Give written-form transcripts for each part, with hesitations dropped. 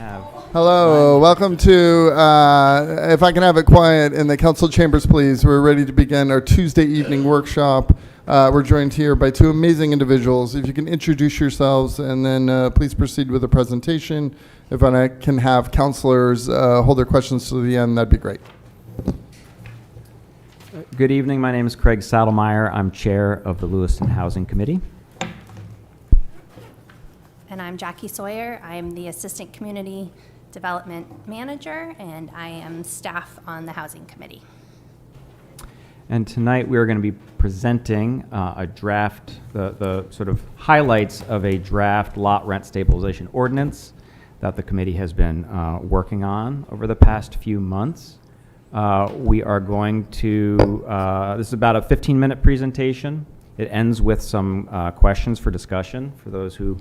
have... Hello, welcome to, if I can have it quiet in the council chambers, please. We're ready to begin our Tuesday evening workshop. We're joined here by two amazing individuals. If you can introduce yourselves and then please proceed with the presentation. If I can have counselors hold their questions to the end, that'd be great. Good evening. My name is Craig Saddlemeyer. I'm chair of the Lewiston Housing Committee. And I'm Jackie Sawyer. I'm the Assistant Community Development Manager, and I am staff on the Housing Committee. And tonight we are going to be presenting a draft, the sort of highlights of a draft lot rent stabilization ordinance that the committee has been working on over the past few months. We are going to, this is about a 15-minute presentation. It ends with some questions for discussion for those who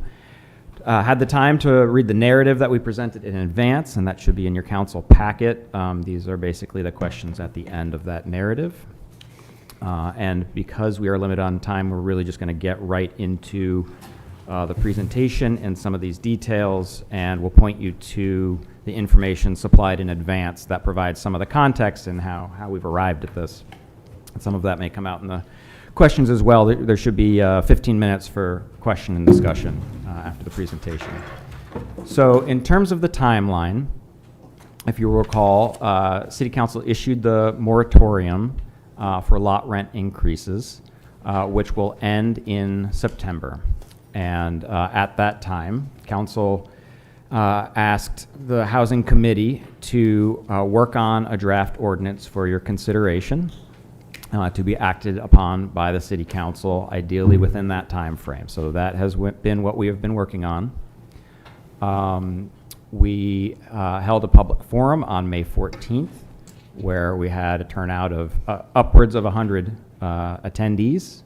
had the time to read the narrative that we presented in advance, and that should be in your council packet. These are basically the questions at the end of that narrative. And because we are limited on time, we're really just going to get right into the presentation and some of these details, and we'll point you to the information supplied in advance that provides some of the context and how we've arrived at this. And some of that may come out in the questions as well. There should be 15 minutes for question and discussion after the presentation. So in terms of the timeline, if you recall, City Council issued the moratorium for lot rent increases, which will end in September. And at that time, Council asked the Housing Committee to work on a draft ordinance for your consideration to be acted upon by the City Council, ideally within that time frame. So that has been what we have been working on. We held a public forum on May 14th, where we had a turnout of upwards of 100 attendees,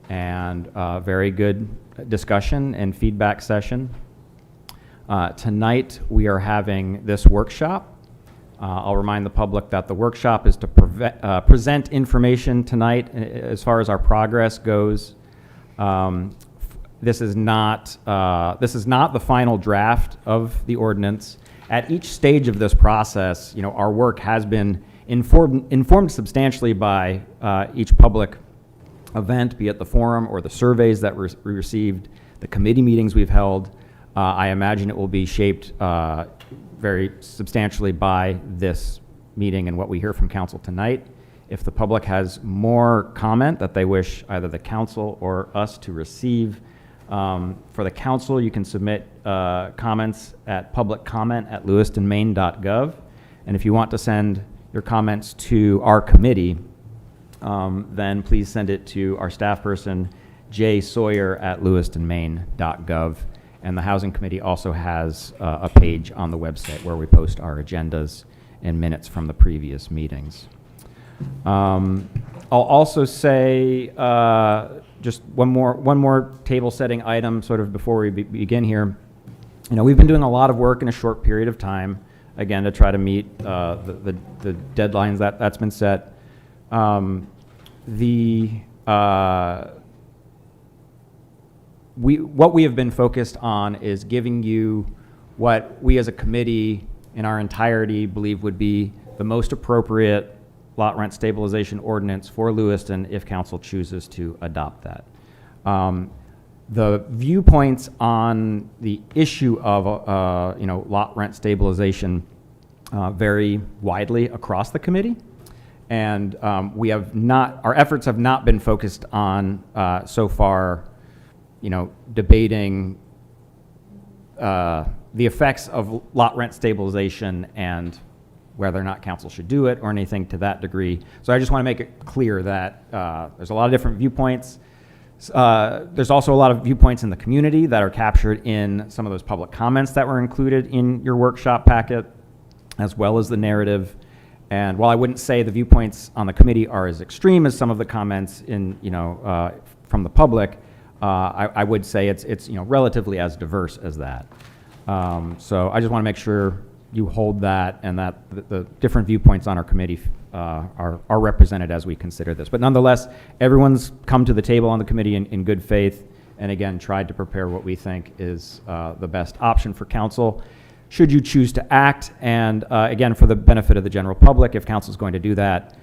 and very good discussion and feedback session. Tonight we are having this workshop. I'll remind the public that the workshop is to present information tonight as far as our progress goes. This is not the final draft of the ordinance. At each stage of this process, our work has been informed substantially by each public event, be it the forum or the surveys that we received, the committee meetings we've held. I imagine it will be shaped very substantially by this meeting and what we hear from council tonight. If the public has more comment that they wish either the council or us to receive, for the council, you can submit comments at publiccomment@lewistonmaine.gov. And if you want to send your comments to our committee, then please send it to our staff person, jsawyer@lewistonmaine.gov. And the Housing Committee also has a page on the website where we post our agendas and minutes from the previous meetings. I'll also say just one more table setting item sort of before we begin here. We've been doing a lot of work in a short period of time, again, to try to meet the deadlines that's been set. What we have been focused on is giving you what we as a committee in our entirety believe would be the most appropriate lot rent stabilization ordinance for Lewiston if council chooses to adopt that. The viewpoints on the issue of lot rent stabilization vary widely across the committee, and our efforts have not been focused on so far debating the effects of lot rent stabilization and whether or not council should do it or anything to that degree. So I just want to make it clear that there's a lot of different viewpoints. There's also a lot of viewpoints in the community that are captured in some of those public comments that were included in your workshop packet, as well as the narrative. And while I wouldn't say the viewpoints on the committee are as extreme as some of the comments in from the public, I would say it's relatively as diverse as that. So I just want to make sure you hold that, and that the different viewpoints on our committee are represented as we consider this. But nonetheless, everyone's come to the table on the committee in good faith, and again tried to prepare what we think is the best option for council. should you choose to act. And again, for the benefit of the general public, if council is going to do that,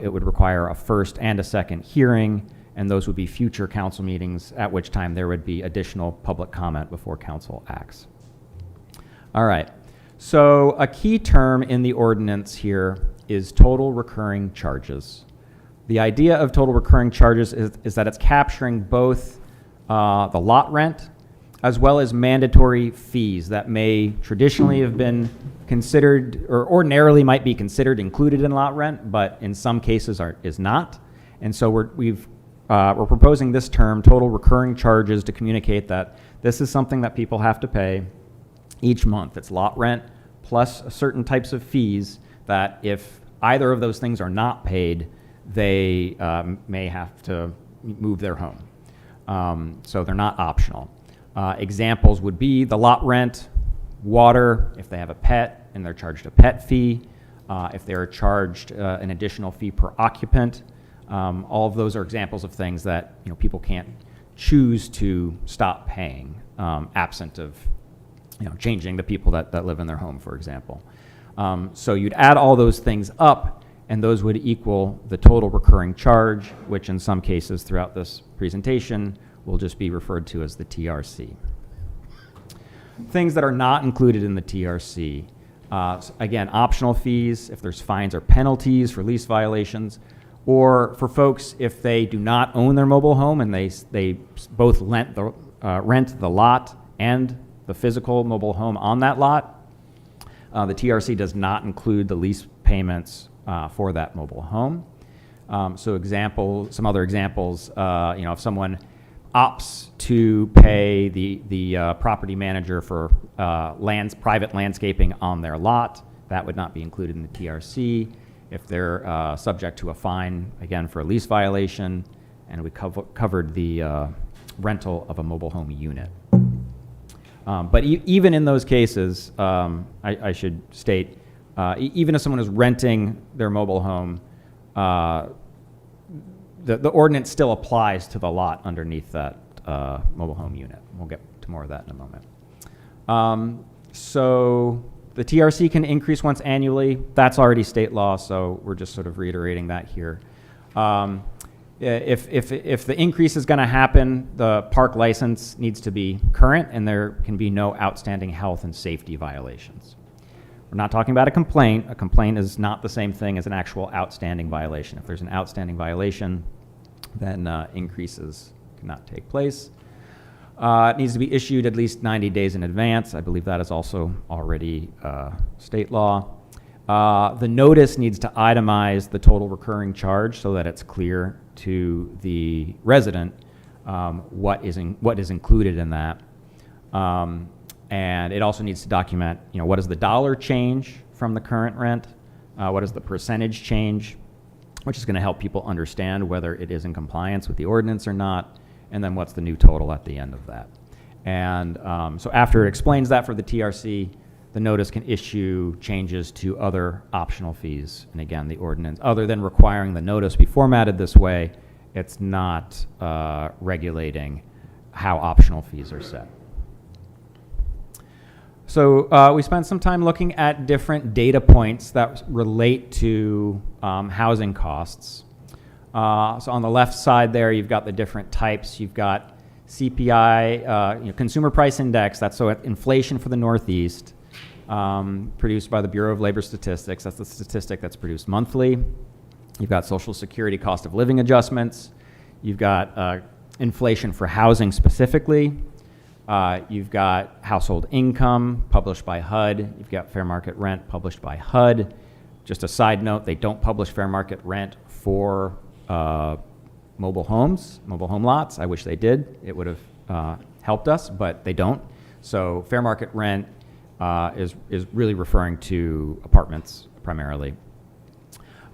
it would require a first and a second hearing, and those would be future council meetings, at which time there would be additional public comment before council acts. All right. So a key term in the ordinance here is total recurring charges. The idea of total recurring charges is that it's capturing both the lot rent as well as mandatory fees that may traditionally have been considered or ordinarily might be considered included in lot rent, but in some cases is not. And so we're proposing this term, total recurring charges, to communicate that this is something that people have to pay each month. It's lot rent plus certain types of fees that if either of those things are not paid, they may have to move their home. So they're not optional. Examples would be the lot rent, water, if they have a pet and they're charged a pet fee, if they're charged an additional fee per occupant. All of those are examples of things that people can't choose to stop paying, absent of changing the people that live in their home, for example. So you'd add all those things up, and those would equal the total recurring charge, which in some cases throughout this presentation will just be referred to as the TRC. Things that are not included in the TRC, again, optional fees, if there's fines or penalties for lease violations, or for folks if they do not own their mobile home and they both rent the lot and the physical mobile home on that lot. The TRC does not include the lease payments for that mobile home. Some other examples, if someone opts to pay the property manager for private landscaping on their lot, that would not be included in the TRC. If they're subject to a fine, again, for a lease violation, and we covered the rental of a mobile home unit. But even in those cases, I should state, even if someone is renting their mobile home, the ordinance still applies to the lot underneath that mobile home unit. We'll get to more of that in a moment. So the TRC can increase once annually. That's already state law, so we're just sort of reiterating that here. If the increase is going to happen, the park license needs to be current, and there can be no outstanding health and safety violations. We're not talking about a complaint. A complaint is not the same thing as an actual outstanding violation. If there's an outstanding violation, then increases cannot take place. It needs to be issued at least 90 days in advance. I believe that is also already state law. The notice needs to itemize the total recurring charge so that it's clear to the resident what is included in that. And it also needs to document, what is the dollar change from the current rent, what is the percentage change, which is going to help people understand whether it is in compliance with the ordinance or not, and then what's the new total at the end of that. And so after it explains that for the TRC, the notice can issue changes to other optional fees. And again, the ordinance, other than requiring the notice be formatted this way, it's not regulating how optional fees are set. So we spent some time looking at different data points that relate to housing costs. So on the left side there, you've got the different types. You've got CPI, Consumer Price Index, that's so inflation for the Northeast, produced by the Bureau of Labor Statistics. That's the statistic that's produced monthly. You've got Social Security cost of living adjustments. You've got inflation for housing specifically. You've got household income published by HUD. You've got fair market rent published by HUD. Just a side note, they don't publish fair market rent for mobile home lots. I wish they did. It would have helped us, but they don't. So fair market rent is really referring to apartments primarily.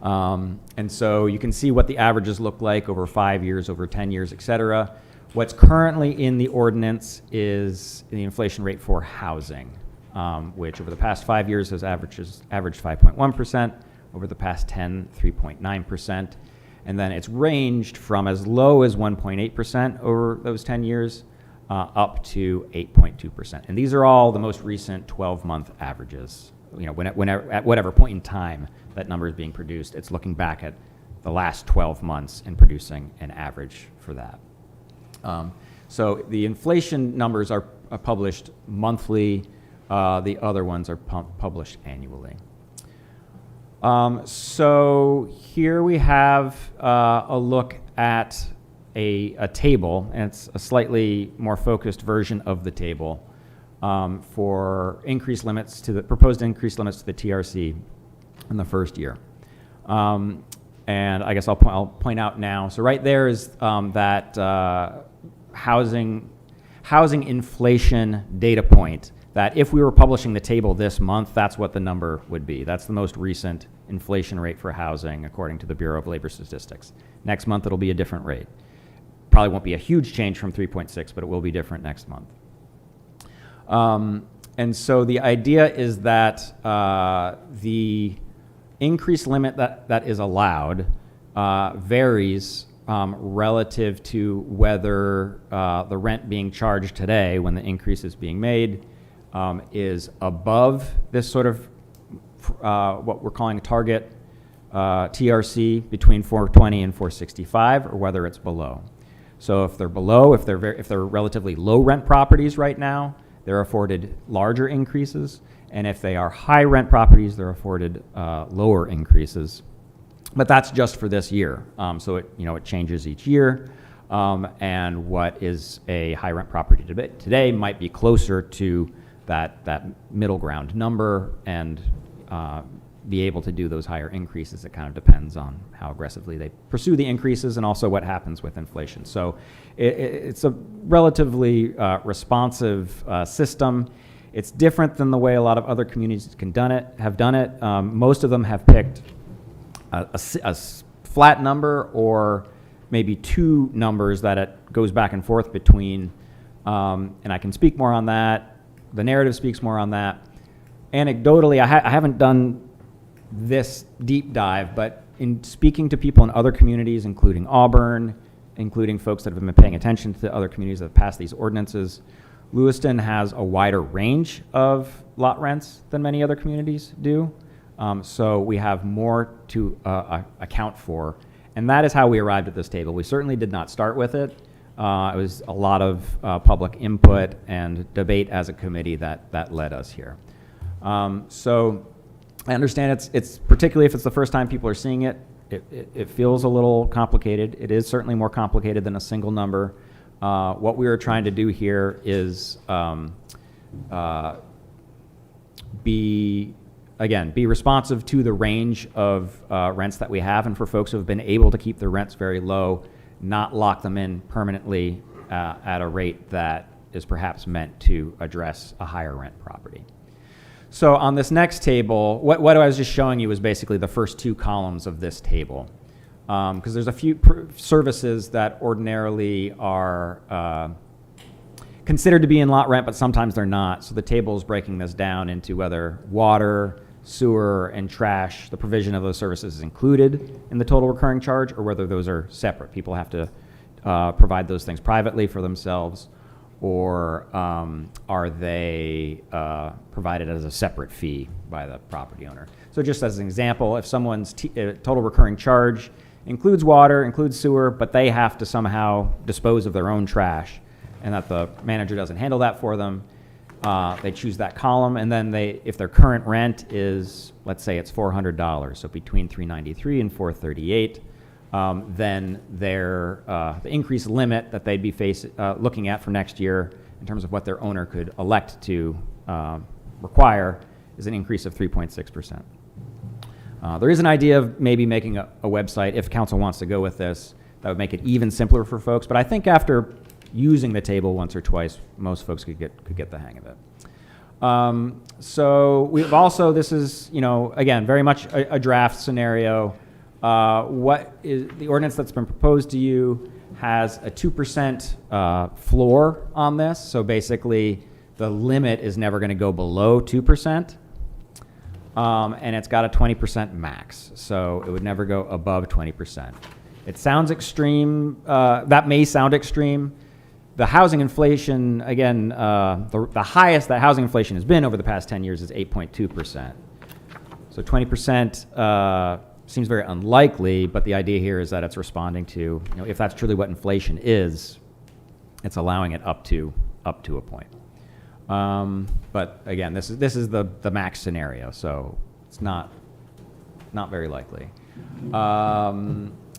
And so you can see what the averages look like over 5 years, over 10 years, et cetera. What's currently in the ordinance is the inflation rate for housing, which over the past 5 years has averaged 5.1%, over the past 10, 3.9%. And then it's ranged from as low as 1.8% over those 10 years up to 8.2%. And these are all the most recent 12-month averages. At whatever point in time that number is being produced, it's looking back at the last 12 months and producing an average for that. So the inflation numbers are published monthly. The other ones are published annually. So here we have a look at a table, and it's a slightly more focused version of the table for increased limits to the proposed increased limits to the TRC in the first year. And I guess I'll point out now. So right there is that housing inflation data point. That if we were publishing the table this month, that's what the number would be. That's the most recent inflation rate for housing according to the Bureau of Labor Statistics. Next month it'll be a different rate. Probably won't be a huge change from 3.6, but it will be different next month. And so the idea is that the increased limit that is allowed varies relative to whether the rent being charged today when the increase is being made is above this sort of what we're calling a target TRC between 420 and 465, or whether it's below. So if they're below, if they're relatively low rent properties right now, they're afforded larger increases, and if they are high rent properties, they're afforded lower increases. But that's just for this year. So it changes each year, and what is a high rent property today might be closer to that middle ground number and be able to do those higher increases. It kind of depends on how aggressively they pursue the increases and also what happens with inflation. So it's a relatively responsive system. It's different than the way a lot of other communities have done it. Most of them have picked a flat number or maybe two numbers that it goes back and forth between, and I can speak more on that. The narrative speaks more on that. Anecdotally, I haven't done this deep dive, but in speaking to people in other communities, including Auburn, including folks that have been paying attention to other communities that have passed these ordinances, Lewiston has a wider range of lot rents than many other communities do. So we have more to account for. And that is how we arrived at this table. We certainly did not start with it. It was a lot of public input and debate as a committee that led us here. So I understand it's particularly if it's the first time people are seeing it, it feels a little complicated. It is certainly more complicated than a single number. What we were trying to do here is be responsive to the range of rents that we have, and for folks who have been able to keep their rents very low, not lock them in permanently at a rate that is perhaps meant to address a higher rent property. So on this next table, what I was just showing you was basically the first two columns of this table. Because there's a few services that ordinarily are considered to be in lot rent, but sometimes they're not. So the table is breaking this down into whether water, sewer, and trash, the provision of those services is included in the total recurring charge, or whether those are separate. People have to provide those things privately for themselves, or are they provided as a separate fee by the property owner. So just as an example, if someone's total recurring charge includes water, includes sewer, but they have to somehow dispose of their own trash, and that the manager doesn't handle that for them, they choose that column, and then if their current rent is, let's say it's $400, so between $393 and $438, then the increased limit that they'd be looking at for next year in terms of what their owner could elect to require is an increase of 3.6%. There is an idea of maybe making a website, if council wants to go with this, that would make it even simpler for folks, but I think after using the table once or twice, most folks could get the hang of it. So we've also, this is, again, very much a draft scenario. What is the ordinance that's been proposed to you has a 2% floor on this. So basically the limit is never going to go below 2%. And it's got a 20% max. So it would never go above 20%. It sounds extreme. That may sound extreme. the housing inflation, again, the highest that housing inflation has been over the past 10 years is 8.2%. So 20% seems very unlikely, but the idea here is that it's responding to, if that's truly what inflation is, it's allowing it up to a point. But again, this is the max scenario, so it's not very likely.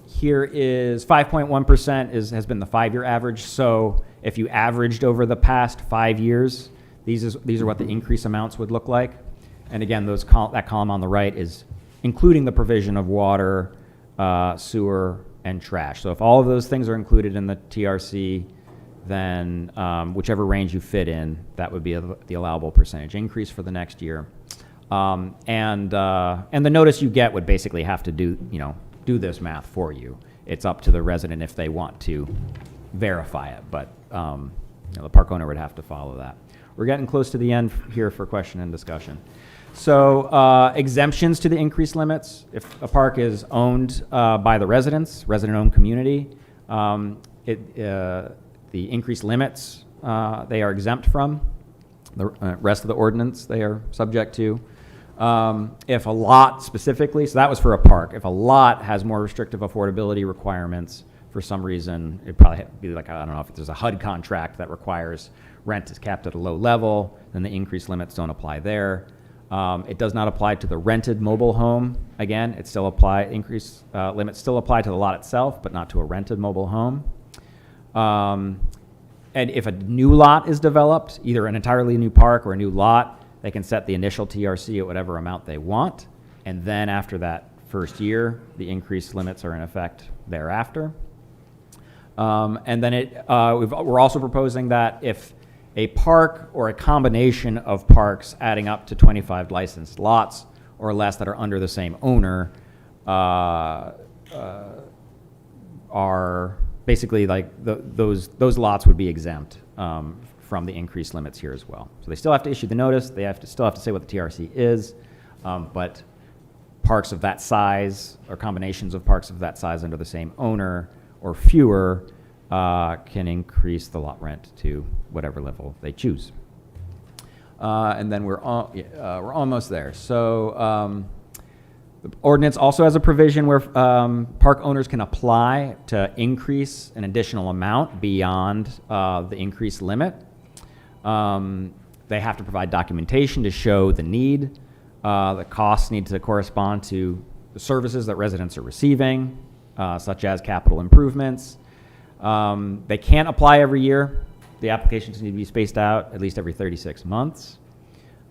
Here is 5.1% has been the 5-year average. So if you averaged over the past 5 years, these are what the increase amounts would look like. And again, that column on the right is including the provision of water, sewer, and trash. So if all of those things are included in the TRC, then whichever range you fit in, that would be the allowable percentage increase for the next year. And the notice you get would basically have to do this math for you. It's up to the resident if they want to verify it, but the park owner would have to follow that. We're getting close to the end here for question and discussion. So exemptions to the increased limits. If a park is owned by the residents, resident-owned community, the increased limits they are exempt from. The rest of the ordinance they are subject to. If a lot specifically, so that was for a park, if a lot has more restrictive affordability requirements for some reason, it'd probably be like, I don't know, if there's a HUD contract that requires rent is capped at a low level, then the increased limits don't apply there. It does not apply to the rented mobile home. Again, it still increased limits still apply to the lot itself, but not to a rented mobile home. And if a new lot is developed, either an entirely new park or a new lot, they can set the initial TRC at whatever amount they want. And then after that first year, the increased limits are in effect thereafter. And then we're also proposing that if a park or a combination of parks adding up to 25 licensed lots or less that are under the same owner are basically like those lots would be exempt from the increased limits here as well. So they still have to issue the notice. They still have to say what the TRC is, but parks of that size or combinations of parks of that size under the same owner or fewer can increase the lot rent to whatever level they choose. And then we're almost there. So the ordinance also has a provision where park owners can apply to increase an additional amount beyond the increased limit. They have to provide documentation to show the need. The costs need to correspond to the services that residents are receiving, such as capital improvements. They can't apply every year. The applications need to be spaced out at least every 36 months.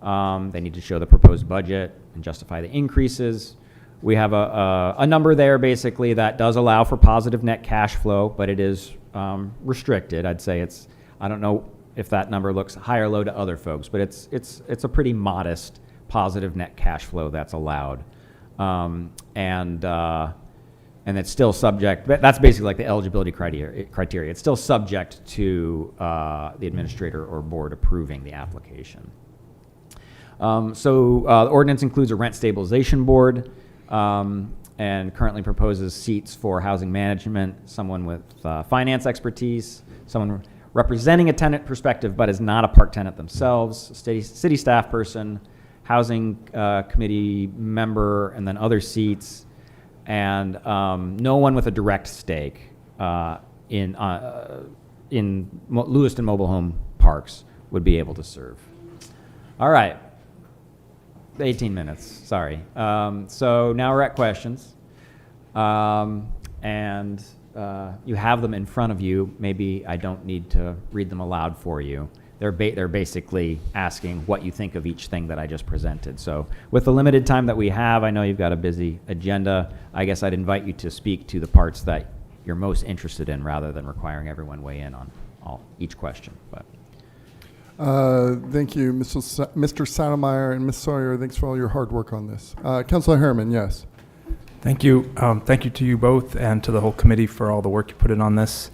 They need to show the proposed budget and justify the increases. We have a number there basically that does allow for positive net cash flow, but it is restricted. I'd say I don't know if that number looks high or low to other folks, but it's a pretty modest positive net cash flow that's allowed. And it's still subject, that's basically like the eligibility criteria. It's still subject to the administrator or board approving the application. So the ordinance includes a rent stabilization board and currently proposes seats for housing management, someone with finance expertise, someone representing a tenant perspective but is not a park tenant themselves, a city staff person, housing committee member, and then other seats, and no one with a direct stake in Lewiston mobile home parks would be able to serve. All right. 18 minutes, sorry. So now we're at questions. And you have them in front of you. Maybe I don't need to read them aloud for you. They're basically asking what you think of each thing that I just presented. So with the limited time that we have, I know you've got a busy agenda. I guess I'd invite you to speak to the parts that you're most interested in rather than requiring everyone weigh in on each question. But. Thank you, Mr. Sotomayor and Ms. Sawyer. Thanks for all your hard work on this. Councilor Harriman, yes. Thank you. Thank you to you both and to the whole committee for all the work you put in on this.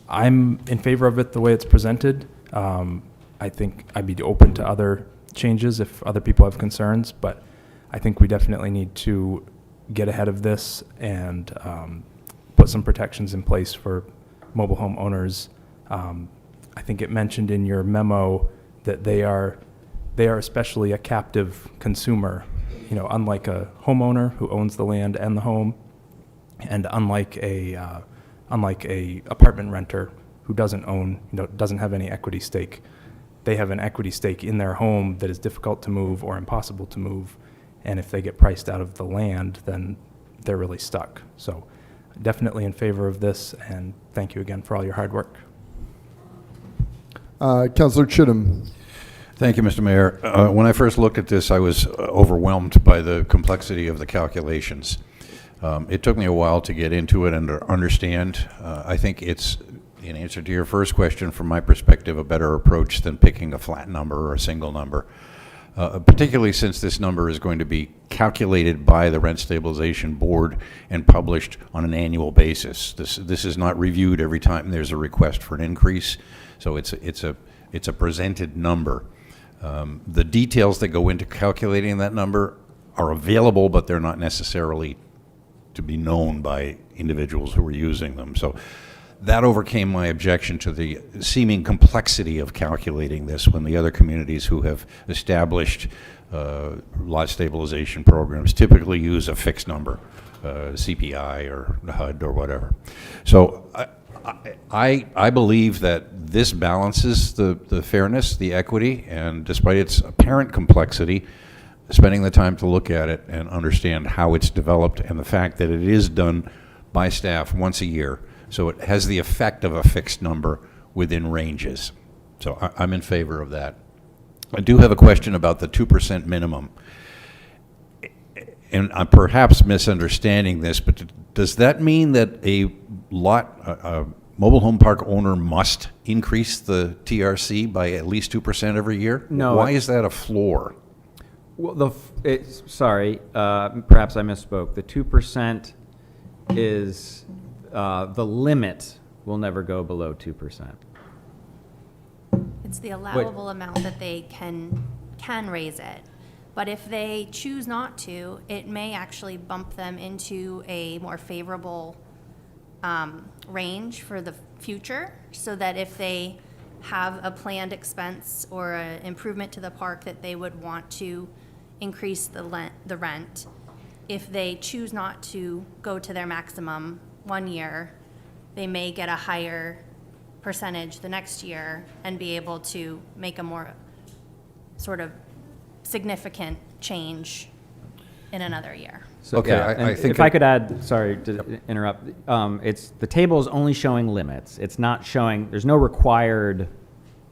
I'm in favor of it the way it's presented. I think I'd be open to other changes if other people have concerns, but I think we definitely need to get ahead of this and put some protections in place for mobile home owners. I think it mentioned in your memo that they are especially a captive consumer, unlike a homeowner who owns the land and the home, and unlike a apartment renter who doesn't own, doesn't have any equity stake. They have an equity stake in their home that is difficult to move or impossible to move, and if they get priced out of the land, then they're really stuck. So definitely in favor of this, and thank you again for all your hard work. Councilor Chittum. Thank you, Mr. Mayor. When I first looked at this, I was overwhelmed by the complexity of the calculations. It took me a while to get into it and to understand. I think it's, in answer to your first question, from my perspective, a better approach than picking a flat number or a single number, particularly since this number is going to be calculated by the Rent Stabilization Board and published on an annual basis. This is not reviewed every time there's a request for an increase, so it's a presented number. The details that go into calculating that number are available, but they're not necessarily to be known by individuals who are using them. So that overcame my objection to the seeming complexity of calculating this when the other communities who have established lot stabilization programs typically use a fixed number, CPI or HUD or whatever. So I believe that this balances the fairness, the equity, and despite its apparent complexity, spending the time to look at it and understand how it's developed and the fact that it is done by staff once a year, so it has the effect of a fixed number within ranges. So I'm in favor of that. I do have a question about the 2% minimum. And I'm perhaps misunderstanding this, but does that mean that a mobile home park owner must increase the TRC by at least 2% every year? No. Why is that a floor? Well, sorry, perhaps I misspoke. The 2% is the limit will never go below 2%. It's the allowable amount that they can raise it. But if they choose not to, it may actually bump them into a more favorable range for the future, so that if they have a planned expense or an improvement to the park that they would want to increase the rent, if they choose not to go to their maximum one year, they may get a higher percentage the next year and be able to make a more sort of significant change in another year. So, Okay, yeah, I and think if I could add, sorry to interrupt, the table is only showing limits. It's not showing, there's no required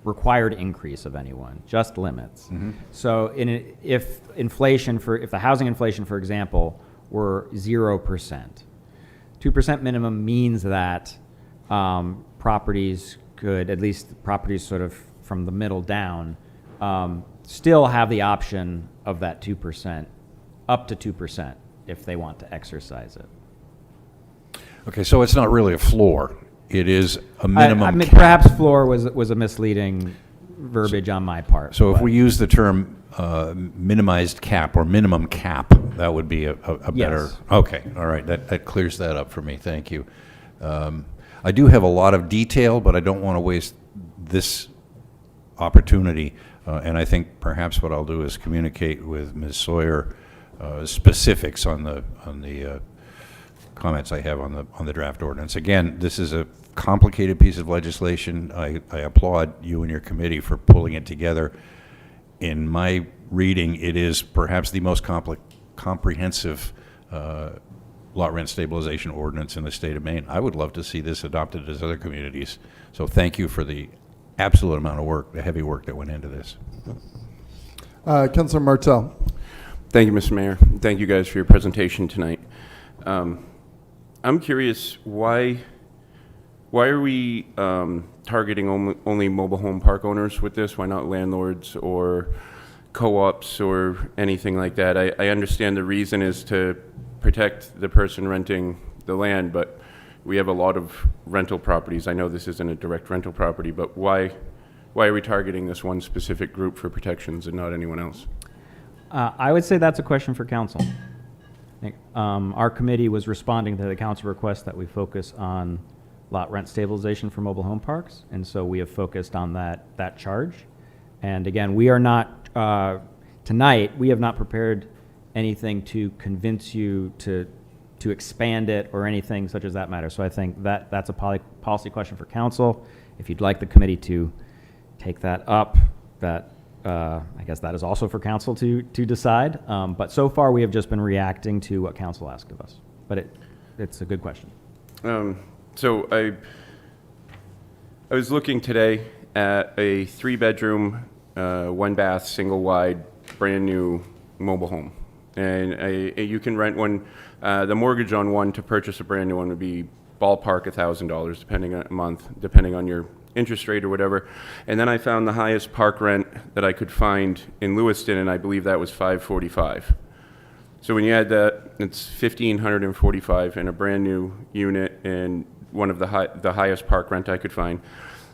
increase of anyone, just limits. So if the housing inflation, for example, were 0%, 2% minimum means that properties could, at least properties sort of from the middle down, still have the option of that 2%, up to 2%, if they want to exercise it. Okay, so it's not really a floor. It is a minimum cap. Perhaps floor was a misleading verbiage on my part. So if but- we use the term minimized cap or minimum cap, that would be a better... Yes. Okay, all right, that clears that up for me, thank you. I do have a lot of detail, but I don't want to waste this opportunity, and I think perhaps what I'll do is communicate with Ms. Sawyer specifics on the comments I have on the draft ordinance. Again, this is a complicated piece of legislation. I applaud you and your committee for pulling it together. In my reading, it is perhaps the most comprehensive lot rent stabilization ordinance in the state of Maine. I would love to see this adopted as other communities. So thank you for the absolute amount of work, the heavy work that went into this. Councilor Martell. Thank you, Mr. Mayor. Thank you guys for your presentation tonight. I'm curious, why are we targeting only mobile home park owners with this? Why not landlords or co-ops or anything like that? I understand the reason is to protect the person renting the land, but we have a lot of rental properties. I know this isn't a direct rental property, but why are we targeting this one specific group for protections and not anyone else? I would say that's a question for council. I think, our committee was responding to the council request that we focus on lot rent stabilization for mobile home parks, and so we have focused on that charge. And again, we are not, tonight, we have not prepared anything to convince you to expand it or anything such as that matter. So I think that's a policy question for council. If you'd like the committee to take that up, I guess that is also for council to decide. But so far, we have just been reacting to what council asked of us. But it's a good question. So I was looking today at a 3-bedroom, 1-bath, single-wide, brand-new mobile home. And you can rent one. The mortgage on one to purchase a brand-new one would be ballpark $1,000, depending on a month, depending on your interest rate or whatever. And then I found the highest park rent that I could find in Lewiston, and I believe that was $545. So when you add that, it's $1,545 in a brand new unit and one of the highest park rent I could find.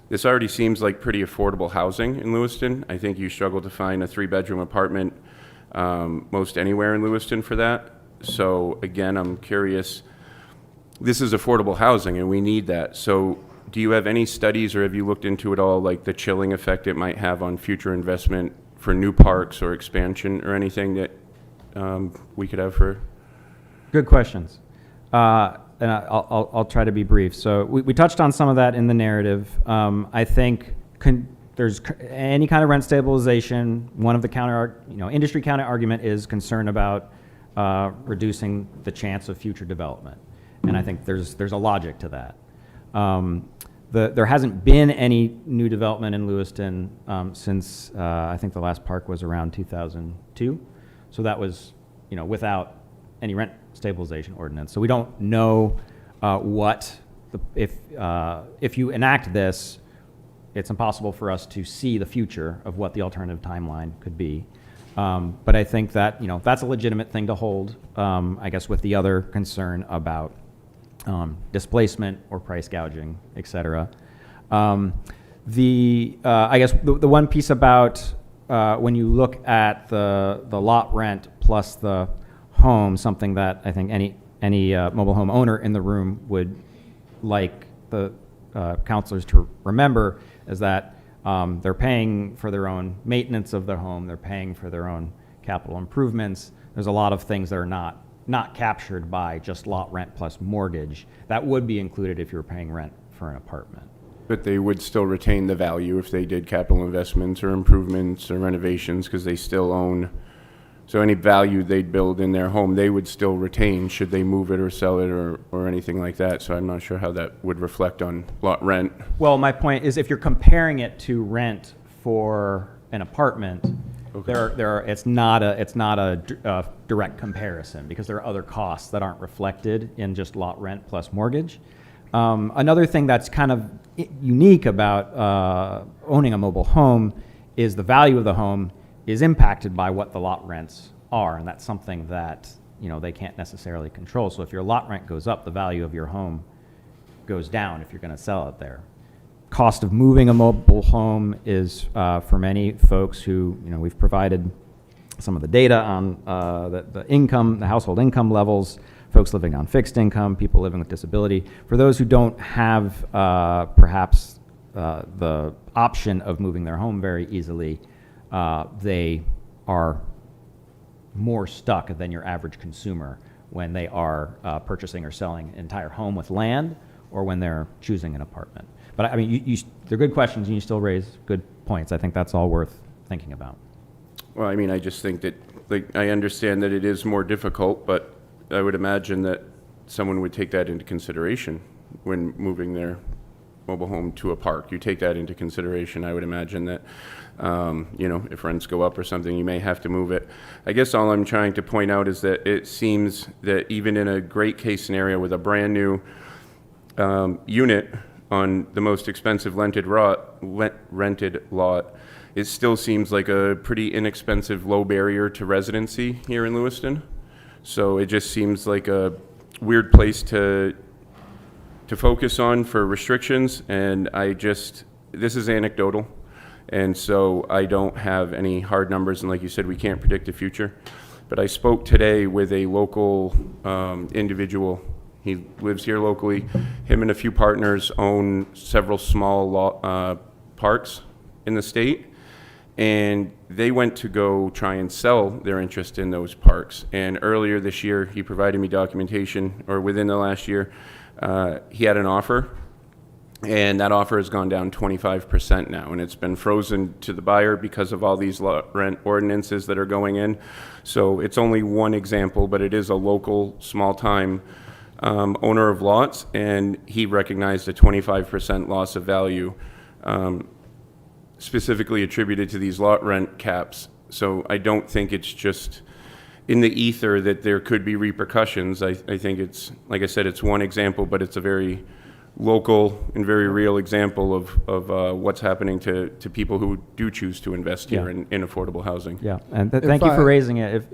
This already seems like pretty affordable housing in Lewiston. I think you struggle to find a 3-bedroom apartment most anywhere in Lewiston for that. So again, I'm curious. This is affordable housing, and we need that. So do you have any studies, or have you looked into it all, like the chilling effect it might have on future investment for new parks or expansion or anything that we could have for? Good questions. And I'll try to be brief. So we touched on some of that in the narrative. I think there's any kind of rent stabilization. One of the industry counter argument is concern about reducing the chance of future development. And I think there's a logic to that. There hasn't been any new development in Lewiston since I think the last park was around 2002. So that was, without any rent stabilization ordinance. So we don't know if you enact this, it's impossible for us to see the future of what the alternative timeline could be. But I think that, that's a legitimate thing to hold, I guess, with the other concern about displacement or price gouging, et cetera. I guess the one piece about when you look at the lot rent plus the home, something that I think any mobile home owner in the room would like the counselors to remember is that they're paying for their own maintenance of their home, they're paying for their own capital improvements. There's a lot of things that are not captured by just lot rent plus mortgage. That would be included if you were paying rent for an apartment. But they would still retain the value if they did capital investments or improvements or renovations, because they still own. So any value they'd build in their home, they would still retain should they move it or sell it or anything like that. So I'm not sure how that would reflect on lot rent. Well, my point is if you're comparing it to rent for an apartment, okay, it's not a direct comparison because there are other costs that aren't reflected in just lot rent plus mortgage. Another thing that's kind of unique about owning a mobile home is the value of the home is impacted by what the lot rents are, and that's something that they can't necessarily control. So if your lot rent goes up, the value of your home goes down if you're going to sell it there. Cost of moving a mobile home is for many folks who we've provided some of the data on the income, the household income levels, folks living on fixed income, people living with disability. For those who don't have perhaps the option of moving their home very easily, they are more stuck than your average consumer when they are purchasing or selling an entire home with land or when they're choosing an apartment. But I mean, they're good questions and you still raise good points. I think that's all worth thinking about. Well, I mean, I just think that, I understand that it is more difficult, but I would imagine that someone would take that into consideration when moving their mobile home to a park. You take that into consideration. I would imagine that, if rents go up or something, you may have to move it. I guess all I'm trying to point out is that it seems that even in a great case scenario with a brand new unit on the most expensive rented lot, it still seems like a pretty inexpensive, low barrier to residency here in Lewiston. So it just seems like a weird place to focus on for restrictions, and this is anecdotal, and so I don't have any hard numbers, and like you said, we can't predict the future. But I spoke today with a local individual He lives here locally. Him and a few partners own several small parks in the state, and they went to go try and sell their interest in those parks. And earlier this year, he provided me documentation, or within the last year, he had an offer, and that offer has gone down 25% now, and it's been frozen to the buyer because of all these rent ordinances that are going in. So it's only one example, but it is a local, small-time owner of lots, and he recognized a 25% loss of value, specifically attributed to these lot rent caps. So I don't think it's just in the ether that there could be repercussions. I think it's, like I said, it's one example, but it's a very local and very real example of what's happening to people who do choose to invest here in affordable housing. Yeah, and thank you for raising it.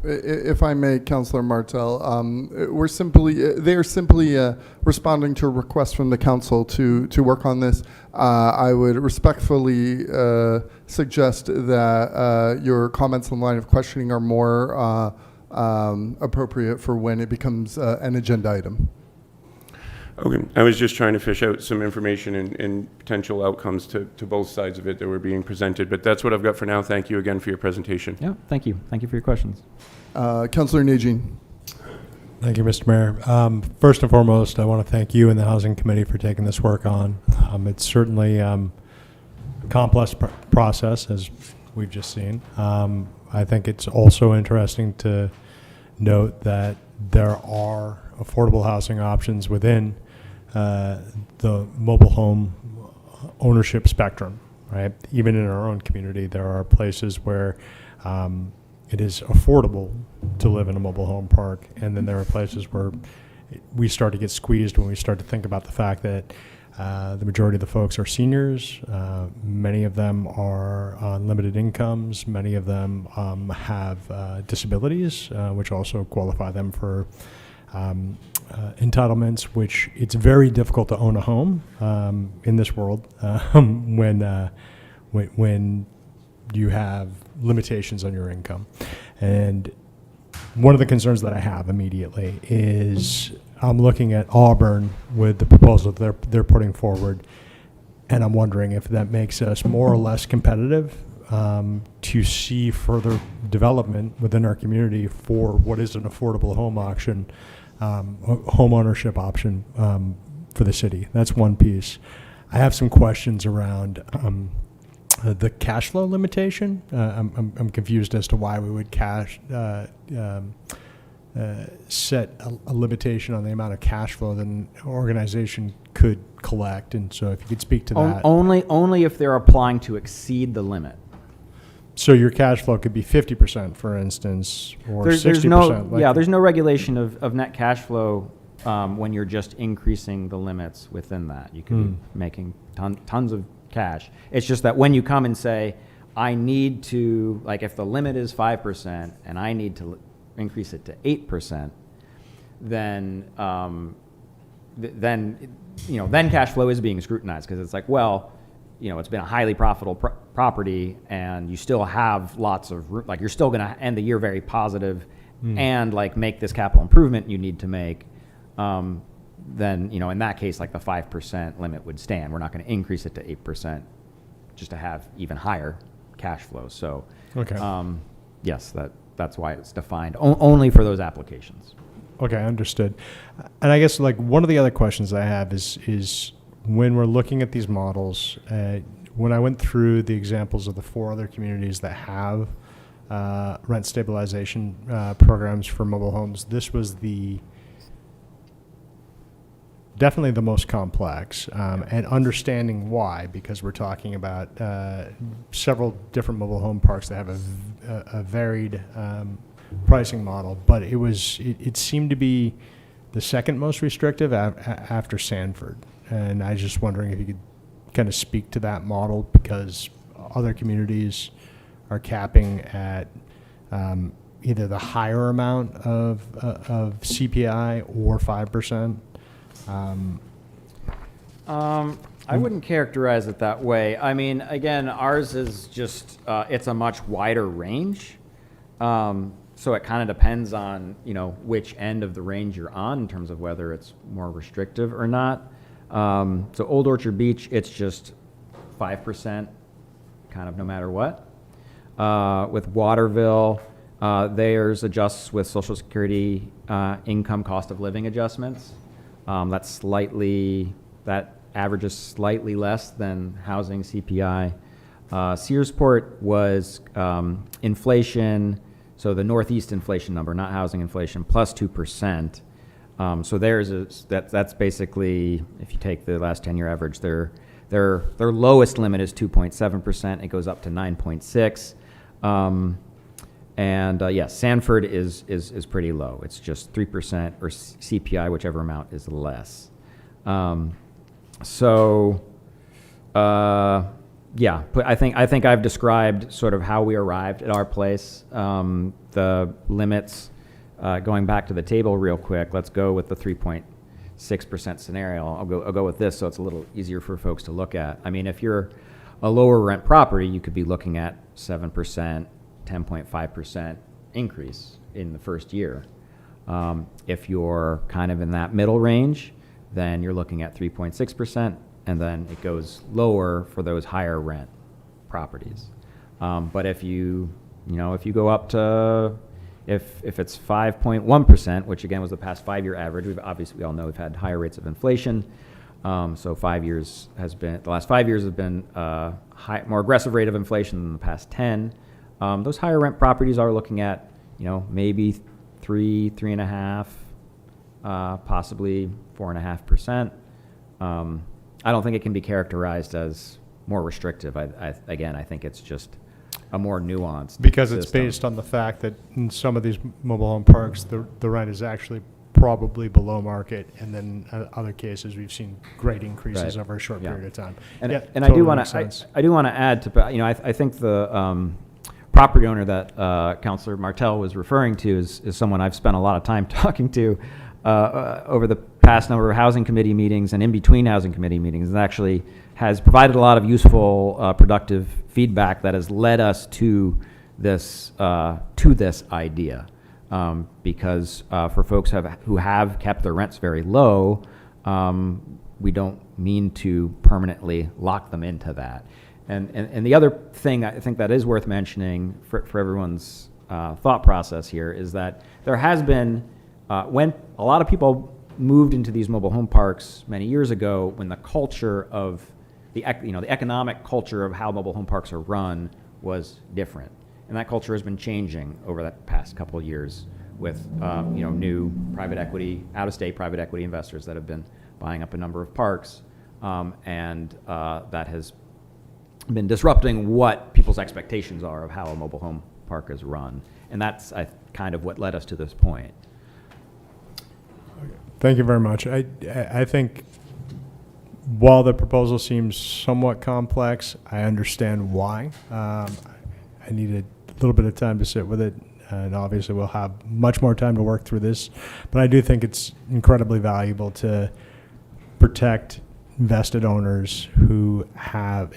If I may, Councillor Martel, they are simply responding to a request from the council to work on this. I would respectfully suggest that your comments on line of questioning are more appropriate for when it becomes an agenda item. Okay, I was just trying to fish out some information and potential outcomes to both sides of it that were being presented, but that's what I've got for now. Thank you again for your presentation. Yeah, thank you. Thank you for your questions. Councillor Najin. Thank you, Mr. Mayor. First and foremost, I want to thank you and the Housing Committee for taking this work on. It's certainly a complex process, as we've just seen. I think it's also interesting to note that there are affordable housing options within the mobile home ownership spectrum, right? Even in our own community, there are places where it is affordable to live in a mobile home park, and then there are places where we start to get squeezed when we start to think about the fact that the majority of the folks are seniors. Many of them are on limited incomes. Many of them have disabilities, which also qualify them for entitlements, which it's very difficult to own a home in this world when you have limitations on your income. And one of the concerns that I have immediately is I'm looking at Auburn with the proposal that they're putting forward, and I'm wondering if that makes us more or less competitive to see further development within our community for what is an affordable home auction, home ownership option for the city. That's one piece. I have some questions around the cash flow limitation. I'm confused as to why we would set a limitation on the amount of cash flow that an organization could collect, and so if you could speak to that. Only if they're applying to exceed the limit. So your cash flow could be 50%, for instance, or 60%. There's no regulation of net cash flow when you're just increasing the limits within that. You could be making tons of cash. It's just that when you come and say, I need to, like if the limit is 5% and I need to increase it to 8%, then cash flow is being scrutinized, because it's like, well, it's been a highly profitable property, and you still have lots of like you're still going to end the year very positive, and like make this capital improvement you need to make. Then in that case, like the 5% limit would stand. We're not going to increase it to 8% just to have even higher cash flow. So, okay. Yes, that's why it's defined only for those applications. Okay, understood. And I guess like one of the other questions I have is when we're looking at these models, when I went through the examples of the 4 other communities that have rent stabilization programs for mobile homes, this was definitely the most complex, and understanding why, because we're talking about several different mobile home parks that have a varied pricing model, but it seemed to be the second most restrictive after Sanford. And I was just wondering if you could kind of speak to that model, because other communities are capping at either the higher amount of CPI or 5%. I wouldn't characterize it that way. I mean, again, ours is just, it's a much wider range. So it kind of depends on, which end of the range you're on in terms of whether it's more restrictive or not. So Old Orchard Beach, it's just 5%, kind of no matter what. With Waterville, theirs adjusts with Social Security income cost of living adjustments. That averages slightly less than housing CPI. Searsport was inflation, so the Northeast inflation number, not housing inflation, plus 2%. So theirs is that's basically, if you take the last 10-year average, their lowest limit is 2.7%. It goes up to 9.6. Sanford is pretty low. It's just 3% or CPI, whichever amount is less. I think I've described sort of how we arrived at our place. The limits, going back to the table real quick, let's go with the 3.6% scenario. I'll go with this so it's a little easier for folks to look at. I mean, if you're a lower rent property, you could be looking at 7%, 10.5% increase in the first year. If you're kind of in that middle range, then you're looking at 3.6%, and then it goes lower for those higher rent properties. But if you go up to, if it's 5.1%, which again was the past 5-year average, we all know we've had higher rates of inflation. So the last 5 years have been more aggressive rate of inflation than the past 10. Those higher rent properties are looking at, maybe 3.5%, possibly 4.5%. I don't think it can be characterized as more restrictive. I think it's just a more nuanced Because it's system. based on the fact that in some of these mobile home parks, the rent is actually probably below market, and then other cases we've seen great increases Right. over a short Yeah. period of time. And Yeah, I totally do want makes to sense. I do want to add to I think the property owner that Councilor Martell was referring to is someone I've spent a lot of time talking to over the past number of housing committee meetings and in between housing committee meetings, and actually has provided a lot of useful, productive feedback that has led us to this idea. Because for folks who have kept their rents very low, we don't mean to permanently lock them into that. And the other thing I think that is worth mentioning for everyone's thought process here is that there has been, when a lot of people moved into these mobile home parks many years ago, when the culture of the economic culture of how mobile home parks are run was different. And that culture has been changing over the past couple of years with new private equity, out-of-state private equity investors that have been buying up a number of parks, and that has been disrupting what people's expectations are of how a mobile home park is run. And that's kind of what led us to this point. Thank you very much. I think while the proposal seems somewhat complex, I understand why. I needed a little bit of time to sit with it, and obviously we'll have much more time to work through this. But I do think it's incredibly valuable to protect vested owners who have,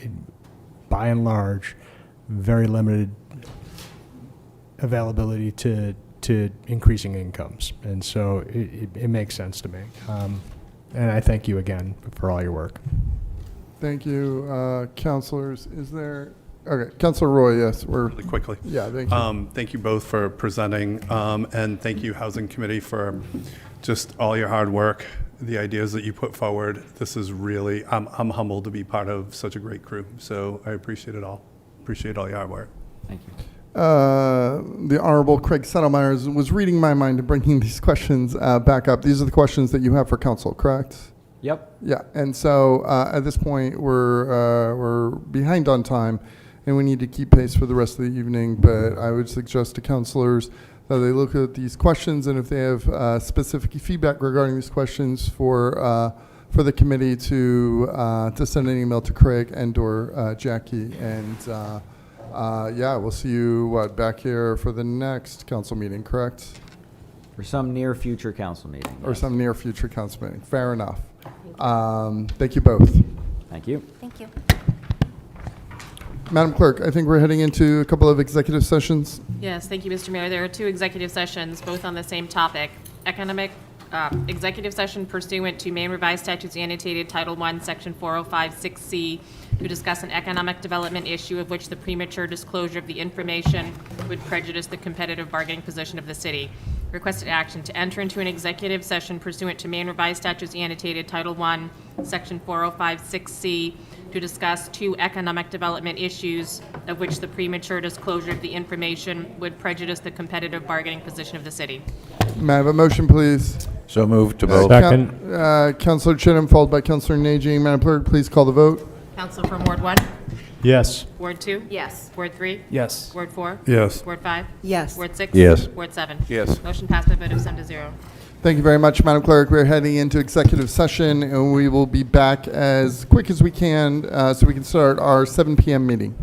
by and large, very limited availability to increasing incomes. And so it makes sense to me. And I thank you again for all your work. Thank you, councilors. Is there? Okay, Councilor Roy. Yes, Really quickly. Yeah, thank you. Thank you both for presenting, and thank you, Housing Committee, for just all your hard work, the ideas that you put forward. This is really, I'm humbled to be part of such a great crew, so I appreciate it all. Appreciate all your hard work. Thank you. The Honorable Craig Settlemyers was reading my mind and bringing these questions back up. These are the questions that you have for council, correct? Yep. Yeah, and so at this point, we're behind on time, and we need to keep pace for the rest of the evening, but I would suggest to councilors that they look at these questions, and if they have specific feedback regarding these questions for the committee to send an email to Craig and/or Jackie, and we'll see you back here for the next council meeting, correct? For some near future council meeting. Or yes. some near future council meeting. Fair enough. Thank you both. Thank you. Thank you. Madam Clerk, I think we're heading into a couple of executive sessions. Yes, thank you, Mr. Mayor. There are two executive sessions, both on the same topic. Executive session pursuant to Maine Revised Statutes annotated Title I, Section 4056C, to discuss an economic development issue of which the premature disclosure of the information would prejudice the competitive bargaining position of the city. Requested action to enter into an executive session pursuant to Maine Revised Statutes annotated Title I, Section 4056C, to discuss two economic development issues of which the premature disclosure of the information would prejudice the competitive bargaining position of the city. May I have a motion, please? So moved to vote. Second. Councilor Chittum, followed by Councilor Najing. Madam Clerk, please call the vote. Council from Ward 1? Yes. Ward 2? Yes. Ward 3? Yes. Ward 4? Yes. Ward 5? Yes. Ward 6? Yes. Ward 7? Yes. Motion passed by a vote of 7 to 0. Thank you very much, Madam Clerk. We're heading into executive session, and we will be back as quick as we can so we can start our 7 p.m. meeting.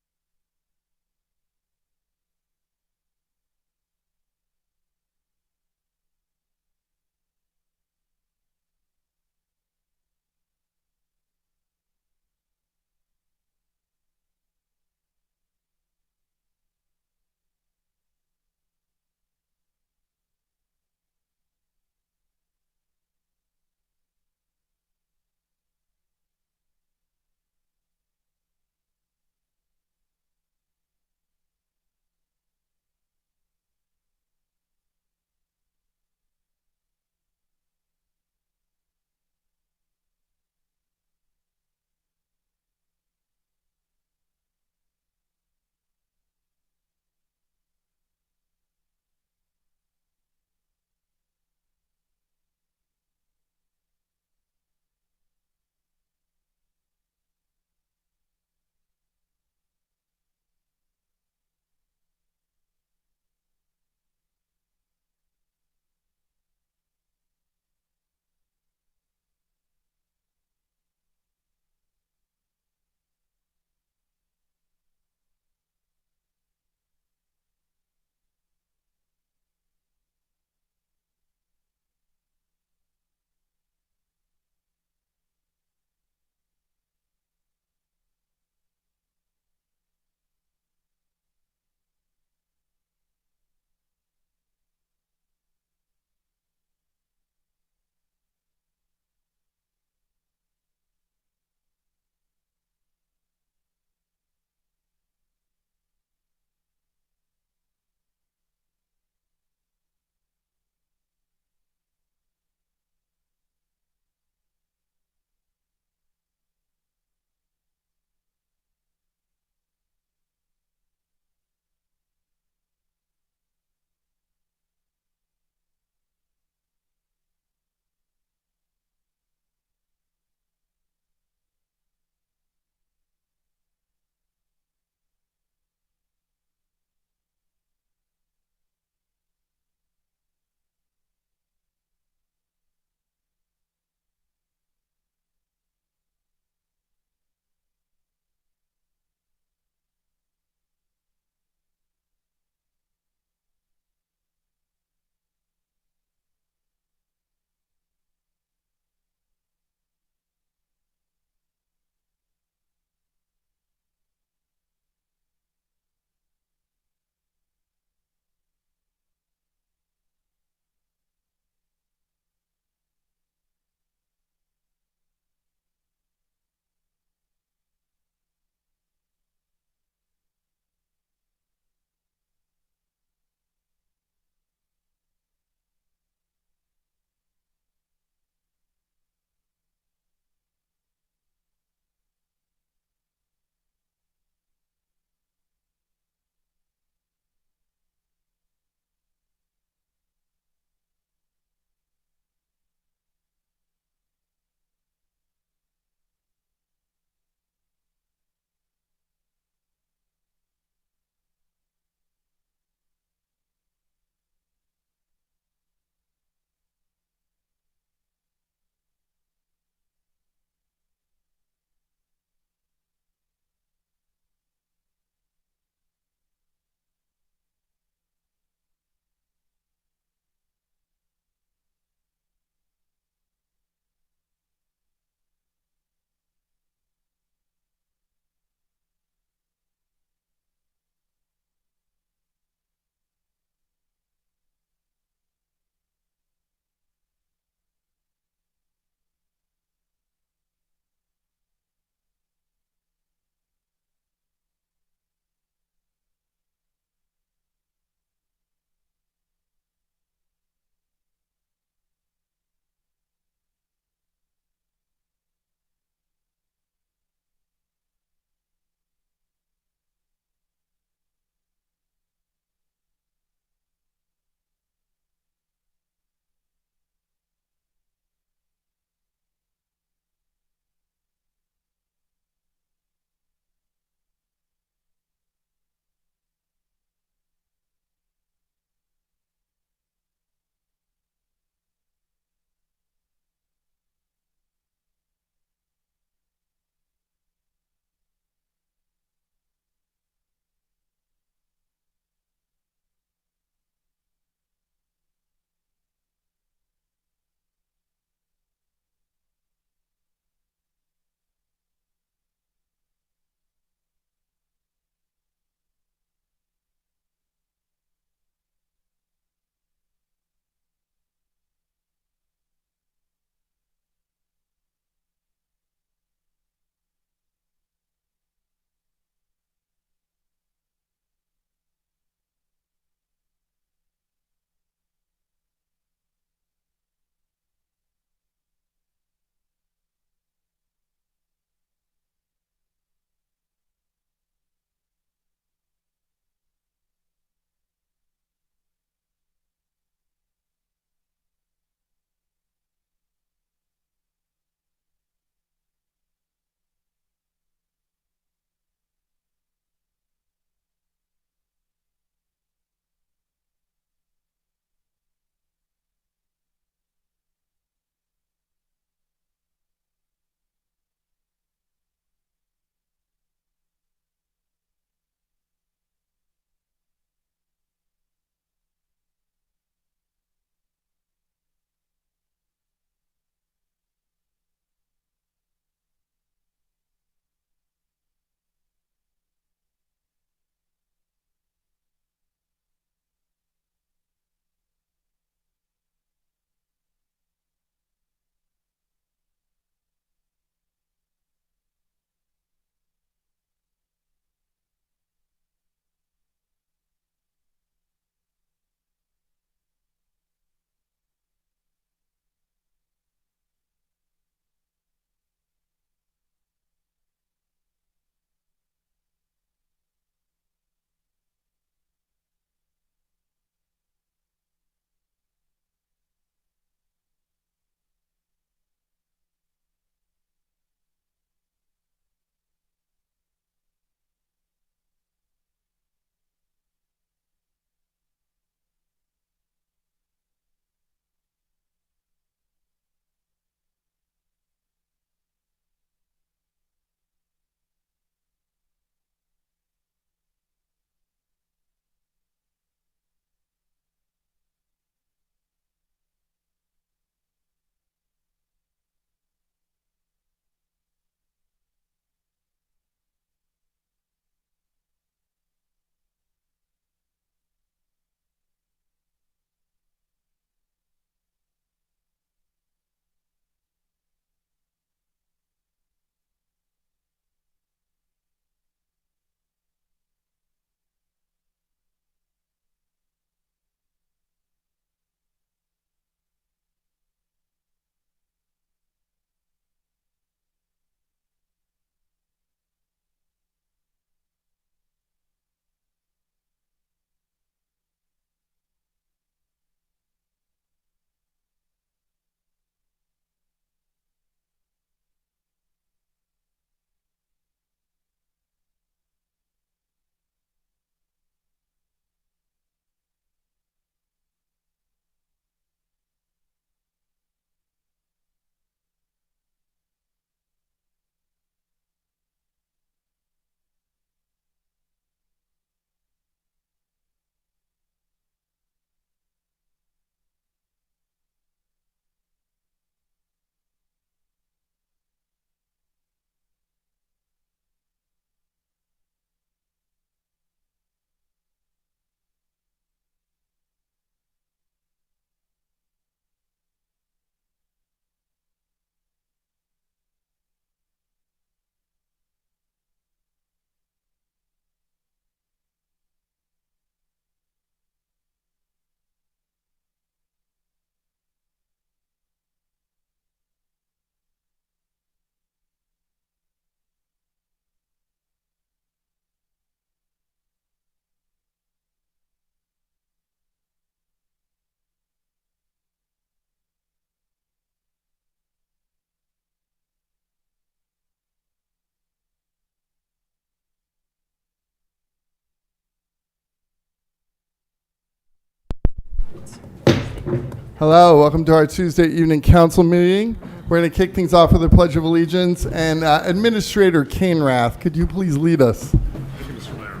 Hello, welcome to our Tuesday evening council meeting. We're going to kick things off with a Pledge of Allegiance. And Administrator Rath, could you please lead us? Thank you, Mr. Mayor.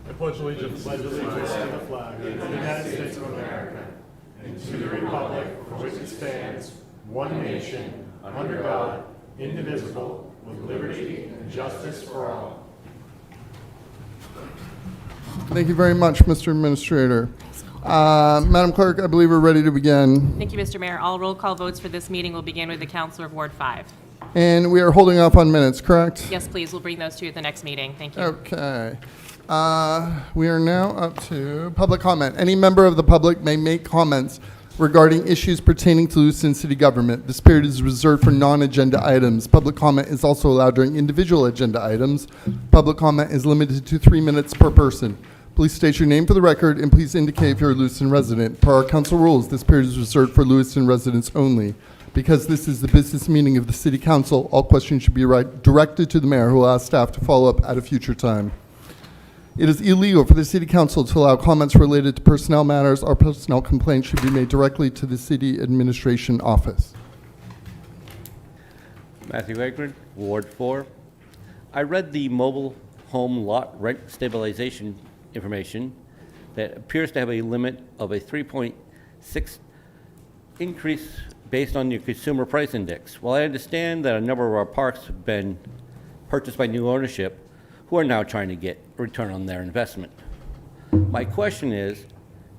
I pledge allegiance to the flag of the United States of America and to the republic for which it stands, one nation, under God, indivisible, with liberty and justice for all. Thank you very much, Mr. Administrator. Madam Clerk, I believe we're ready to begin. Thank you, Mr. Mayor. All roll call votes for this meeting will begin with the Councilor of Ward 5. And we are holding off on minutes, correct? Yes, please. We'll bring those to you at the next meeting. Thank you. Okay. We are now up to public comment. Any member of the public may make comments regarding issues pertaining to Lewiston City Government. This period is reserved for non-agenda items. Public comment is also allowed during individual agenda items. Public comment is limited to 3 minutes per person. Please state your name for the record, and please indicate if you're a Lewiston resident. Per our council rules, this period is reserved for Lewiston residents only. Because this is the business meeting of the City Council, all questions should be directed to the mayor, who will ask staff to follow up at a future time. It is illegal for the City Council to allow comments related to personnel matters or personnel complaints should be made directly to the City Administration Office. Matthew Akron, Ward 4. I read the mobile home lot rent stabilization information that appears to have a limit of a 3.6 increase based on your consumer price index. While I understand that a number of our parks have been purchased by new ownership who are now trying to get a return on their investment. My question is,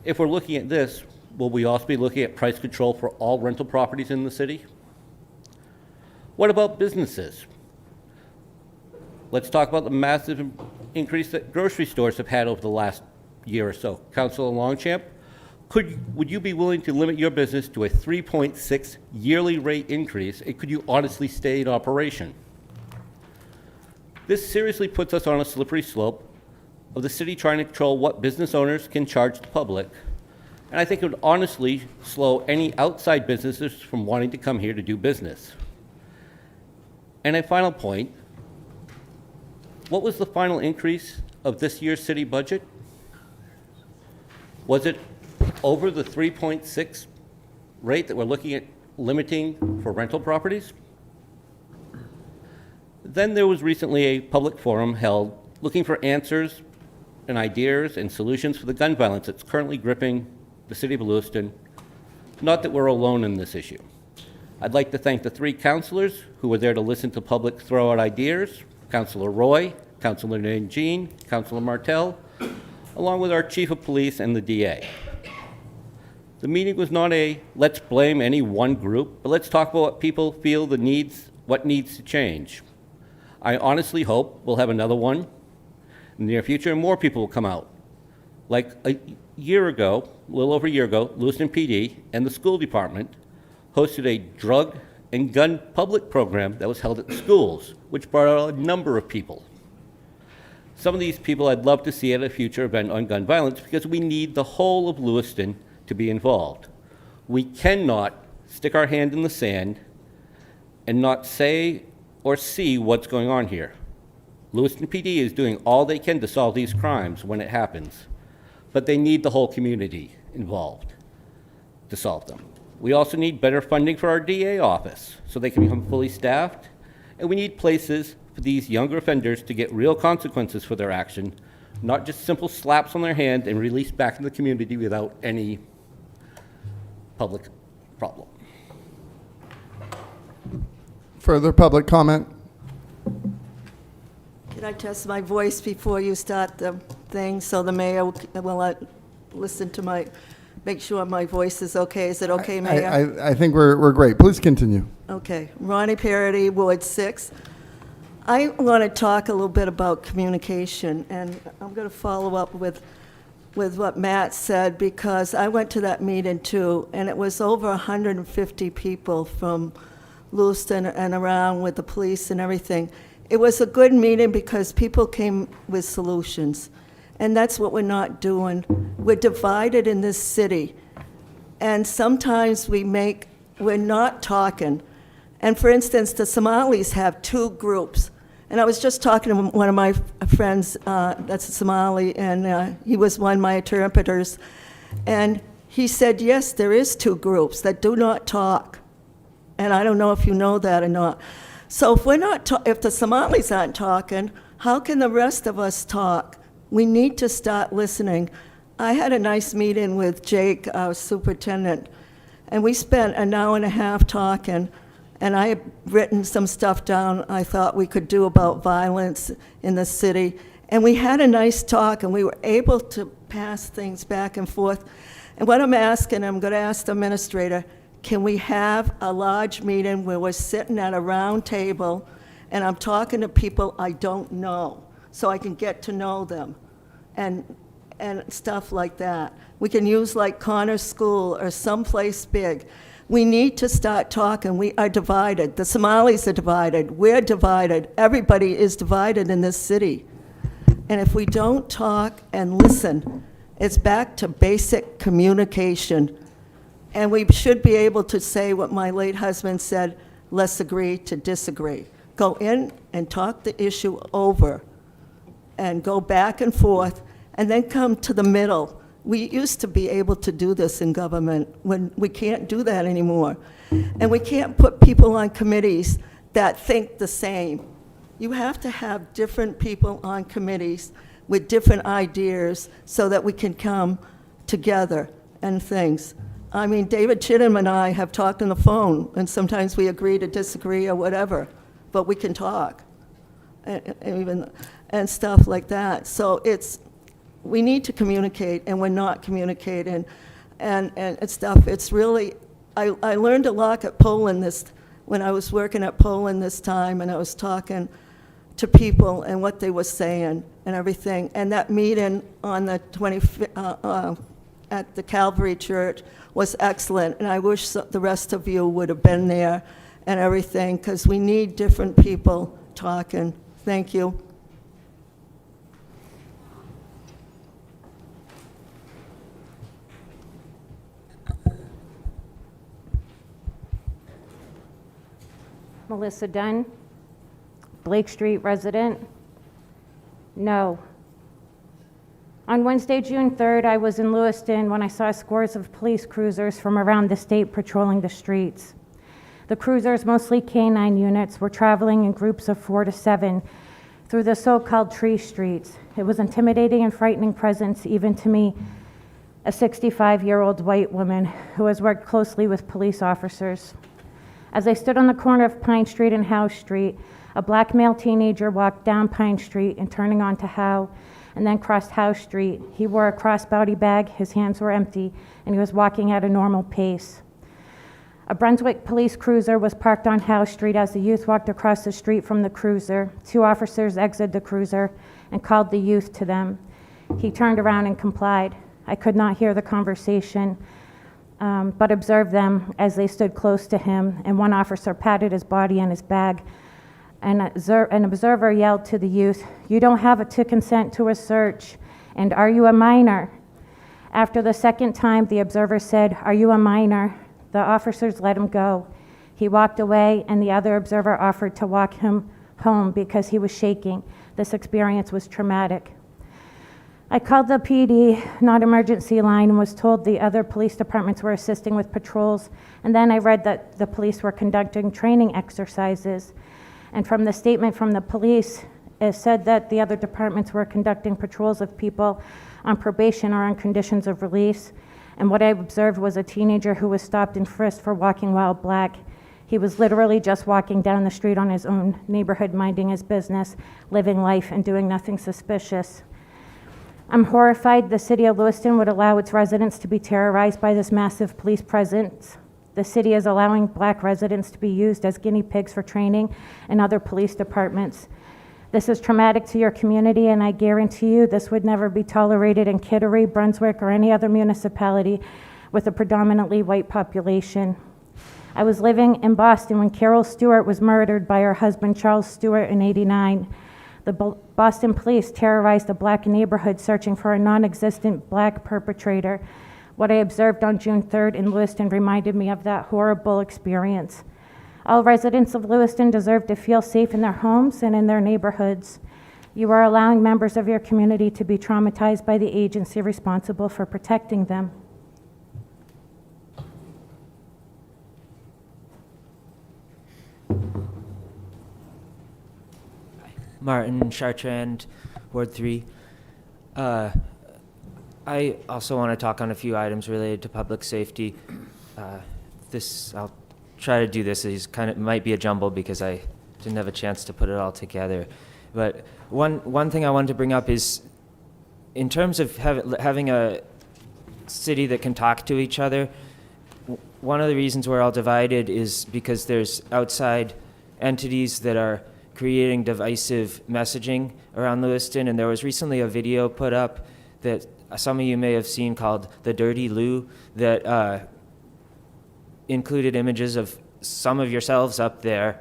if we're looking at this, will we also be looking at price control for all rental properties in the city? What about businesses? Let's talk about the massive increase that grocery stores have had over the last year or so. Councilor Longchamp, would you be willing to limit your business to a 3.6 yearly rate increase, and could you honestly stay in operation? This seriously puts us on a slippery slope of the city trying to control what business owners can charge the public, and I think it would honestly slow any outside businesses from wanting to come here to do business. And a final point, what was the final increase of this year's city budget? Was it over the 3.6 rate that we're looking at limiting for rental properties? Then there was recently a public forum held looking for answers and ideas and solutions for the gun violence that's currently gripping the city of Lewiston. Not that we're alone in this issue. I'd like to thank the 3 councilors who were there to listen to public throw out ideas, Councilor Roy, Councilor Nanjean, Councilor Martell, along with our Chief of Police and the DA. The meeting was not a let's blame any one group, but let's talk about what people feel what needs to change. I honestly hope we'll have another one in the near future and more people will come out. Like a little over a year ago, Lewiston PD and the school department hosted a drug and gun public program that was held at the schools, which brought out a number of people. Some of these people I'd love to see at a future event on gun violence because we need the whole of Lewiston to be involved. We cannot stick our hand in the sand and not say or see what's going on here. Lewiston PD is doing all they can to solve these crimes when it happens, but they need the whole community involved to solve them. We also need better funding for our DA office so they can become fully staffed, and we need places for these younger offenders to get real consequences for their action, not just simple slaps on their hand and released back in the community without any public problem. Further public comment? Can I test my voice before you start the thing so the mayor will listen to make sure my voice is okay? Is it okay, Mayor? I think we're great. Please continue. Okay. Ronnie Parity, Ward 6. I want to talk a little bit about communication, and I'm going to follow up with what Matt said, because I went to that meeting too, and it was over 150 people from Lewiston and around with the police and everything. It was a good meeting because people came with solutions, and that's what we're not doing. We're divided in this city, and sometimes we're not talking. And for instance, the Somalis have 2 groups. And I was just talking to one of my friends that's a Somali, and he was one of my interpreters. And he said, yes, there is two groups that do not talk. And I don't know if you know that or not. So if we're not, if the Somalis aren't talking, how can the rest of us talk? We need to start listening. I had a nice meeting with Jake, our superintendent, and we spent an hour and a half talking, and I had written some stuff down I thought we could do about violence in the city. And we had a nice talk, and we were able to pass things back and forth. And what I'm asking, I'm going to ask the administrator, can we have a large meeting where we're sitting at a round table and I'm talking to people I don't know so I can get to know them and stuff like that. We can use like Connor School or someplace big. We need to start talking. We are divided. The Somalis are divided. We're divided. Everybody is divided in this city. And if we don't talk and listen, it's back to basic communication. And we should be able to say what my late husband said, let's agree to disagree. Go in and talk the issue over and go back and forth and then come to the middle. We used to be able to do this in government when we can't do that anymore. And we can't put people on committees that think the same. You have to have different people on committees with different ideas so that we can come together and things. I mean, David Chittum and I have talked on the phone, and sometimes we agree to disagree or whatever, but we can talk, and stuff like that. So we need to communicate, and we're not communicating, and stuff. It's really, I learned a lot at Poland when I was working at Poland this time, and I was talking to people and what they were saying and everything. And that meeting on the 25th, at the Calvary Church was excellent, and I wish the rest of you would have been there and everything, because we need different people talking. Thank you. Melissa Dunn, Blake Street resident. No. On Wednesday, June 3rd, I was in Lewiston when I saw scores of police cruisers from around the state patrolling the streets. The cruisers, mostly K-9 units, were traveling in groups of 4 to 7 through the so-called tree streets. It was intimidating and frightening presence, even to me, a 65-year-old white woman who has worked closely with police officers. As I stood on the corner of Pine Street and Howe Street, a black male teenager walked down Pine Street and turning onto Howe, and then crossed Howe Street. He wore a crossbody bag, his hands were empty, and he was walking at a normal pace. A Brunswick police cruiser was parked on Howe Street as the youth walked across the street from the cruiser. 2 officers exited the cruiser and called the youth to them. He turned around and complied. I could not hear the conversation, but observed them as they stood close to him, and one officer patted his body and his bag. And an observer yelled to the youth, "You don't have to consent to a search, and are you a minor?" After the second time, the observer said, "Are you a minor?" The officers let him go. He walked away, and the other observer offered to walk him home because he was shaking. This experience was traumatic. I called the PD non-emergency line and was told the other police departments were assisting with patrols, and then I read that the police were conducting training exercises. And from the statement from the police, it said that the other departments were conducting patrols of people on probation or on conditions of release. And what I observed was a teenager who was stopped and frisked for walking while black. He was literally just walking down the street on his own neighborhood, minding his business, living life, and doing nothing suspicious. I'm horrified the city of Lewiston would allow its residents to be terrorized by this massive police presence. The city is allowing black residents to be used as guinea pigs for training in other police departments. This is traumatic to your community, and I guarantee you this would never be tolerated in Kittery, Brunswick, or any other municipality with a predominantly white population. I was living in Boston when Carol Stewart was murdered by her husband, Charles Stewart, in '89. The Boston police terrorized a black neighborhood searching for a non-existent black perpetrator. What I observed on June 3rd in Lewiston reminded me of that horrible experience. All residents of Lewiston deserve to feel safe in their homes and in their neighborhoods. You are allowing members of your community to be traumatized by the agency responsible for protecting them. Martin Chartrand, Ward 3. I also want to talk on a few items related to public safety. I'll try to do this. It might be a jumble because I didn't have a chance to put it all together. But one thing I wanted to bring up is, in terms of having a city that can talk to each other, one of the reasons we're all divided is because there's outside entities that are creating divisive messaging around Lewiston, and there was recently a video put up that some of you may have seen called The Dirty Lou that included images of some of yourselves up there,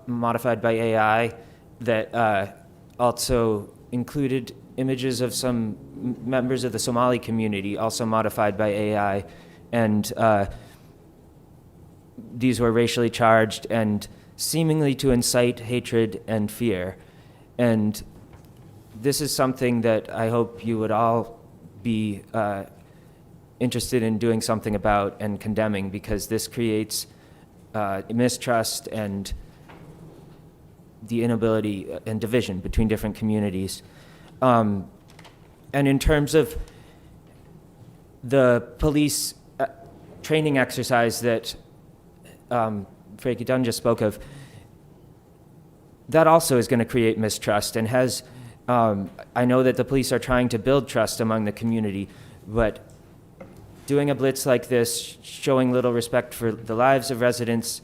modified by AI, that also included images of some members of the Somali community, also modified by AI, and these were racially charged and seemingly to incite hatred and fear. And this is something that I hope you would all be interested in doing something about and condemning, because this creates mistrust and the inability and division between different communities. And in terms of the police training exercise that Frankie Dunn just spoke of, that also is going to create mistrust and has, I know that the police are trying to build trust among the community, but doing a blitz like this, showing little respect for the lives of residents,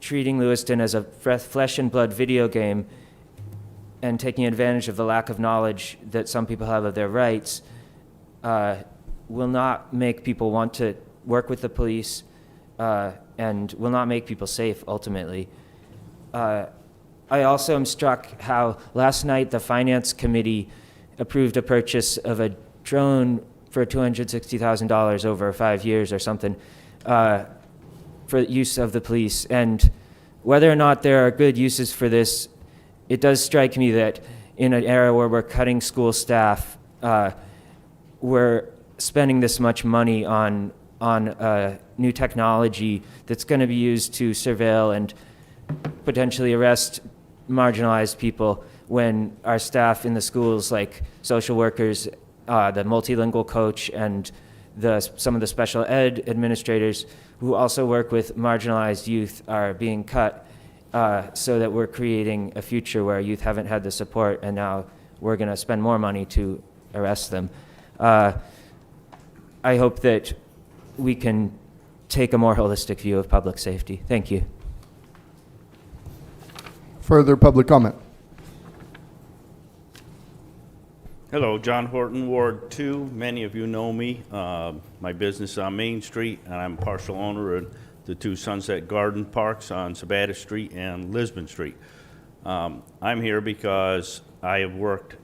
treating Lewiston as a flesh and blood video game, and taking advantage of the lack of knowledge that some people have of their rights, will not make people want to work with the police, and will not make people safe, ultimately. I also am struck how last night the Finance Committee approved a purchase of a drone for $260,000 over 5 years or something, for use of the police. And whether or not there are good uses for this, it does strike me that in an era where we're cutting school staff, we're spending this much money on new technology that's going to be used to surveil and potentially arrest marginalized people, when our staff in the schools, like social workers, the multilingual coach, and some of the special ed administrators who also work with marginalized youth, are being cut, so that we're creating a future where youth haven't had the support, and now we're going to spend more money to arrest them. I hope that we can take a more holistic view of public safety. Thank you. Further public comment? Hello, John Horton, Ward 2. Many of you know me. My business is on Main Street, and I'm partial owner of the two Sunset Garden Parks on Sabata Street and Lisbon Street. I'm here because I have worked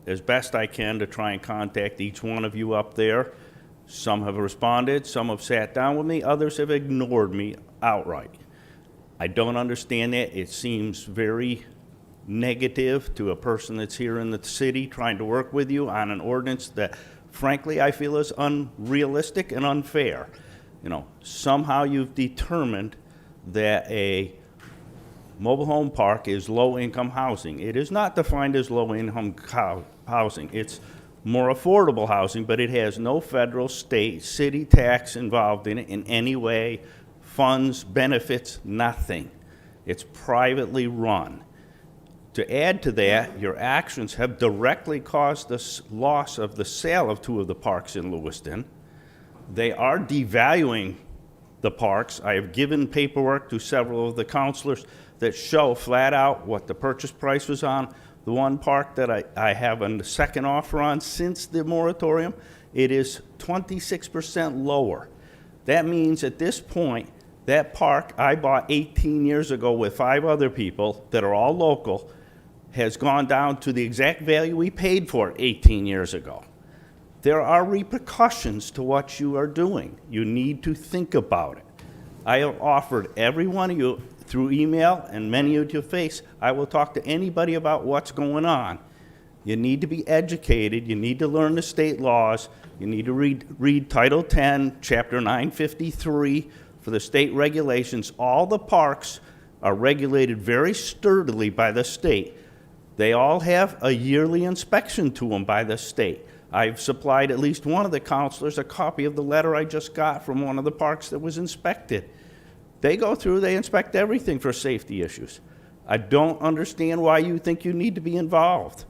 as best I can to try and contact each one of you up there. Some have responded, some have sat down with me, others have ignored me outright. I don't understand that. It seems very negative to a person that's here in the city trying to work with you on an ordinance that, frankly, I feel is unrealistic and unfair. You know, somehow you've determined that a mobile home park is low-income housing. It is not defined as low-income housing. It's more affordable housing, but it has no federal, state, city tax involved in it in any way, funds, benefits, nothing. It's privately run. To add to that, your actions have directly caused the loss of the sale of two of the parks in Lewiston. They are devaluing the parks. I have given paperwork to several of the counselors that show flat out what the purchase price was on. The one park that I have a second offer on since the moratorium, it is 26% lower. That means at this point, that park I bought 18 years ago with 5 other people that are all local has gone down to the exact value we paid for it 18 years ago. There are repercussions to what you are doing. You need to think about it. I have offered every one of you through email, and many of you face, I will talk to anybody about what's going on. You need to be educated. You need to learn the state laws. You need to read Title 10, Chapter 953 for the state regulations. All the parks are regulated very sturdily by the state. They all have a yearly inspection to them by the state. I've supplied at least one of the counselors a copy of the letter I just got from one of the parks that was inspected. They go through, they inspect everything for safety issues. I don't understand why you think you need to be involved.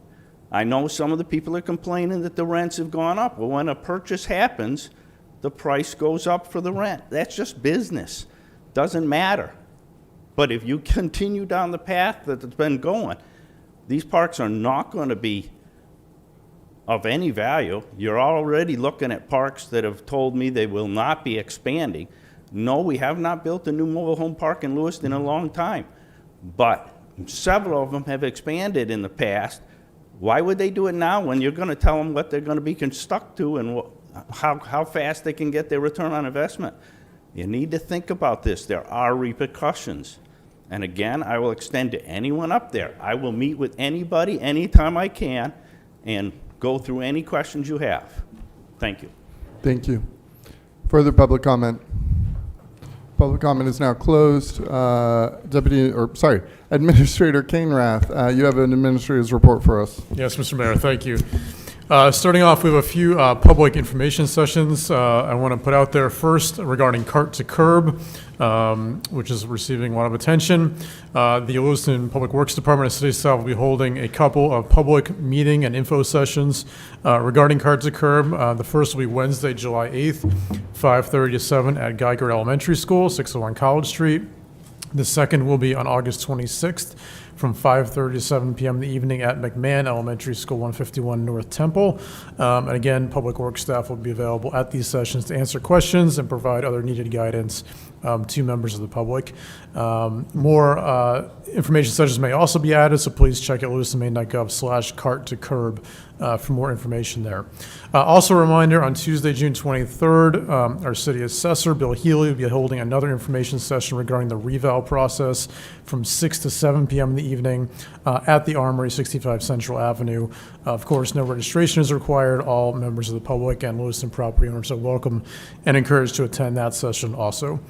I know some of the people are complaining that the rents have gone up. Well, when a purchase happens, the price goes up for the rent. That's just business. Doesn't matter. But if you continue down the path that it's been going, these parks are not going to be of any value. You're already looking at parks that have told me they will not be expanding. No, we have not built a new mobile home park in Lewiston in a long time, but several of them have expanded in the past. Why would they do it now when you're going to tell them what they're going to be stuck to and how fast they can get their return on investment? You need to think about this. There are repercussions. And again, I will extend to anyone up there. I will meet with anybody anytime I can and go through any questions you have. Thank you. Thank you. Further public comment? Public comment is now closed. Administrator Kainrath, you have an administrator's report for us. Yes, Mr. Mayor, thank you. Starting off, we have a few public information sessions I want to put out there. First, regarding Cart to Curb, which is receiving a lot of attention. The Lewiston Public Works Department of City Staff will be holding a couple of public meeting and info sessions regarding Cart to Curb. The first will be Wednesday, July 8th, 5:30 to 7 at Geiger Elementary School, 601 College Street. The second will be on August 26th from 5:30 to 7 p.m. in the evening at McMahon Elementary School, 151 North Temple. And again, Public Works staff will be available at these sessions to answer questions and provide other needed guidance to members of the public. More information sessions may also be added, so please check out lewistonmaine.gov/cart-to-curb for more information there. Also a reminder, on Tuesday, June 23rd, our city assessor, Bill Healy, will be holding another information session regarding the reval process from 6 to 7 p.m. in the evening at the Armory, 65 Central Avenue. Of course, no registration is required. All members of the public and Lewiston property owners are welcome and encouraged to attend that session also.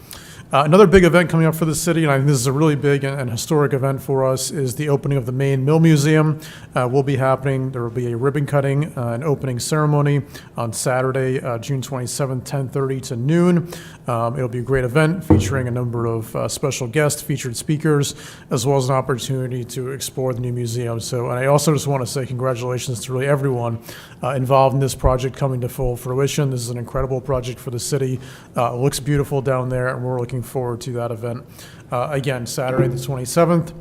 Another big event coming up for the city, and I think this is a really big and historic event for us, is the opening of the Maine Mill Museum. Will be happening. There will be a ribbon cutting and opening ceremony on Saturday, June 27th, 10:30 to noon. It'll be a great event featuring a number of special guests, featured speakers, as well as an opportunity to explore the new museum. So, and I also just want to say congratulations to really everyone involved in this project coming to full fruition. This is an incredible project for the city. It looks beautiful down there, and we're looking forward to that event. Again, Saturday the 27th,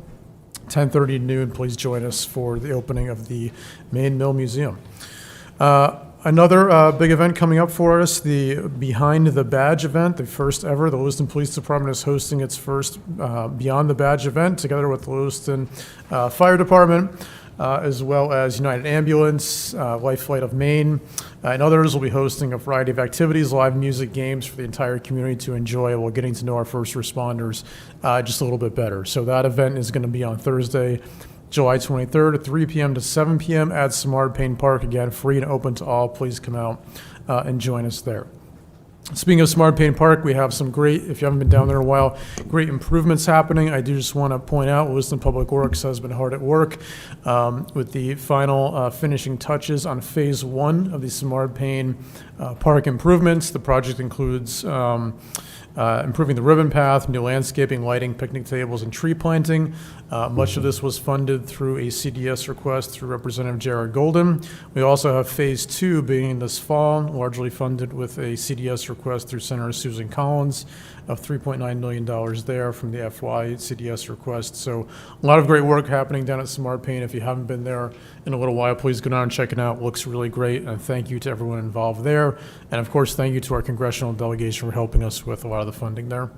10:30 to noon. Please join us for the opening of the Maine Mill Museum. Another big event coming up for us, the Behind the Badge event, the first ever. The Lewiston Police Department is hosting its first Beyond the Badge event together with the Lewiston Fire Department, as well as United Ambulance, Life Flight of Maine, and others will be hosting a variety of activities, live music, games for the entire community to enjoy while getting to know our first responders just a little bit better. So that event is going to be on Thursday, July 23rd at 3 p.m. to 7 p.m. at Simard Payne Park. Again, free and open to all. Please come out and join us there. Speaking of Simard Payne Park, we have some great, if you haven't been down there in a while, great improvements happening. I do just want to point out, Lewiston Public Works has been hard at work with the final finishing touches on Phase 1 of the Simard Payne Park improvements. The project includes improving the ribbon path, new landscaping, lighting, picnic tables, and tree planting. Much of this was funded through a CDS request through Representative Jared Golden. We also have Phase 2 beginning this fall, largely funded with a CDS request through Senator Susan Collins of $3.9 million there from the FY CDS request. So a lot of great work happening down at Simard Payne. If you haven't been there in a little while, please go down and check it out. It looks really great, and thank you to everyone involved there. And of course, thank you to our congressional delegation for helping us with a lot of the funding there.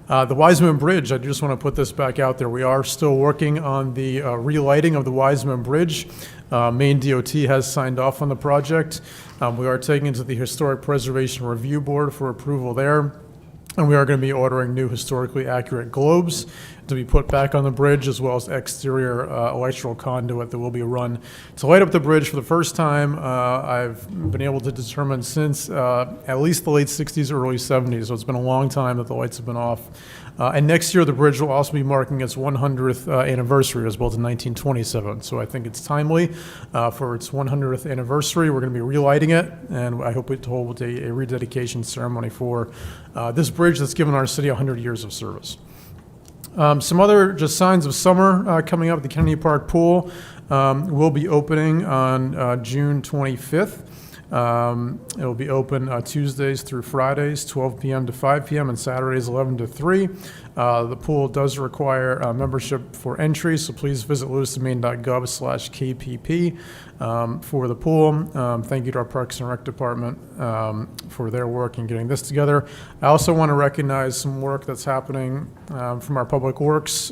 The Wiseman Bridge, I just want to put this back out there. We are still working on the relighting of the Wiseman Bridge. Maine DOT has signed off on the project. We are taking it to the Historic Preservation Review Board for approval there. And we are going to be ordering new historically accurate globes to be put back on the bridge, as well as exterior electrical conduit that will be run to light up the bridge for the first time. I've been able to determine since at least the late 60s, early 70s, so it's been a long time that the lights have been off. And next year, the bridge will also be marking its 100th anniversary. It was built in 1927, so I think it's timely for its 100th anniversary. We're going to be relighting it, and I hope we hold a rededication ceremony for this bridge that's given our city 100 years of service. Some other just signs of summer coming up. The Kennedy Park Pool will be opening on June 25th. It will be open Tuesdays through Fridays, 12 p.m. to 5 p.m., and Saturdays, 11 to 3. The pool does require membership for entry, so please visit lewistonmaine.gov/KPP for the pool. Thank you to our Parks and Rec Department for their work in getting this together. I also want to recognize some work that's happening from our Public Works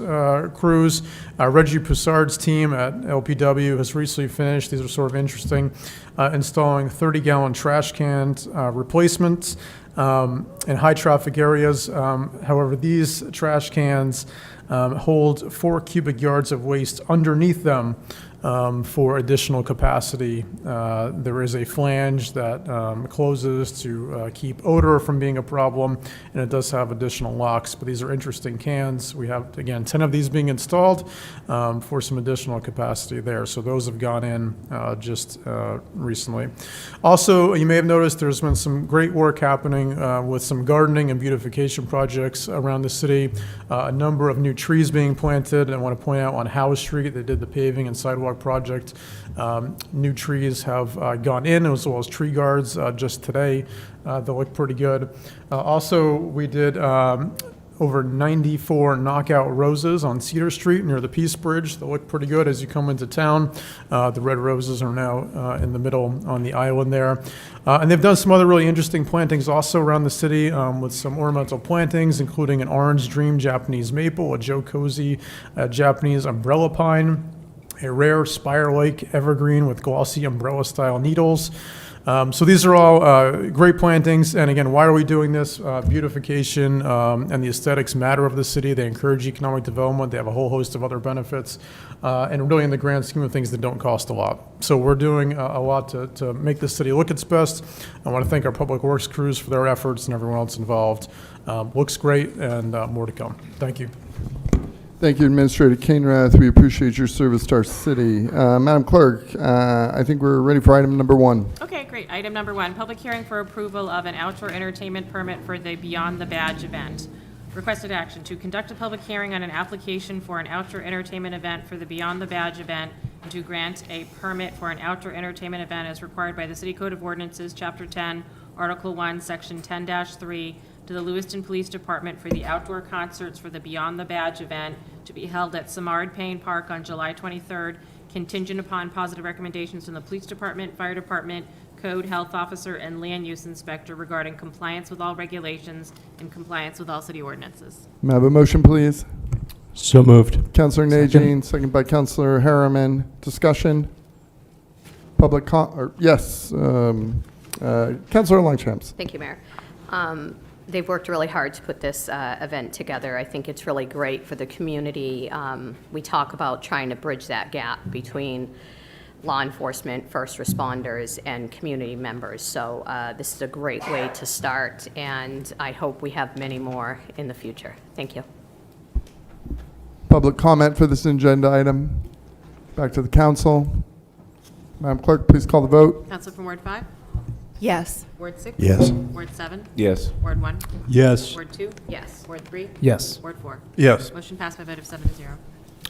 crews. Reggie Poussard's team at LPW has recently finished, these are sort of interesting, installing 30-gallon trash cans replacements in high traffic areas. However, these trash cans hold 4 cubic yards of waste underneath them for additional capacity. There is a flange that closes to keep odor from being a problem, and it does have additional locks, but these are interesting cans. We have, again, 10 of these being installed for some additional capacity there. So those have gone in just recently. Also, you may have noticed there's been some great work happening with some gardening and beautification projects around the city. A number of new trees being planted. I want to point out on Howe Street, they did the paving and sidewalk project. New trees have gone in, as well as tree guards just today. They look pretty good. Also, we did over 94 knockout roses on Cedar Street near the Peace Bridge. They look pretty good as you come into town. The red roses are now in the middle on the island there. And they've done some other really interesting plantings also around the city with some ornamental plantings, including an orange dream Japanese maple, a Joe Cozy Japanese umbrella pine, a rare spire-like evergreen with glossy umbrella-style needles. So these are all great plantings, and again, why are we doing this? Beautification and the aesthetics matter of the city. They encourage economic development. They have a whole host of other benefits, and really in the grand scheme of things, they don't cost a lot. So we're doing a lot to make the city look its best. I want to thank our Public Works crews for their efforts and everyone else involved. Looks great, and more to come. Thank you. Thank you, Administrator Kainrath. We appreciate your service to our city. Madam Clerk, I think we're ready for item number 1. Okay, great. Item number 1, public hearing for approval of an outdoor entertainment permit for the Beyond the Badge event. Requested action to conduct a public hearing on an application for an outdoor entertainment event for the Beyond the Badge event and to grant a permit for an outdoor entertainment event as required by the City Code of Ordinances, Chapter 10, Article 1, Section 10-3, to the Lewiston Police Department for the outdoor concerts for the Beyond the Badge event to be held at Samard Payne Park on July 23rd, contingent upon positive recommendations from the Police Department, Fire Department, Code, Health Officer, and Land Use Inspector regarding compliance with all regulations and compliance with all city ordinances. May I have a motion, please? So moved. Councilor Najin, second by Councilor Harriman. Discussion? Public yes. Councilor Longchamps. Thank you, Mayor. They've worked really hard to put this event together. I think it's really great for the community. We talk about trying to bridge that gap between law enforcement, first responders, and community members. So this is a great way to start, and I hope we have many more in the future. Thank you. Public comment for this agenda item. Back to the council. Madam Clerk, please call the vote. Council from Ward 5? Yes. Ward 6? Yes. Ward 7? Yes. Ward 1? Yes. Ward 2? Yes. Ward 3? Yes. Ward 4? Yes. Motion passed by a vote of 7-0.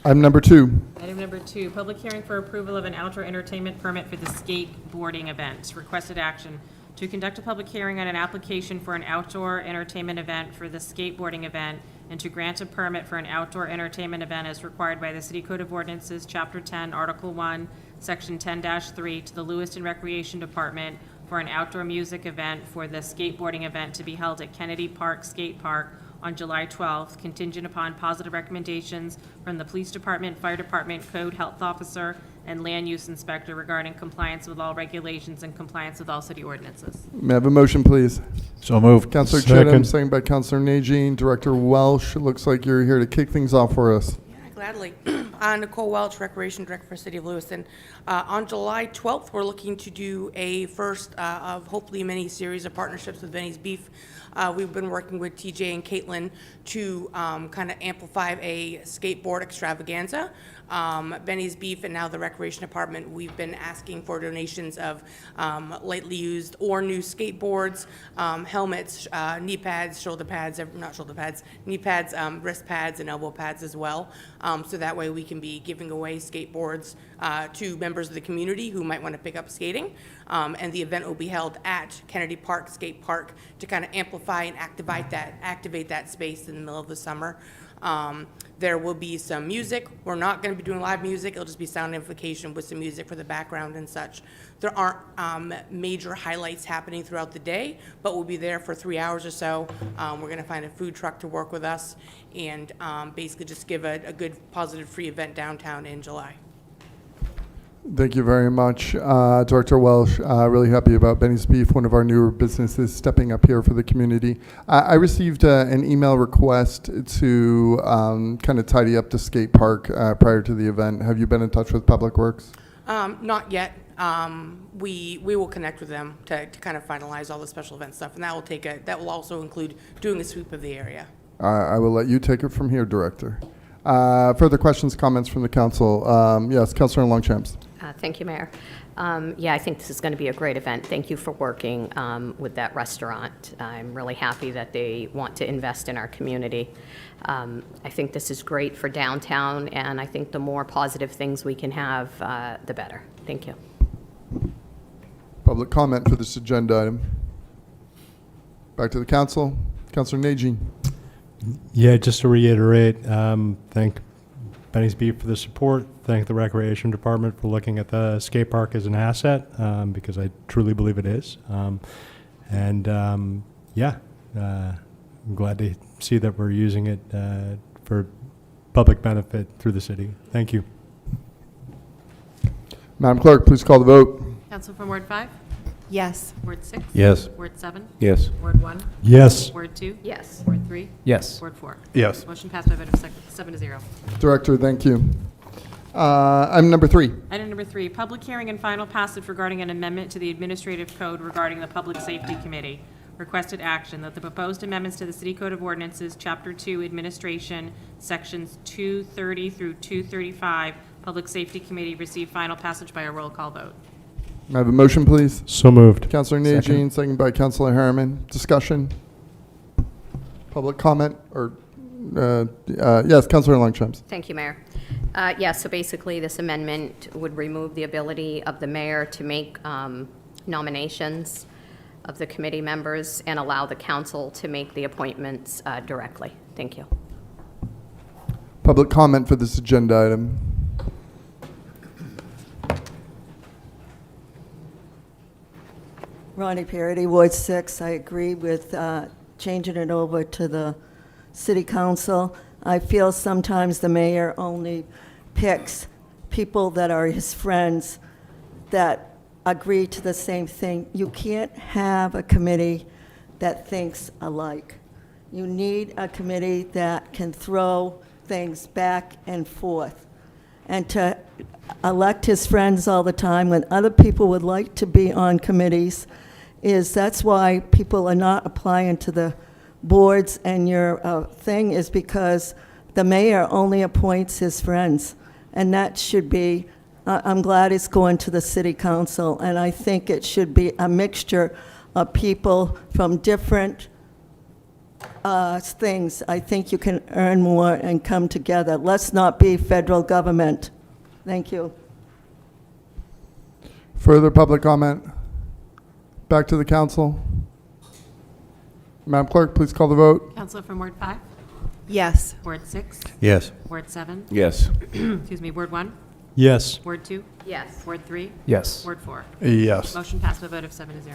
Item number 2. Item number 2, public hearing for approval of an outdoor entertainment permit for the skateboarding event. Requested action to conduct a public hearing on an application for an outdoor entertainment event for the skateboarding event and to grant a permit for an outdoor entertainment event as required by the City Code of Ordinances, Chapter 10, Article 1, Section 10-3 to the Lewiston Recreation Department for an outdoor music event for the skateboarding event to be held at Kennedy Park Skate Park on July 12th, contingent upon positive recommendations from the Police Department, Fire Department, Code, Health Officer, and land use inspector regarding compliance with all regulations and compliance with all city ordinances. May I have a motion, please? So moved. Councilor Second. Chittum, second by Councilor Najin. Director Welsh, it looks like you're here to kick things off for us. Gladly. Nicole Welch, Recreation Director for City of Lewiston. On July 12th, we're looking to do a first of hopefully many series of partnerships with Benny's Beef. We've been working with TJ and Caitlin to kind of amplify a skateboard extravaganza. Benny's Beef and now the Recreation Department, we've been asking for donations of lightly used or new skateboards, helmets, knee pads, shoulder pads, not shoulder pads, knee pads, wrist pads, and elbow pads as well. So that way we can be giving away skateboards to members of the community who might want to pick up skating. And the event will be held at Kennedy Park Skate Park to kind of amplify and activate that space in the middle of the summer. There will be some music. We're not going to be doing live music. It'll just be sound amplification with some music for the background and such. There aren't major highlights happening throughout the day, but we'll be there for 3 hours or so. We're going to find a food truck to work with us and basically just give a good, positive, free event downtown in July. Thank you very much, Director Welsh. Really happy about Benny's Beef, one of our newer businesses stepping up here for the community. I received an email request to kind of tidy up the skate park prior to the event. Have you been in touch with Public Works? Not yet. We will connect with them to kind of finalize all the special event stuff, and that will also include doing a sweep of the area. I will let you take it from here, Director. Further questions, comments from the council? Yes, Councilor Longchamps. Thank you, Mayor. Yeah, I think this is going to be a great event. Thank you for working with that restaurant. I'm really happy that they want to invest in our community. I think this is great for downtown, and I think the more positive things we can have, the better. Thank you. Public comment for this agenda item. Back to the council. Councilor Najin. Yeah, just to reiterate, thank Benny's Beef for the support. Thank the Recreation Department for looking at the skate park as an asset, because I truly believe it is. I'm glad to see that we're using it for public benefit through the city. Thank you. Madam Clerk, please call the vote. Council from Ward 5? Yes. Ward 6? Yes. Ward 7? Yes. Ward 1? Yes. Ward 2? Yes. Ward 3? Yes. Ward 4? Yes. Motion passed by a vote of 7-0. Director, thank you. Item number 3. Item number 3, public hearing and final passage regarding an amendment to the Administrative Code regarding the Public Safety Committee. Requested action that the proposed amendments to the City Code of Ordinances, Chapter 2, Administration, Sections 230 through 235, Public Safety Committee receive final passage by a roll call vote. May I have a motion, please? So moved. Councilor Najin, second by Councilor Harriman. Discussion? Public comment? Or yes, Councilor Longchamps. Thank you, Mayor. So basically, this amendment would remove the ability of the mayor to make nominations of the committee members and allow the council to make the appointments directly. Thank you. Public comment for this agenda item. Ronnie Parity, Ward 6. I agree with changing it over to the city council. I feel sometimes the mayor only picks people that are his friends that agree to the same thing. You can't have a committee that thinks alike. You need a committee that can throw things back and forth. And to elect his friends all the time when other people would like to be on committees that's why people are not applying to the boards, and your thing is because the mayor only appoints his friends. And that should be, I'm glad it's going to the city council, and I think it should be a mixture of people from different things. I think you can earn more and come together. Let's not be federal government. Thank you. Further public comment? Back to the council. Madam Clerk, please call the vote. Councilor from Ward 5? Yes. Ward 6? Yes. Ward 7? Yes. Excuse me, Ward 1? Yes. Ward 2? Yes. Ward 3? Yes. Ward 4? Yes. Motion passed by a vote of 7-0.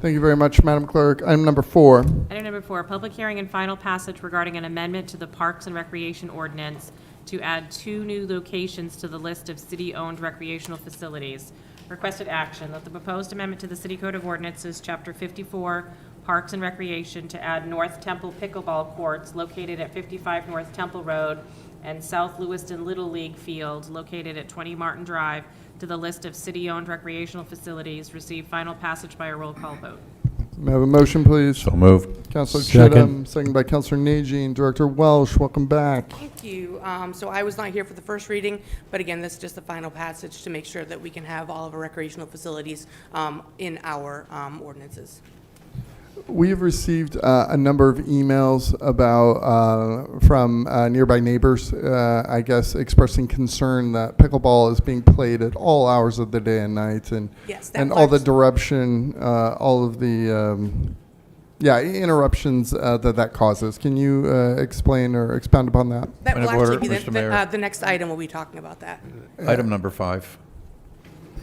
Thank you very much, Madam Clerk. Item number 4. Item number 4, public hearing and final passage regarding an amendment to the Parks and Recreation Ordinance, to add 2 new locations to the list of city-owned recreational facilities. Requested action that the proposed amendment to the City Code of Ordinances, Chapter 54, Parks and Recreation, to add North Temple pickleball courts located at 55 North Temple Road and South Lewiston Little League Field located at 20 Martin Drive to the list of city-owned recreational facilities receive final passage by a roll call vote. May I have a motion, please? So moved. Councilor Second. Chittum, second by Councilor Najin. Director Welsh, welcome back. Thank you. So I was not here for the first reading, but again, this is just the final passage to make sure that we can have all of our recreational facilities in our ordinances. We have received a number of emails about from nearby neighbors, I guess, expressing concern that pickleball is being played at all hours of the day and night, and Yes, that and all the flags- disruption, all of the interruptions that causes. Can you explain or expound upon that? That will Point of order, actually be Mr. Mayor. the next item. We'll be talking about that. Item number 5.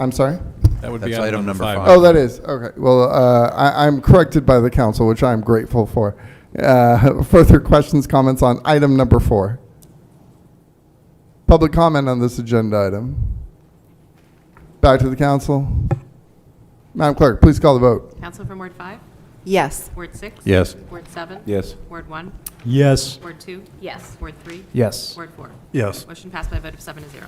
I'm sorry? That would That's be item number 5. Oh, that is, okay. Well, I'm corrected by the council, which I'm grateful for. Further questions, comments on item number 4? Public comment on this agenda item? Back to the council. Madam Clerk, please call the vote. Council from Ward 5? Yes. Ward 6? Yes. Ward 7? Yes. Ward 1? Yes. Ward 2? Yes. Ward 3? Yes. Ward 4? Yes. Motion passed by a vote of 7 to 0.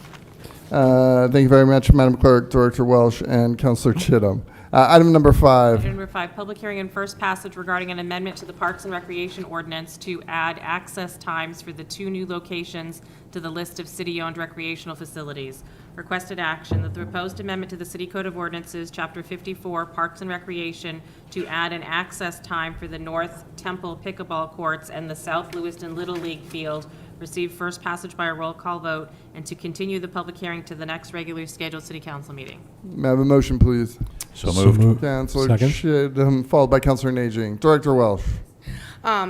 Thank you very much, Madam Clerk, Director Welsh, and Councilor Chittum. Item number 5. Item number 5, public hearing and first passage regarding an amendment to the Parks and Recreation Ordinance to add access times for the 2 new locations to the list of city-owned recreational facilities. Requested action that the proposed amendment to the City Code of Ordinances, Chapter 54, Parks and Recreation, to add an access time for the North Temple pickleball courts and the South Lewiston Little League Field receive first passage by a roll call vote, and to continue the public hearing to the next regularly scheduled City Council meeting. May I have a motion, please? So moved. Councilor Second. Chittum, followed by Councilor Najin. Director Welsh.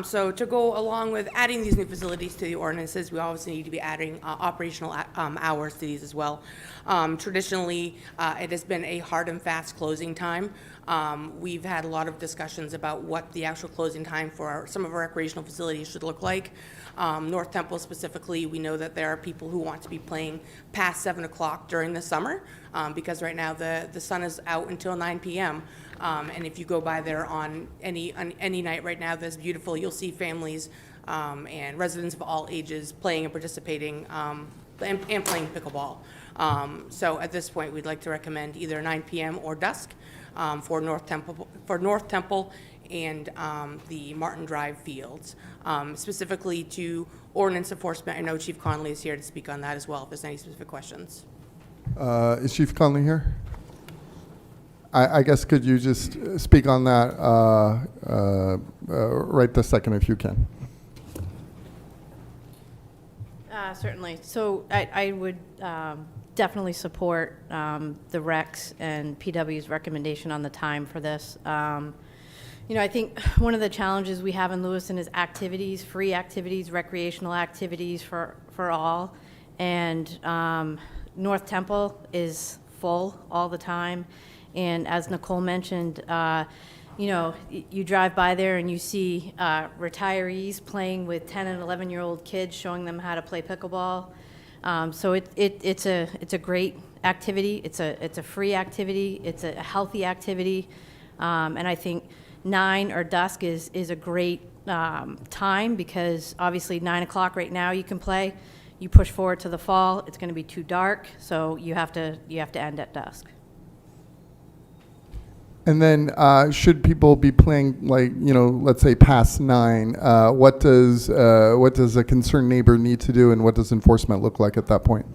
So to go along with adding these new facilities to the ordinances, we obviously need to be adding operational hours to these as well. Traditionally, it has been a hard and fast closing time. We've had a lot of discussions about what the actual closing time for some of our recreational facilities should look like. North Temple specifically, we know that there are people who want to be playing past 7 o'clock during the summer because right now the sun is out until 9 p.m. And if you go by there on any night right now that's beautiful, you'll see families and residents of all ages playing and participating and playing pickleball. So at this point, we'd like to recommend either 9 p.m. or dusk for North Temple and the Martin Drive fields. Specifically to ordinance enforcement, I know Chief Conley is here to speak on that as well, if there's any specific questions. Is Chief Conley here? I guess could you just speak on that right this second if you can? Certainly. So I would definitely support the REC's and PW's recommendation on the time for this. I think one of the challenges we have in Lewiston is activities, free activities, recreational activities for all. And North Temple is full all the time. And as Nicole mentioned, you drive by there and you see retirees playing with 10 and 11-year-old kids, showing them how to play pickleball. So it's a great activity. It's a free activity. It's a healthy activity. And I think 9 or dusk is a great time because obviously 9 o'clock right now you can play. You push forward to the fall, it's going to be too dark, so you have to end at dusk. And then, should people be playing, like, let's say past 9? What does a concerned neighbor need to do, and what does enforcement look like at that point?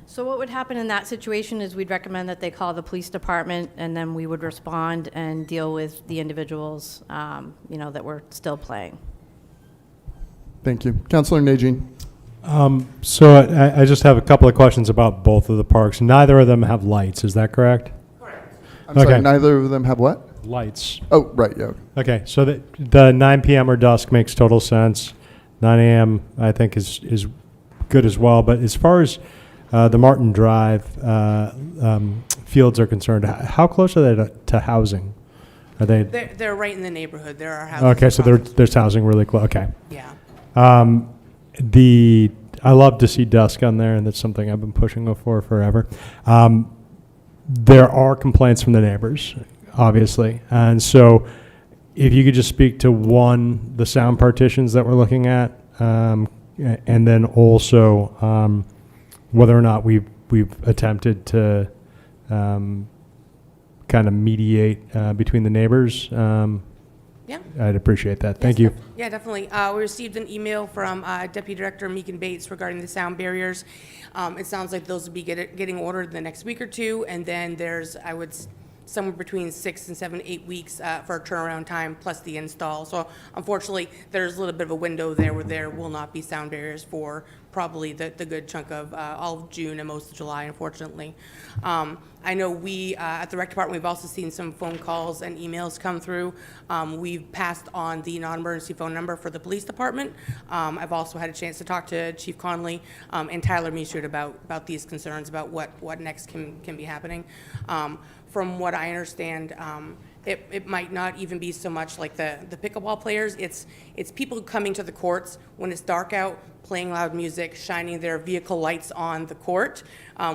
So what would happen in that situation is we'd recommend that they call the police department, and then we would respond and deal with the individuals, that were still playing. Thank you, Councilor Najin. So I just have a couple of questions about both of the parks. Neither of them have lights. Is that correct? I'm sorry, neither of them have what? Lights. Oh, right, yeah. Okay, so the 9 p.m. or dusk makes total sense. 9 a.m. I think is good as well. But as far as the Martin Drive fields are concerned, how close are they to housing? Are they? They're right in the neighborhood. There are houses. Okay, so there's housing really close. Okay. Yeah. I love to see dusk on there, and that's something I've been pushing for forever. There are complaints from the neighbors, obviously, and so if you could just speak to one, the sound partitions that we're looking at, and then also whether or not we've attempted to kind of mediate between the neighbors. Yeah. I'd appreciate that. Thank you. Yeah, definitely. We received an email from Deputy Director Meekin Bates regarding the sound barriers. It sounds like those will be getting ordered in the next week or two, and then there's, somewhere between 6 and 7, 8 weeks for a turnaround time plus the install. So unfortunately, there's a little bit of a window there where there will not be sound barriers for probably the good chunk of all of June and most of July, unfortunately. I know we, at the rec department, we've also seen some phone calls and emails come through. We've passed on the non-emergency phone number for the police department. I've also had a chance to talk to Chief Conley and Tyler Meachard about these concerns about what next can be happening. From what I understand, it might not even be so much like the pickleball players. It's people coming to the courts when it's dark out, playing loud music, shining their vehicle lights on the court,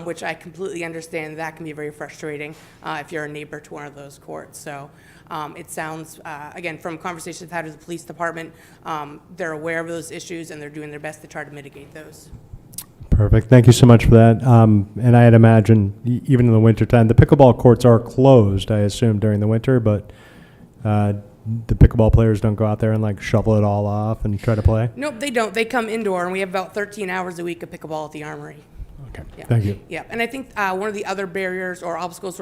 which I completely understand that can be very frustrating if you're a neighbor to one of those courts. So it sounds, again, from conversations I've had with the police department, they're aware of those issues and they're doing their best to try to mitigate those. Perfect. Thank you so much for that. And I had imagined, even in the wintertime, the pickleball courts are closed, I assume, during the winter, but the pickleball players don't go out there and like shovel it all off and try to play? Nope, they don't. They come indoor, and we have about 13 hours a week of pickleball at the Armory. Okay, yeah. Thank you. Yeah, and I think one of the other barriers or obstacles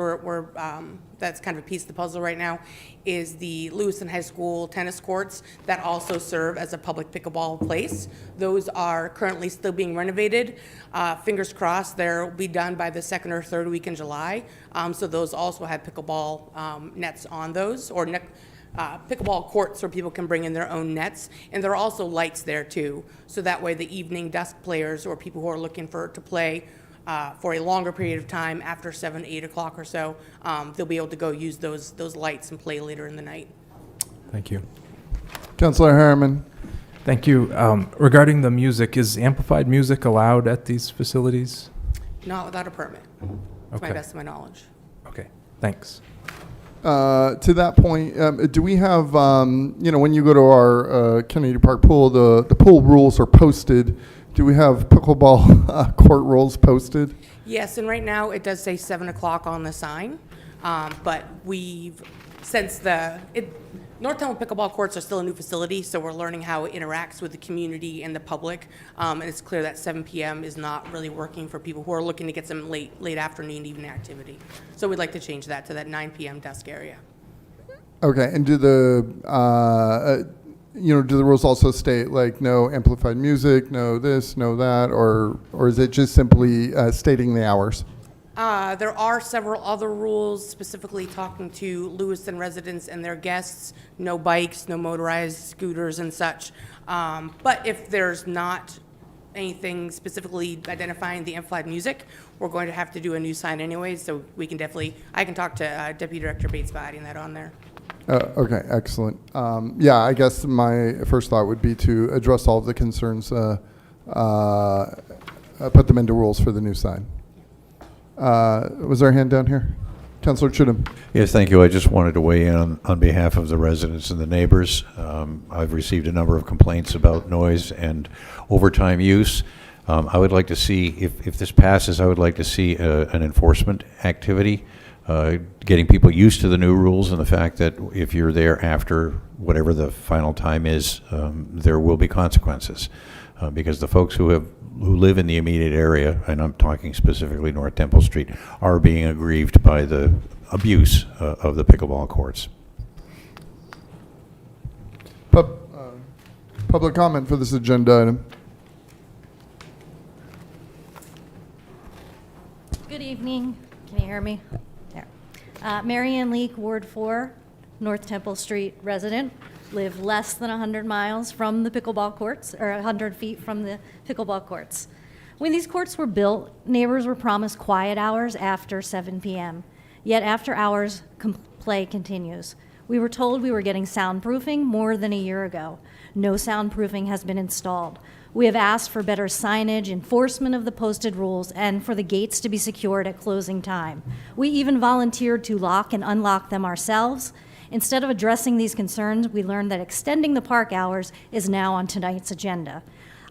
that's kind of a piece of the puzzle right now is the Lewiston High School tennis courts that also serve as a public pickleball place. Those are currently still being renovated. Fingers crossed they'll be done by the second or third week in July. So those also have pickleball nets on those, or pickleball courts where people can bring in their own nets, and there are also lights there too, so that way the evening dusk players or people who are looking to play for a longer period of time after 7, 8 o'clock or so, they'll be able to go use those lights and play later in the night. Thank you. Councilor Harriman. Thank you. Regarding the music, is amplified music allowed at these facilities? Not without a permit, to my best of my knowledge. Okay, thanks. To that point, do we have, when you go to our Kennedy Park pool, the pool rules are posted. Do we have pickleball court rules posted? Yes, and right now it does say 7 o'clock on the sign, but since North Temple pickleball courts are still a new facility, so we're learning how it interacts with the community and the public, and it's clear that 7 p.m. is not really working for people who are looking to get some late afternoon, evening activity. So we'd like to change that to that 9 p.m. dusk area. Okay, and do the rules also state like no amplified music, no this, no that, or is it just simply stating the hours? There are several other rules specifically talking to Lewiston residents and their guests, no bikes, no motorized scooters and such. But if there's not anything specifically identifying the amplified music, we're going to have to do a new sign anyways, so we can I can talk to Deputy Director Bates about adding that on there. Okay, excellent. I guess my first thought would be to address all of the concerns, put them into rules for the new sign. Was there a hand down here? Councilor Chittum. Yes, thank you. I just wanted to weigh in on behalf of the residents and the neighbors. I've received a number of complaints about noise and overtime use. I would like to see, if this passes, I would like to see an enforcement activity, getting people used to the new rules and the fact that if you're there after whatever the final time is, there will be consequences. Because the folks who live in the immediate area, and I'm talking specifically North Temple Street, are being aggrieved by the abuse of the pickleball courts. Public comment for this agenda item. Good evening. Can you hear me? There. Mary Ann Leake, Ward 4, North Temple Street resident. Live less than 100 miles from the pickleball courts, or 100 feet from the pickleball courts. When these courts were built, neighbors were promised quiet hours after 7 p.m. Yet after hours, play continues. We were told we were getting soundproofing more than a year ago. No soundproofing has been installed. We have asked for better signage, enforcement of the posted rules, and for the gates to be secured at closing time. We even volunteered to lock and unlock them ourselves. Instead of addressing these concerns, we learned that extending the park hours is now on tonight's agenda.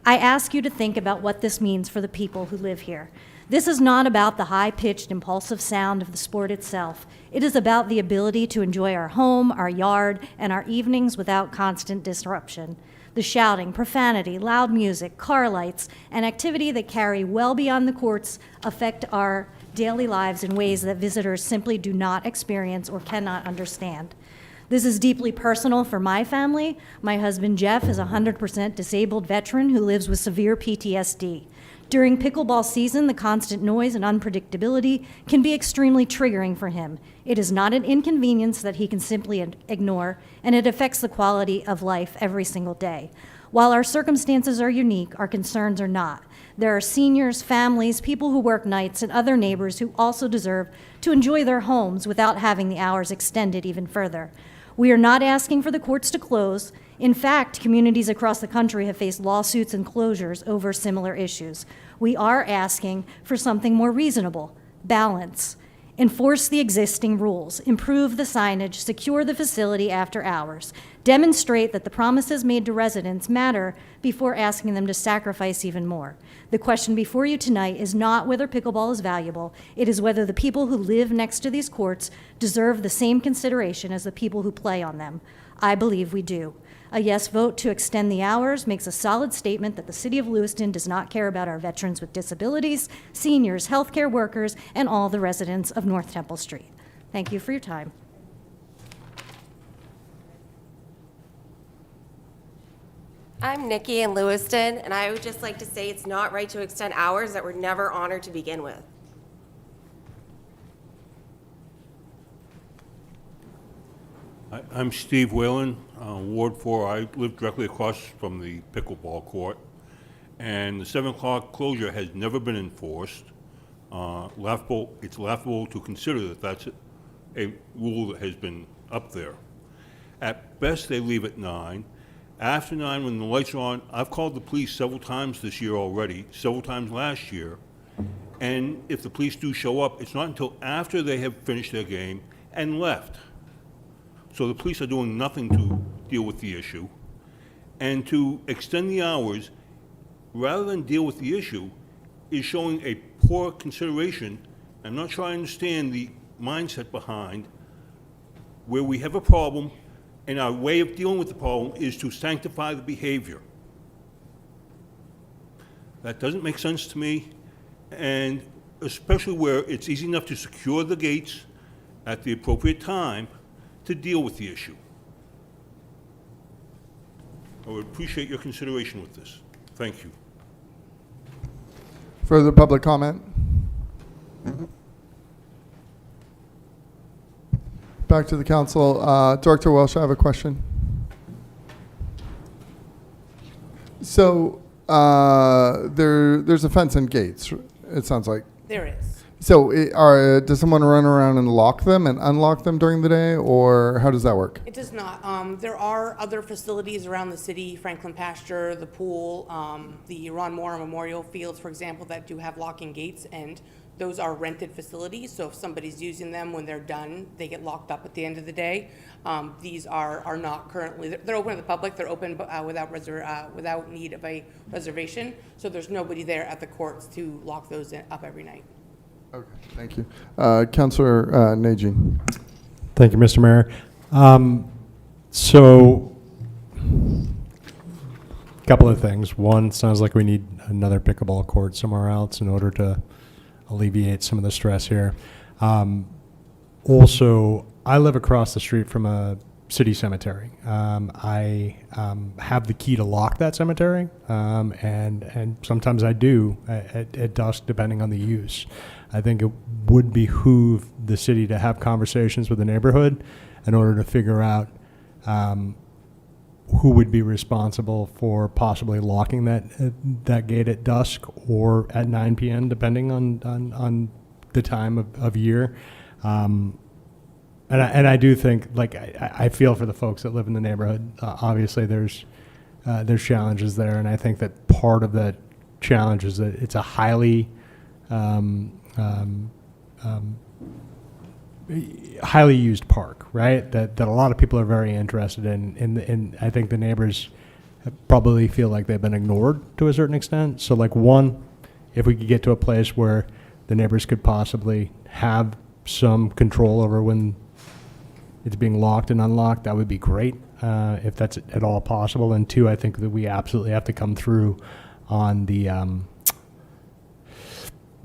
I ask you to think about what this means for the people who live here. This is not about the high-pitched, impulsive sound of the sport itself. It is about the ability to enjoy our home, our yard, and our evenings without constant disruption. The shouting, profanity, loud music, car lights, and activity that carry well beyond the courts affect our daily lives in ways that visitors simply do not experience or cannot understand. This is deeply personal for my family. My husband, Jeff, is a 100% disabled veteran who lives with severe PTSD. During pickleball season, the constant noise and unpredictability can be extremely triggering for him. It is not an inconvenience that he can simply ignore, and it affects the quality of life every single day. While our circumstances are unique, our concerns are not. There are seniors, families, people who work nights, and other neighbors who also deserve to enjoy their homes without having the hours extended even further. We are not asking for the courts to close. In fact, communities across the country have faced lawsuits and closures over similar issues. We are asking for something more reasonable: balance. Enforce the existing rules, improve the signage, secure the facility after hours, demonstrate that the promises made to residents matter before asking them to sacrifice even more. The question before you tonight is not whether pickleball is valuable, it is whether the people who live next to these courts deserve the same consideration as the people who play on them. I believe we do. A yes vote to extend the hours makes a solid statement that the City of Lewiston does not care about our veterans with disabilities, seniors, healthcare workers, and all the residents of North Temple Street. Thank you for your time. I'm Nikki in Lewiston, and I would just like to say it's not right to extend hours that were never honored to begin with. I'm Steve Whalen, Ward 4. I live directly across from the pickleball court, and the 7 o'clock closure has never been enforced. It's laughable to consider that that's a rule that has been up there. At best, they leave at 9. After 9, when the lights are on, I've called the police several times this year already, several times last year, and if the police do show up, it's not until after they have finished their game and left. So the police are doing nothing to deal with the issue. And to extend the hours, rather than deal with the issue, is showing a poor consideration. I'm not sure I understand the mindset behind where we have a problem, and our way of dealing with the problem is to sanctify the behavior. That doesn't make sense to me, and especially where it's easy enough to secure the gates at the appropriate time to deal with the issue. I would appreciate your consideration with this. Thank you. Further public comment? Back to the council. Director Welsh, I have a question. So there's a fence and gates, it sounds like. There is. So does someone run around and lock them and unlock them during the day, or how does that work? It does not. There are other facilities around the city, Franklin Pasture, the pool, the Ron Moore Memorial Fields, for example, that do have locking gates, and those are rented facilities. So if somebody's using them when they're done, they get locked up at the end of the day. These are not currently, they're open to the public, they're open without need of a reservation. So there's nobody there at the courts to lock those up every night. Okay, thank you. Councilor Nagy. Thank you, Mr. Mayor. So, a couple of things. One, sounds like we need another pickleball court somewhere else in order to alleviate some of the stress here. Also, I live across the street from a city cemetery. I have the key to lock that cemetery, and sometimes I do at dusk, depending on the use. I think it would behoove the city to have conversations with the neighborhood in order to figure out who would be responsible for possibly locking that gate at dusk or at 9 p.m., depending on the time of year. And I do think, like, I feel for the folks that live in the neighborhood. Obviously, there's challenges there, and I think that part of that challenge is that it's a highly highly used park, right? That a lot of people are very interested in, and I think the neighbors probably feel like they've been ignored to a certain extent. So, like, one, if we could get to a place where the neighbors could possibly have some control over when it's being locked and unlocked, that would be great, if that's at all possible. And two, I think that we absolutely have to come through on the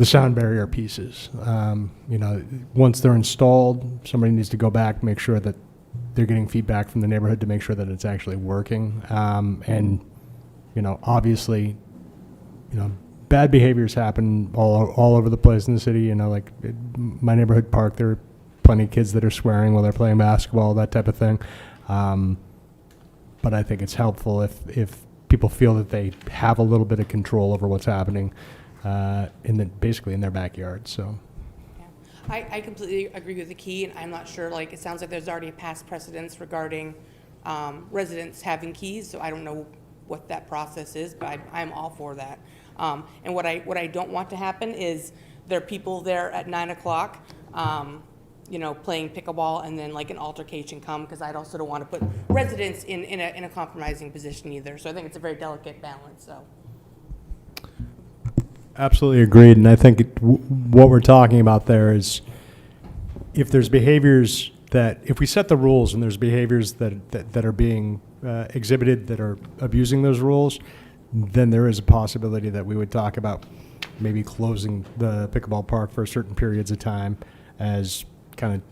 sound barrier pieces. Once they're installed, somebody needs to go back, make sure that they're getting feedback from the neighborhood to make sure that it's actually working. Obviously, bad behaviors happen all over the place in the city. Like my neighborhood park, there are plenty of kids that are swearing while they're playing basketball, that type of thing. But I think it's helpful if people feel that they have a little bit of control over what's happening basically in their backyard. So. I completely agree with the key, and I'm not sure, like, it sounds like there's already a past precedence regarding residents having keys, so I don't know what that process is, but I'm all for that. And what I don't want to happen is there are people there at 9 o'clock, playing pickleball, and then like an altercation come, because I also don't want to put residents in a compromising position either. So I think it's a very delicate balance, so. Absolutely agreed, and I think what we're talking about there is if there's behaviors that, if we set the rules and there's behaviors that are being exhibited that are abusing those rules, then there is a possibility that we would talk about maybe closing the pickleball park for certain periods of time as kind of,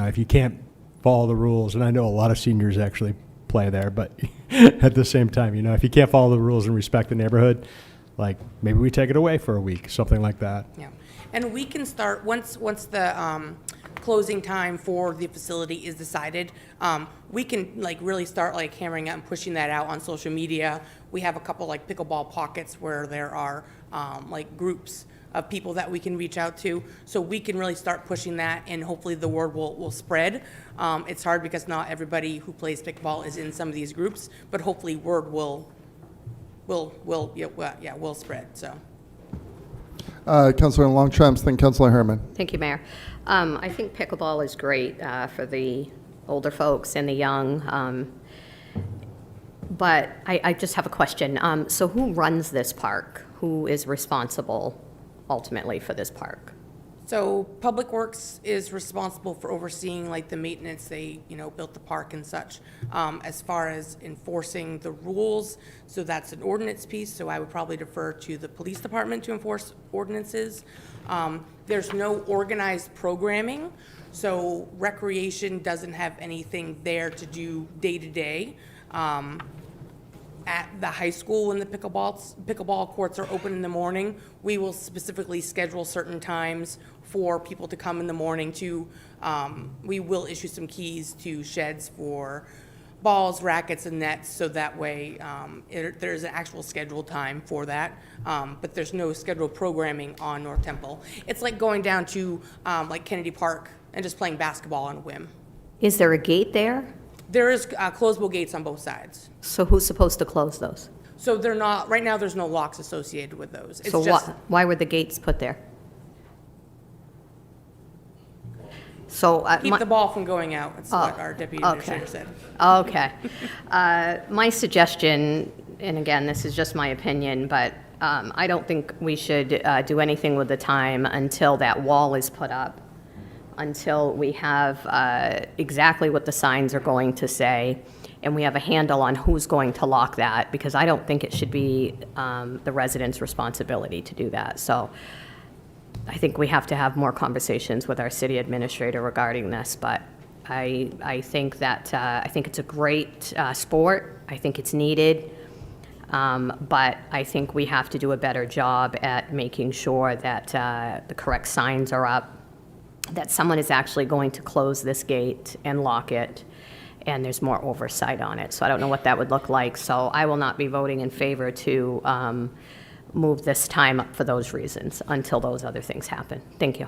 if you can't follow the rules, and I know a lot of seniors actually play there, but at the same time, if you can't follow the rules and respect the neighborhood, like maybe we take it away for a week, something like that. Yeah, and we can start once the closing time for the facility is decided. We can really start hammering out and pushing that out on social media. We have a couple pickleball pockets where there are groups of people that we can reach out to, so we can really start pushing that, and hopefully the word will spread. It's hard because not everybody who plays pickleball is in some of these groups, but hopefully word will spread. So. Councilor Longchamps, then Councilor Herman. Thank you, Mayor. I think pickleball is great for the older folks and the young, but I just have a question. So who runs this park? Who is responsible ultimately for this park? So Public Works is responsible for overseeing the maintenance. They built the park and such. As far as enforcing the rules, so that's an ordinance piece, so I would probably defer to the police department to enforce ordinances. There's no organized programming, so recreation doesn't have anything there to do day to day. At the high school, when the pickleball courts are open in the morning, we will specifically schedule certain times for people to come in the morning to, we will issue some keys to sheds for balls, rackets, and nets, so that way there's an actual scheduled time for that, but there's no scheduled programming on North Temple. It's like going down to Kennedy Park and just playing basketball on a whim. Is there a gate there? There is closable gates on both sides. So who's supposed to close those? So they're not, right now there's no locks associated with those. It's So just, why were the gates put there? So keep the ball from going out, that's what our deputy administrator said. Okay. My suggestion, and again, this is just my opinion, but I don't think we should do anything with the time until that wall is put up, until we have exactly what the signs are going to say, and we have a handle on who's going to lock that, because I don't think it should be the residents' responsibility to do that. So I think we have to have more conversations with our city administrator regarding this, but I think that I think it's a great sport. I think it's needed, but I think we have to do a better job at making sure that the correct signs are up, that someone is actually going to close this gate and lock it, and there's more oversight on it. So I don't know what that would look like. So I will not be voting in favor to move this time up for those reasons until those other things happen. Thank you.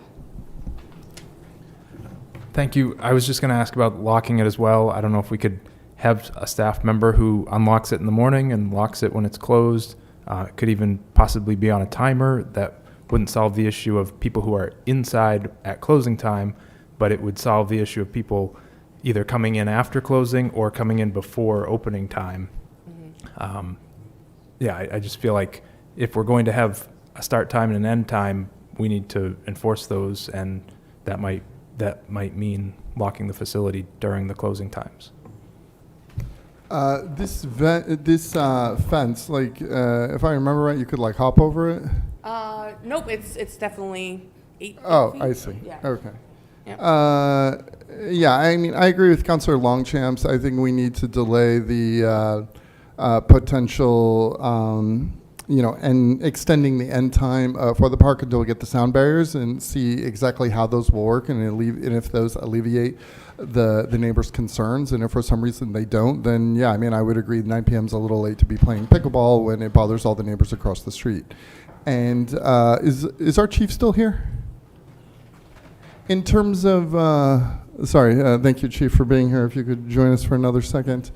Thank you. I was just going to ask about locking it as well. I don't know if we could have a staff member who unlocks it in the morning and locks it when it's closed. It could even possibly be on a timer. That wouldn't solve the issue of people who are inside at closing time, but it would solve the issue of people either coming in after closing or coming in before opening time. I just feel like if we're going to have a start time and an end time, we need to enforce those, and that might mean locking the facility during the closing times. This fence, like, if I remember right, you could like hop over it? Nope, it's definitely 8 feet. Oh, I see. Yeah. Okay. Yep. Yeah, I mean, I agree with Councilor Longchamps. I think we need to delay the potential, and extending the end time for the park until we get the sound barriers and see exactly how those will work and if those alleviate the neighbors' concerns. And if for some reason they don't, then yeah, I mean, I would agree 9 p.m. is a little late to be playing pickleball when it bothers all the neighbors across the street. And is our chief still here? In terms of, thank you, Chief, for being here. If you could join us for another second.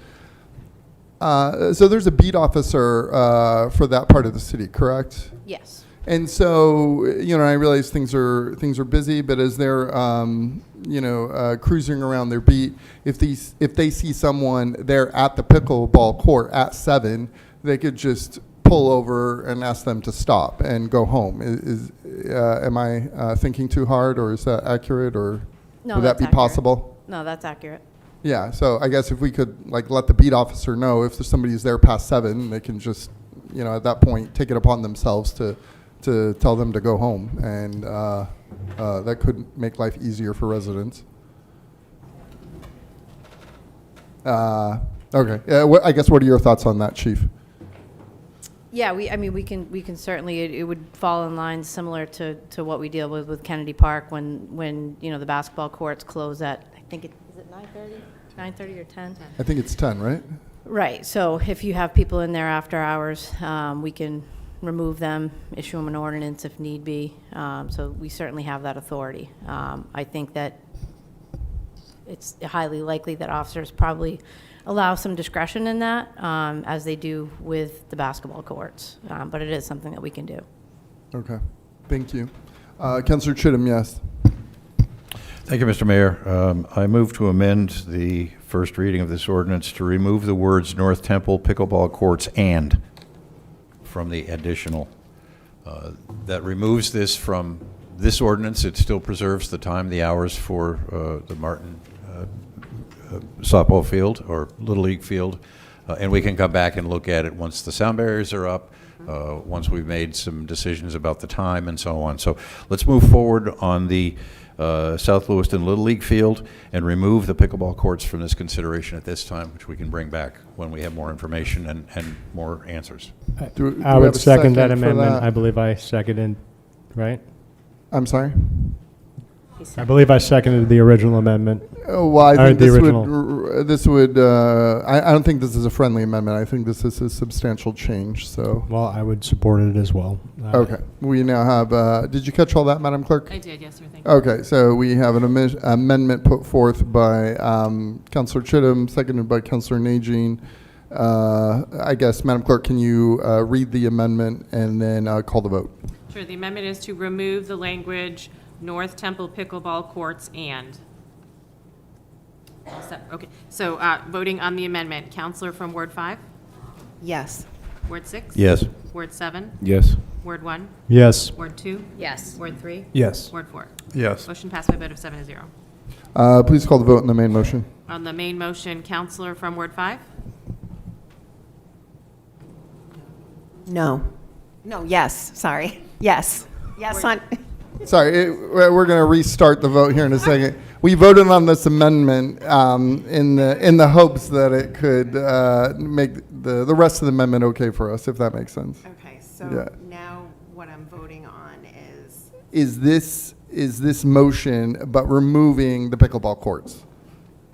So there's a beat officer for that part of the city, correct? Yes. And so, I realize things are busy, but as they're, cruising around their beat, if they see someone there at the pickleball court at 7, they could just pull over and ask them to stop and go home. Am I thinking too hard, or is that accurate, or No, would that that's be accurate. possible? No, that's accurate. Yeah, so I guess if we could let the beat officer know if there's somebody's there past 7, they can just, at that point, take it upon themselves to tell them to go home, and that could make life easier for residents. Okay, I guess what are your thoughts on that, Chief? Yeah, we can certainly, it would fall in line similar to what we deal with Kennedy Park when the basketball courts close at, I think is it 9:30 or 10? I think it's 10, right? Right, so if you have people in there after hours, we can remove them, issue them an ordinance if need be. So we certainly have that authority. I think that it's highly likely that officers probably allow some discretion in that, as they do with the basketball courts. But it is something that we can do. Okay, thank you. Councilor Chittum, yes. Thank you, Mr. Mayor. I move to amend the first reading of this ordinance to remove the words North Temple Pickleball Courts and from the additional. That removes this from this ordinance. It still preserves the time, the hours for the Martin softball field or Little League field, and we can come back and look at it once the sound barriers are up, once we've made some decisions about the time and so on. So let's move forward on the South Lewiston Little League field and remove the pickleball courts from this consideration at this time, which we can bring back when we have more information and more answers. I would second that for amendment. that? I believe I seconded, right? I'm sorry? I believe I seconded the original amendment. Well, I think the this would, I don't think this is a friendly amendment. I think this is a substantial change, so. Well, I would support it as well. Okay, we now have, did you catch all that, Madam Clerk? I did, yes, sir, thank you. Okay, so we have an amendment put forth by Councilor Chittum, seconded by Councilor Najin. I guess, Madam Clerk, can you read the amendment and then call the vote? Sure, the amendment is to remove the language North Temple Pickleball Courts and. All set. Okay, so voting on the amendment, Counselor from Ward 5? Yes. Ward 6? Yes. Ward 7? Yes. Ward 1? Yes. Ward 2? Yes. Ward 3? Yes. Ward 4? Yes. Motion passed by a vote of 7-0. Please call the vote on the main motion. On the main motion, Counselor from Ward 5? No. No, yes, sorry. Yes. Yes on. Sorry, we're going to restart the vote here in a second. We voted on this amendment in the hopes that it could make the rest of the amendment okay for us, if that makes sense. Okay, so Yeah. now what I'm voting on is. Is this motion but removing the pickleball courts?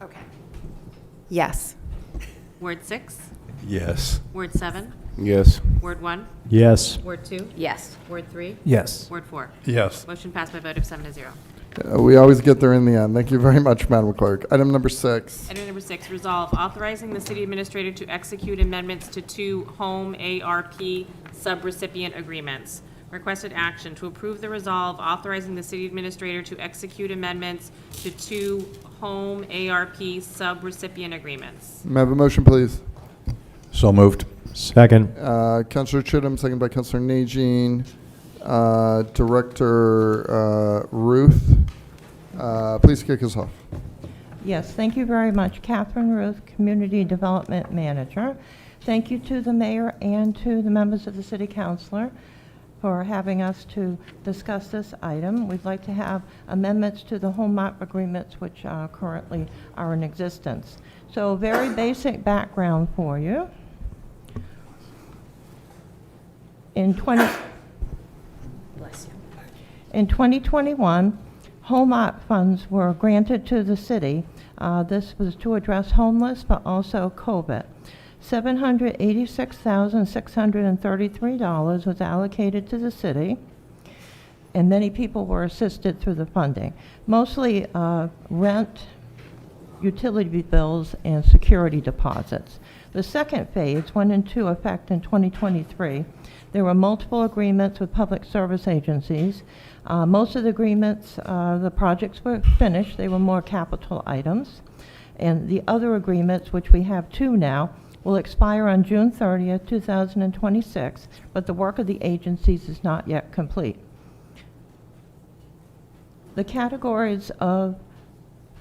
Okay. Yes. Ward 6? Yes. Ward 7? Yes. Ward 1? Yes. Ward 2? Yes. Ward 3? Yes. Ward 4? Yes. Motion passed by a vote of 7-0. We always get there in the end. Thank you very much, Madam Clerk. Item number 6. Item number 6, resolve authorizing the city administrator to execute amendments to 2 home ARP subrecipient agreements. Requested action to approve the resolve authorizing the city administrator to execute amendments to 2 home ARP subrecipient agreements. May I have a motion, please? So moved. Second. Councilor Chittum, second by Councilor Najin. Director Ruth, please kick us off. Yes, thank you very much. Catherine Ruth, Community Development Manager. Thank you to the mayor and to the members of the city councilor for having us to discuss this item. We'd like to have amendments to the home map agreements which currently are in existence. So very basic background for you. In 2021, home map funds were granted to the city. This was to address homeless, but also COVID. $786,633 was allocated to the city, and many people were assisted through the funding. Mostly rent, utility bills, and security deposits. The second phase went into effect in 2023. There were multiple agreements with public service agencies. Most of the agreements, the projects were finished. They were more capital items. And the other agreements, which we have 2 now, will expire on June 30th, 2026, but the work of the agencies is not yet complete. The categories of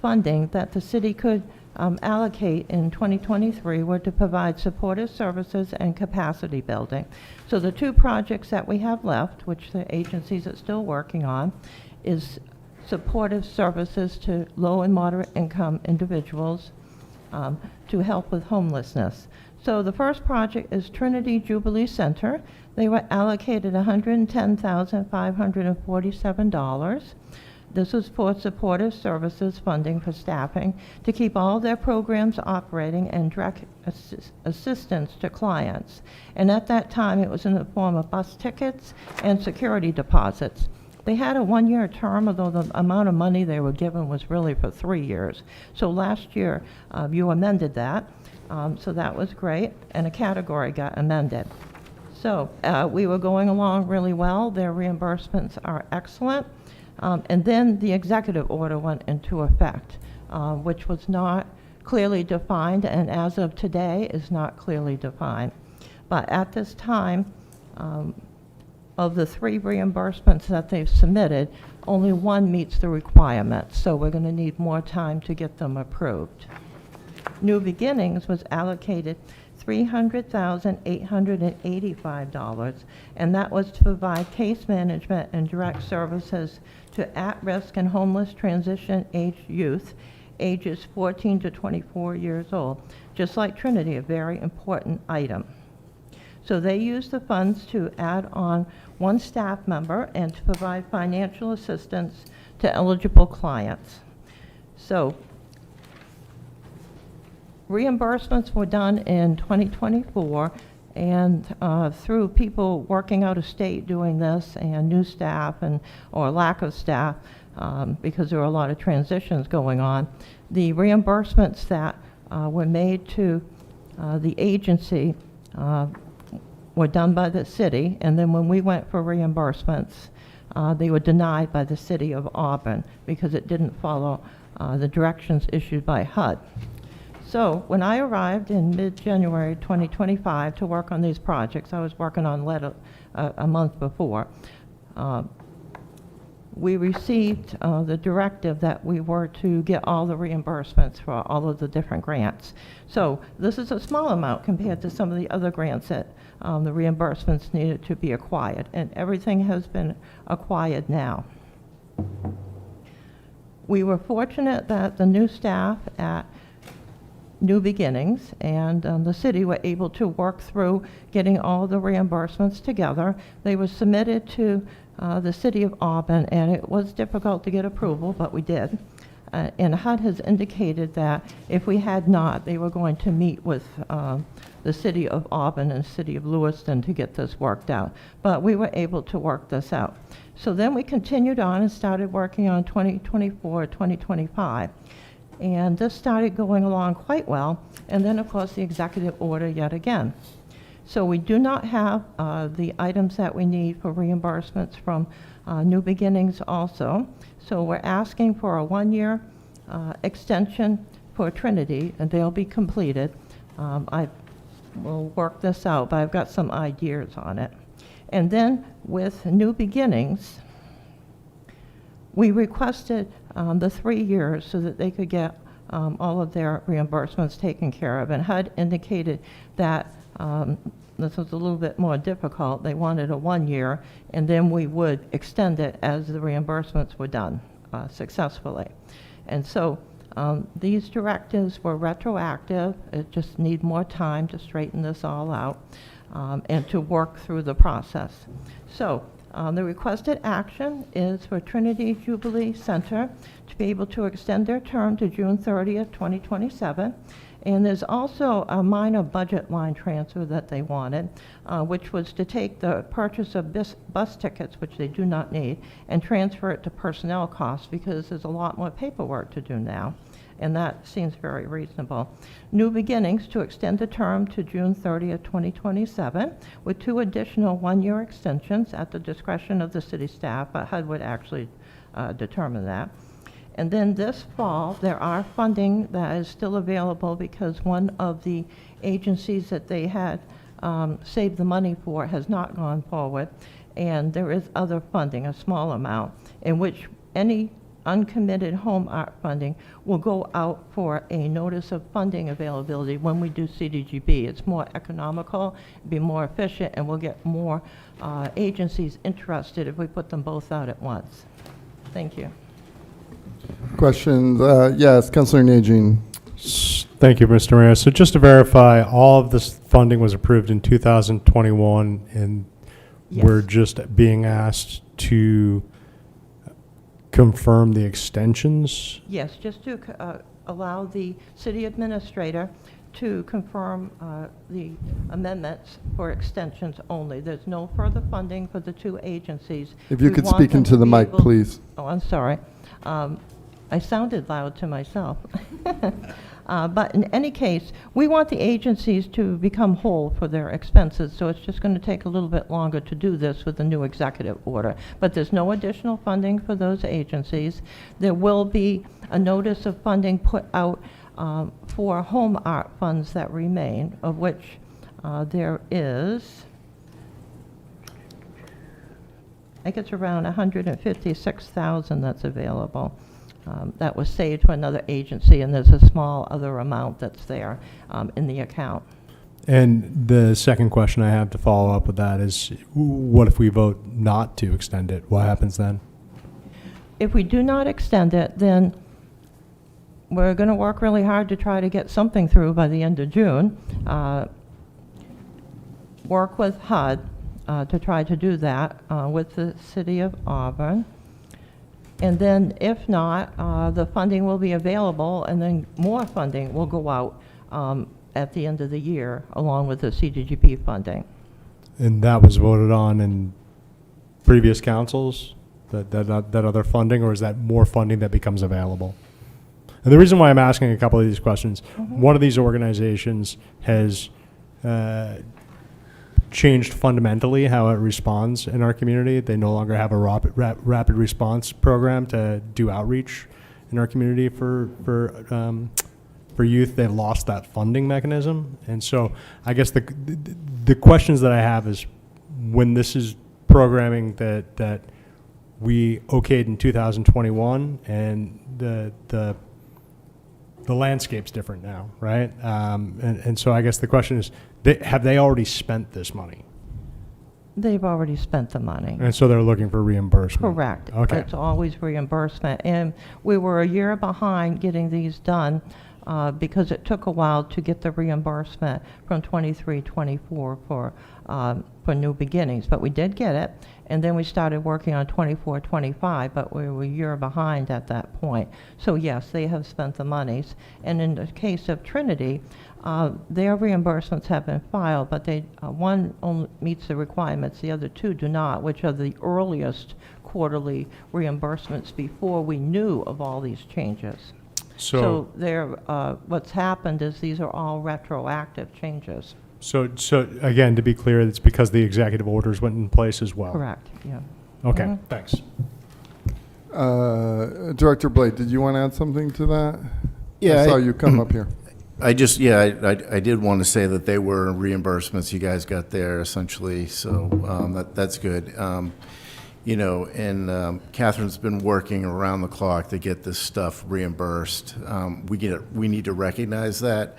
funding that the city could allocate in 2023 were to provide supportive services and capacity building. So the 2 projects that we have left, which the agencies are still working on, is supportive services to low and moderate income individuals to help with homelessness. So the first project is Trinity Jubilee Center. They were allocated $110,547. This was for supportive services funding for staffing to keep all their programs operating and direct assistance to clients. And at that time, it was in the form of bus tickets and security deposits. They had a 1-year term, although the amount of money they were given was really for 3 years. So last year, you amended that. So that was great, and a category got amended. So we were going along really well. Their reimbursements are excellent. And then the executive order went into effect, which was not clearly defined, and as of today is not clearly defined. But at this time, of the 3 reimbursements that they've submitted, only 1 meets the requirements, so we're going to need more time to get them approved. New Beginnings was allocated $300,885, and that was to provide case management and direct services to at-risk and homeless transition-age youth, ages 14 to 24 years old. Just like Trinity, a very important item. So they used the funds to add on 1 staff member and to provide financial assistance to eligible clients. So reimbursements were done in 2024, and through people working out of state doing this and new staff or lack of staff, because there were a lot of transitions going on, the reimbursements that were made to the agency were done by the city, and then when we went for reimbursements, they were denied by the city of Auburn because it didn't follow the directions issued by HUD. So when I arrived in mid-January 2025 to work on these projects, I was working on lead a month before, we received the directive that we were to get all the reimbursements for all of the different grants. So this is a small amount compared to some of the other grants that the reimbursements needed to be acquired, and everything has been acquired now. We were fortunate that the new staff at New Beginnings and the city were able to work through getting all the reimbursements together. They were submitted to the city of Auburn, and it was difficult to get approval, but we did. And HUD has indicated that if we had not, they were going to meet with the city of Auburn and city of Lewiston to get this worked out. But we were able to work this out. So then we continued on and started working on 2024, 2025. And this started going along quite well. And then, of course, the executive order yet again. So we do not have the items that we need for reimbursements from New Beginnings also. So we're asking for a 1-year extension for Trinity, and they'll be completed. I will work this out, but I've got some ideas on it. And then with New Beginnings, we requested the 3 years so that they could get all of their reimbursements taken care of. And HUD indicated that this was a little bit more difficult. They wanted a 1 year, and then we would extend it as the reimbursements were done successfully. And so these directives were retroactive. It just need more time to straighten this all out and to work through the process. So the requested action is for Trinity Jubilee Center to be able to extend their term to June 30th, 2027. And there's also a minor budget line transfer that they wanted, which was to take the purchase of bus tickets, which they do not need, and transfer it to personnel costs because there's a lot more paperwork to do now. And that seems very reasonable. New Beginnings to extend the term to June 30th, 2027, with 2 additional 1-year extensions at the discretion of the city staff. HUD would actually determine that. And then this fall, there are funding that is still available because one of the agencies that they had saved the money for has not gone forward. And there is other funding, a small amount, in which any uncommitted home art funding will go out for a notice of funding availability when we do CDGB. It's more economical, be more efficient, and we'll get more agencies interested if we put them both out at once. Thank you. Questions? Yes, Councilor Najin. Thank you, Mr. Mayor. So just to verify, all of this funding was approved in 2021, and Yes. we're just being asked to confirm the extensions? Yes, just to allow the city administrator to confirm the amendments for extensions only. There's no further funding for the 2 agencies. If you We could want speak them into to the be mic, able- please. Oh, I'm sorry. I sounded loud to myself. But in any case, we want the agencies to become whole for their expenses, so it's just going to take a little bit longer to do this with the new executive order. But there's no additional funding for those agencies. There will be a notice of funding put out for home art funds that remain, of which there is, I think it's around 156,000 that's available. That was saved for another agency, and there's a small other amount that's there in the account. And the second question I have to follow up with that is, what if we vote not to extend it? What happens then? If we do not extend it, then we're going to work really hard to try to get something through by the end of June. Work with HUD to try to do that with the city of Auburn. And then if not, the funding will be available, and then more funding will go out at the end of the year, along with the CDGP funding. And that was voted on in previous councils, that other funding, or is that more funding that becomes available? And the reason why I'm asking a couple of these questions, one of these organizations has changed fundamentally how it responds in our community. They no longer have a rapid response program to do outreach in our community for youth. They've lost that funding mechanism. And so I guess the questions that I have is, when this is programming that we okayed in 2021, and the landscape's different now, right? And so I guess the question is, have they already spent this money? They've already spent the money. And so they're looking for reimbursement? Correct. Okay. It's always reimbursement. And we were a year behind getting these done because it took a while to get the reimbursement from 23-24 for New Beginnings, but we did get it, and then we started working on 24-25, but we were a year behind at that point. So yes, they have spent the monies, and in the case of Trinity, their reimbursements have been filed, but they one only meets the requirements, the other two do not, which are the earliest quarterly reimbursements before we knew of all these changes. So there, what's happened is these are all retroactive changes. So again, to be clear, it's because the executive orders went in place as well? Correct, yeah. Okay, thanks. Director Blade, did you want to add something to that? Yeah, I saw you come up here. I did want to say that they were reimbursements you guys got there essentially, so that's good. You know, and Catherine's been working around the clock to get this stuff reimbursed. We need to recognize that.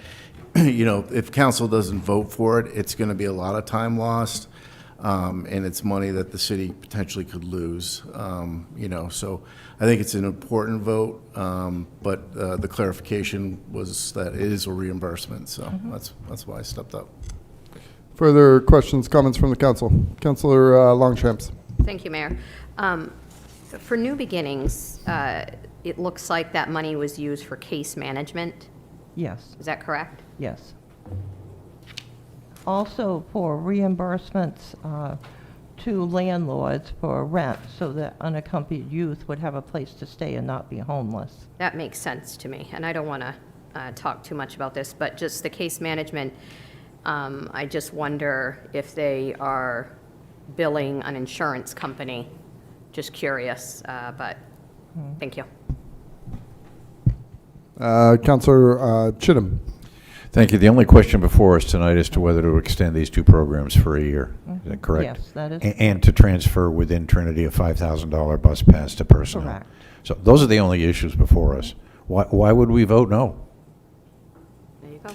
You know, if council doesn't vote for it, it's going to be a lot of time lost, and it's money that the city potentially could lose. You know, so I think it's an important vote, but the clarification was that it is a reimbursement, so that's why I stepped up. Further questions, comments from the council? Councilor Longchamps. Thank you, Mayor. For New Beginnings, it looks like that money was used for case management. Yes. Is that correct? Yes. Also for reimbursements to landlords for rent so that unaccompanied youth would have a place to stay and not be homeless. That makes sense to me, and I don't want to talk too much about this, but just the case management, I just wonder if they are billing an insurance company. Just curious, but thank you. Councilor Chittum. Thank you. The only question before us tonight is to whether to extend these two programs for a year. Is that correct? Yes, that is. And to transfer within Trinity a $5,000 bus pass to personnel. Correct. So those are the only issues before us. Why would we vote no? There you go.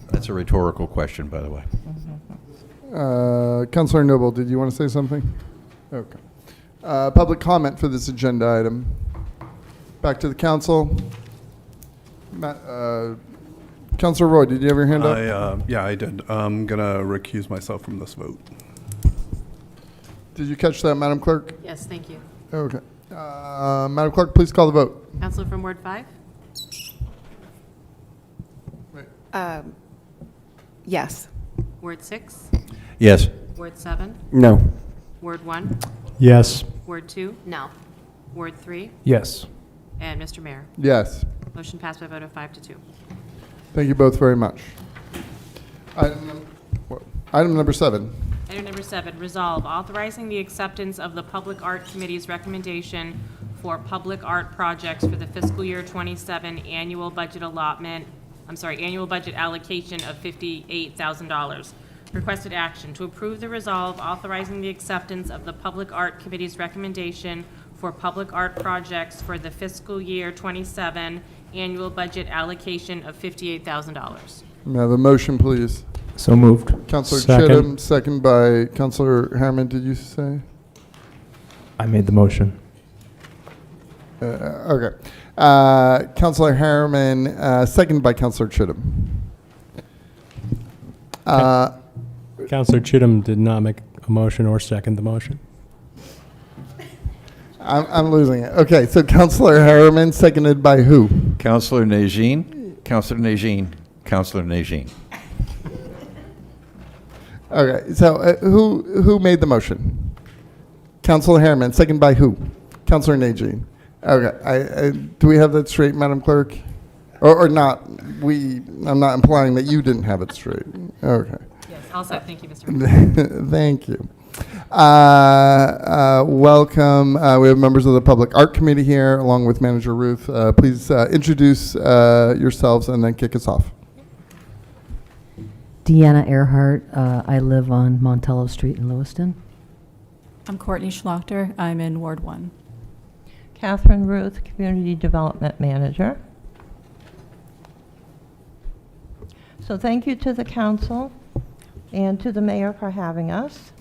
That's a rhetorical question, by the way. Councilor Noble, did you want to say something? Okay. Public comment for this agenda item. Back to the council. Councilor Roy, did you have your hand up? Yeah, I did. I'm going to recuse myself from this vote. Did you catch that, Madam Clerk? Yes, thank you. Okay. Madam Clerk, please call the vote. Counselor from Ward 5? Yes. Ward 6? Yes. Ward 7? No. Ward 1? Yes. Ward 2? No. Ward 3? Yes. And Mr. Mayor? Yes. Motion passed by a vote of 5-2. Thank you both very much. Item number 7. Item number 7, resolve authorizing the acceptance of the Public Art Committee's recommendation for public art projects for the fiscal year 27 annual budget allocation of $58,000. Requested action to approve the resolve authorizing the acceptance of the Public Art Committee's recommendation for public art projects for the fiscal year 27 annual budget allocation of $58,000. May I have a motion, please? So moved. Councilor Second. Chittum, second by Councilor Harriman, did you say? I made the motion. Okay. Councilor Harriman, second by Councilor Chittum. Councilor Chittum did not make a motion or second the motion. I'm losing it. Okay, so Councilor Harriman, seconded by who? Councilor Najin, Councilor Najin, Councilor Najin. Okay, so who made the motion? Councilor Harriman, second by who? Councilor Najin. Okay, do we have that straight, Madam Clerk? Or not? I'm not implying that you didn't have it straight. Okay. Yes, also, thank you, Mr. Mayor. Thank you. Welcome. We have members of the Public Art Committee here, along with Manager Ruth. Please introduce yourselves and then kick us off. Deanna Earhart. I live on Montello Street in Lewiston. I'm Courtney Schlachter. I'm in Ward 1. Catherine Ruth, Community Development Manager. So thank you to the council and to the mayor for having us.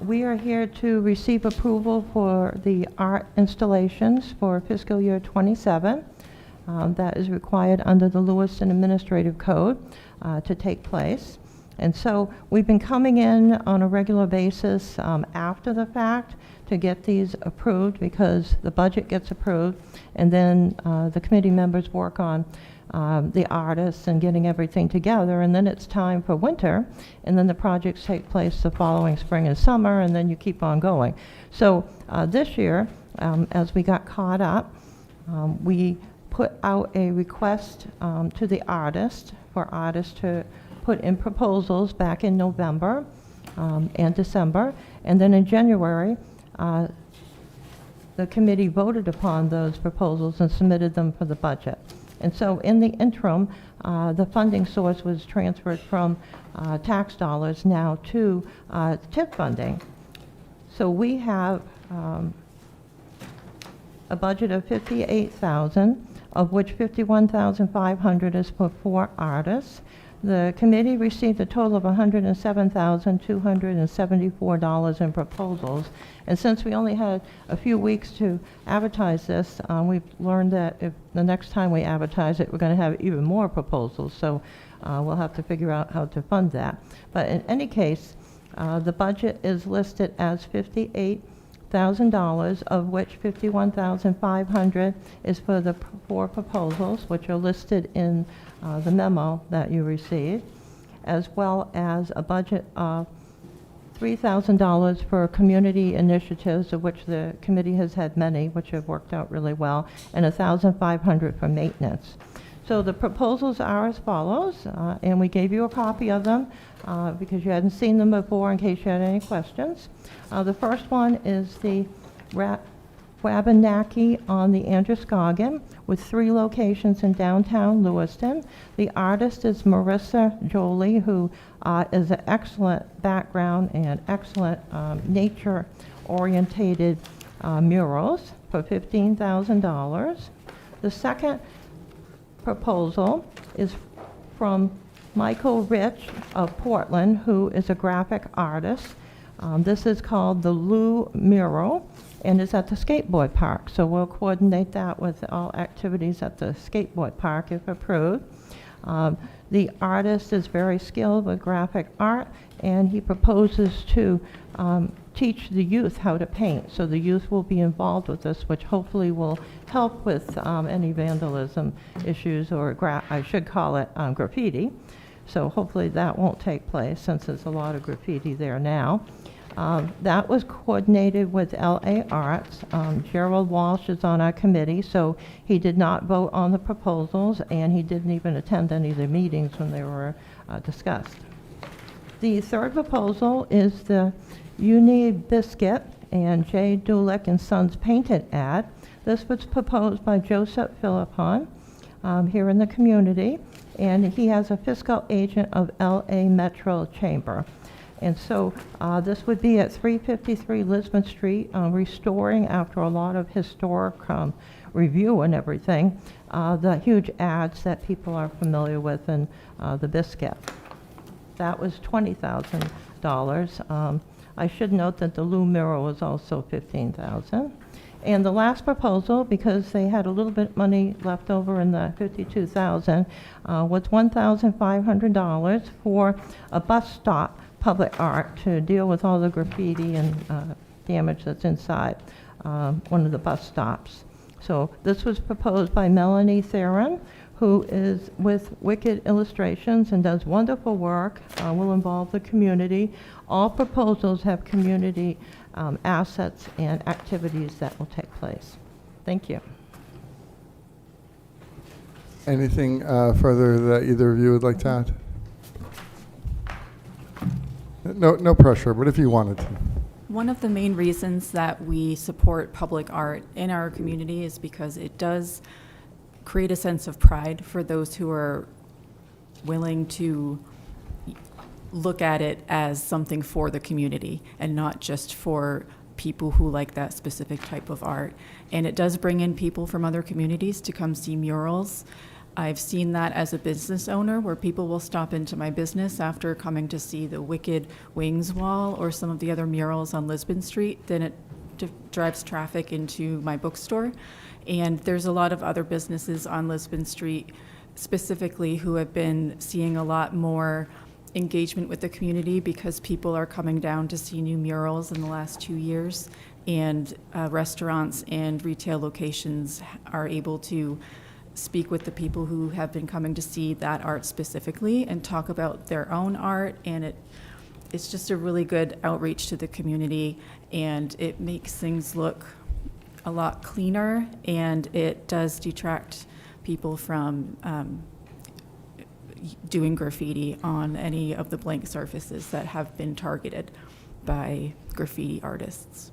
We are here to receive approval for the art installations for fiscal year 27. that is required under the Lewiston Administrative Code to take place. And so we've been coming in on a regular basis after the fact to get these approved, because the budget gets approved, and then the committee members work on the artists and getting everything together, and then it's time for winter, and then the projects take place the following spring and summer, and then you keep on going. So this year, as we got caught up, we put out a request to the artist for artists to put in proposals back in November and December, and then in January, the committee voted upon those proposals and submitted them for the budget. And so in the interim, the funding source was transferred from tax dollars now to TIP funding. So we have a budget of $58,000, of which $51,500 is for 4 artists. The committee received a total of $107,274 in proposals. And since we only had a few weeks to advertise this, we've learned that if the next time we advertise it, we're going to have even more proposals. So we'll have to figure out how to fund that. But in any case, the budget is listed as $58,000, of which $51,500 is for the 4 proposals, which are listed in the memo that you received, as well as a budget of $3,000 for community initiatives, of which the committee has had many, which have worked out really well, and $1,500 for maintenance. So the proposals are as follows, and we gave you a copy of them because you hadn't seen them before in case you had any questions. The first one is the Wabanaki on the Androscoggin, with 3 locations in downtown Lewiston. The artist is Marissa Jolie, who is an excellent background and excellent nature-orientated murals for $15,000. The second proposal is from Michael Rich of Portland, who is a graphic artist. This is called the Lou Mural, and it's at the skateboard park. So we'll coordinate that with all activities at the skateboard park if approved. The artist is very skilled with graphic art, and he proposes to teach the youth how to paint. So the youth will be involved with this, which hopefully will help with any vandalism issues, or I should call it geraffitti. So hopefully that won't take place, since there's a lot of graffiti there now. That was coordinated with LA Arts. Gerald Walsh is on our committee, so he did not vote on the proposals, and he didn't even attend any of the meetings when they were discussed. The third proposal is the Uni Biscuit and J. Dulick and Sons painted ad. This was proposed by Joseph Philippon here in the community, and he has a fiscal agent of LA Metro Chamber. And so this would be at 353 Lisbon Street, restoring, after a lot of historic review and everything, the huge ads that people are familiar with in the Biscuit. That was $20,000. I should note that the Lou Mural was also $15,000. And the last proposal, because they had a little bit of money left over in the $52,000, was $1,500 for a bus stop public art to deal with all the graffiti and damage that's inside one of the bus stops. So this was proposed by Melanie Theron, who is with Wicked Illustrations and does wonderful work, will involve the community. All proposals have community assets and activities that will take place. Thank you. Anything further that either of you would like to add? No pressure, but if you wanted to. One of the main reasons that we support public art in our community is because it does create a sense of pride for those who are willing to look at it as something for the community and not just for people who like that specific type of art. And it does bring in people from other communities to come see murals. I've seen that as a business owner, where people will stop into my business after coming to see the Wicked Wings wall or some of the other murals on Lisbon Street. Then it drives traffic into my bookstore. And there's a lot of other businesses on Lisbon Street specifically who have been seeing a lot more engagement with the community because people are coming down to see new murals in the last 2 years, and restaurants and retail locations are able to speak with the people who have been coming to see that art specifically and talk about their own art, and it's just a really good outreach to the community, and it makes things look a lot cleaner, and it does detract people from doing graffiti on any of the blank surfaces that have been targeted by graffiti artists.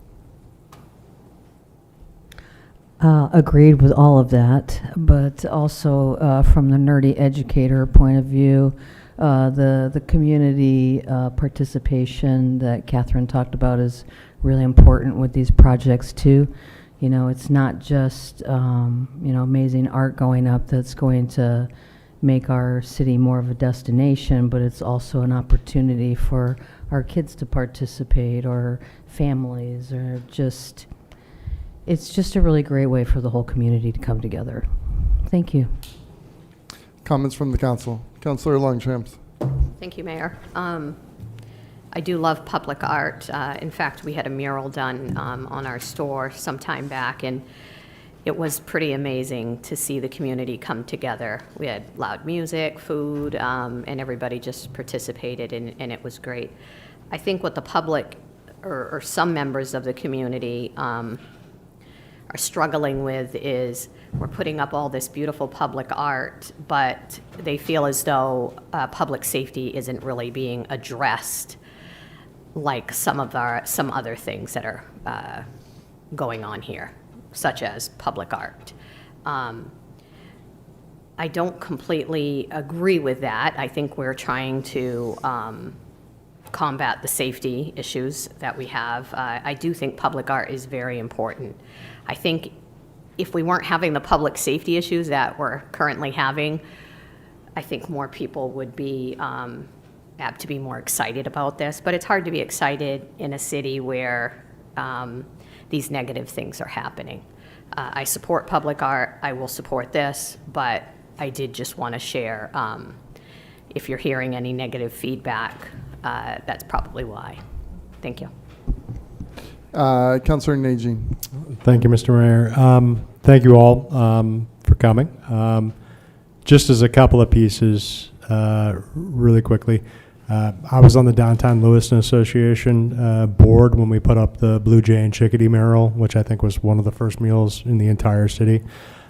Agreed with all of that, but also from the nerdy educator point of view, the community participation that Catherine talked about is really important with these projects too. You know, it's not just amazing art going up that's going to make our city more of a destination, but it's also an opportunity for our kids to participate, or families, or it's just a really great way for the whole community to come together. Thank you. Comments from the council. Councilor Longchamps. Thank you, Mayor. I do love public art. In fact, we had a mural done on our store some time back, and it was pretty amazing to see the community come together. We had loud music, food, and everybody just participated, and it was great. I think what the public, or some members of the community, are struggling with is we're putting up all this beautiful public art, but they feel as though public safety isn't really being addressed like some other things that are going on here, such as public art. I don't completely agree with that. I think we're trying to combat the safety issues that we have. I do think public art is very important. I think if we weren't having the public safety issues that we're currently having, I think more people would be apt to be more excited about this. But it's hard to be excited in a city where these negative things are happening. I support public art. I will support this, but I did just want to share, if you're hearing any negative feedback, that's probably why. Thank you. Councilor Najin. Thank you, Mr. Mayor. Thank you all for coming. Just as a couple of pieces, really quickly, I was on the Downtown Lewiston Association board when we put up the Blue Jay and Chickadee mural, which I think was one of the first murals in the entire city.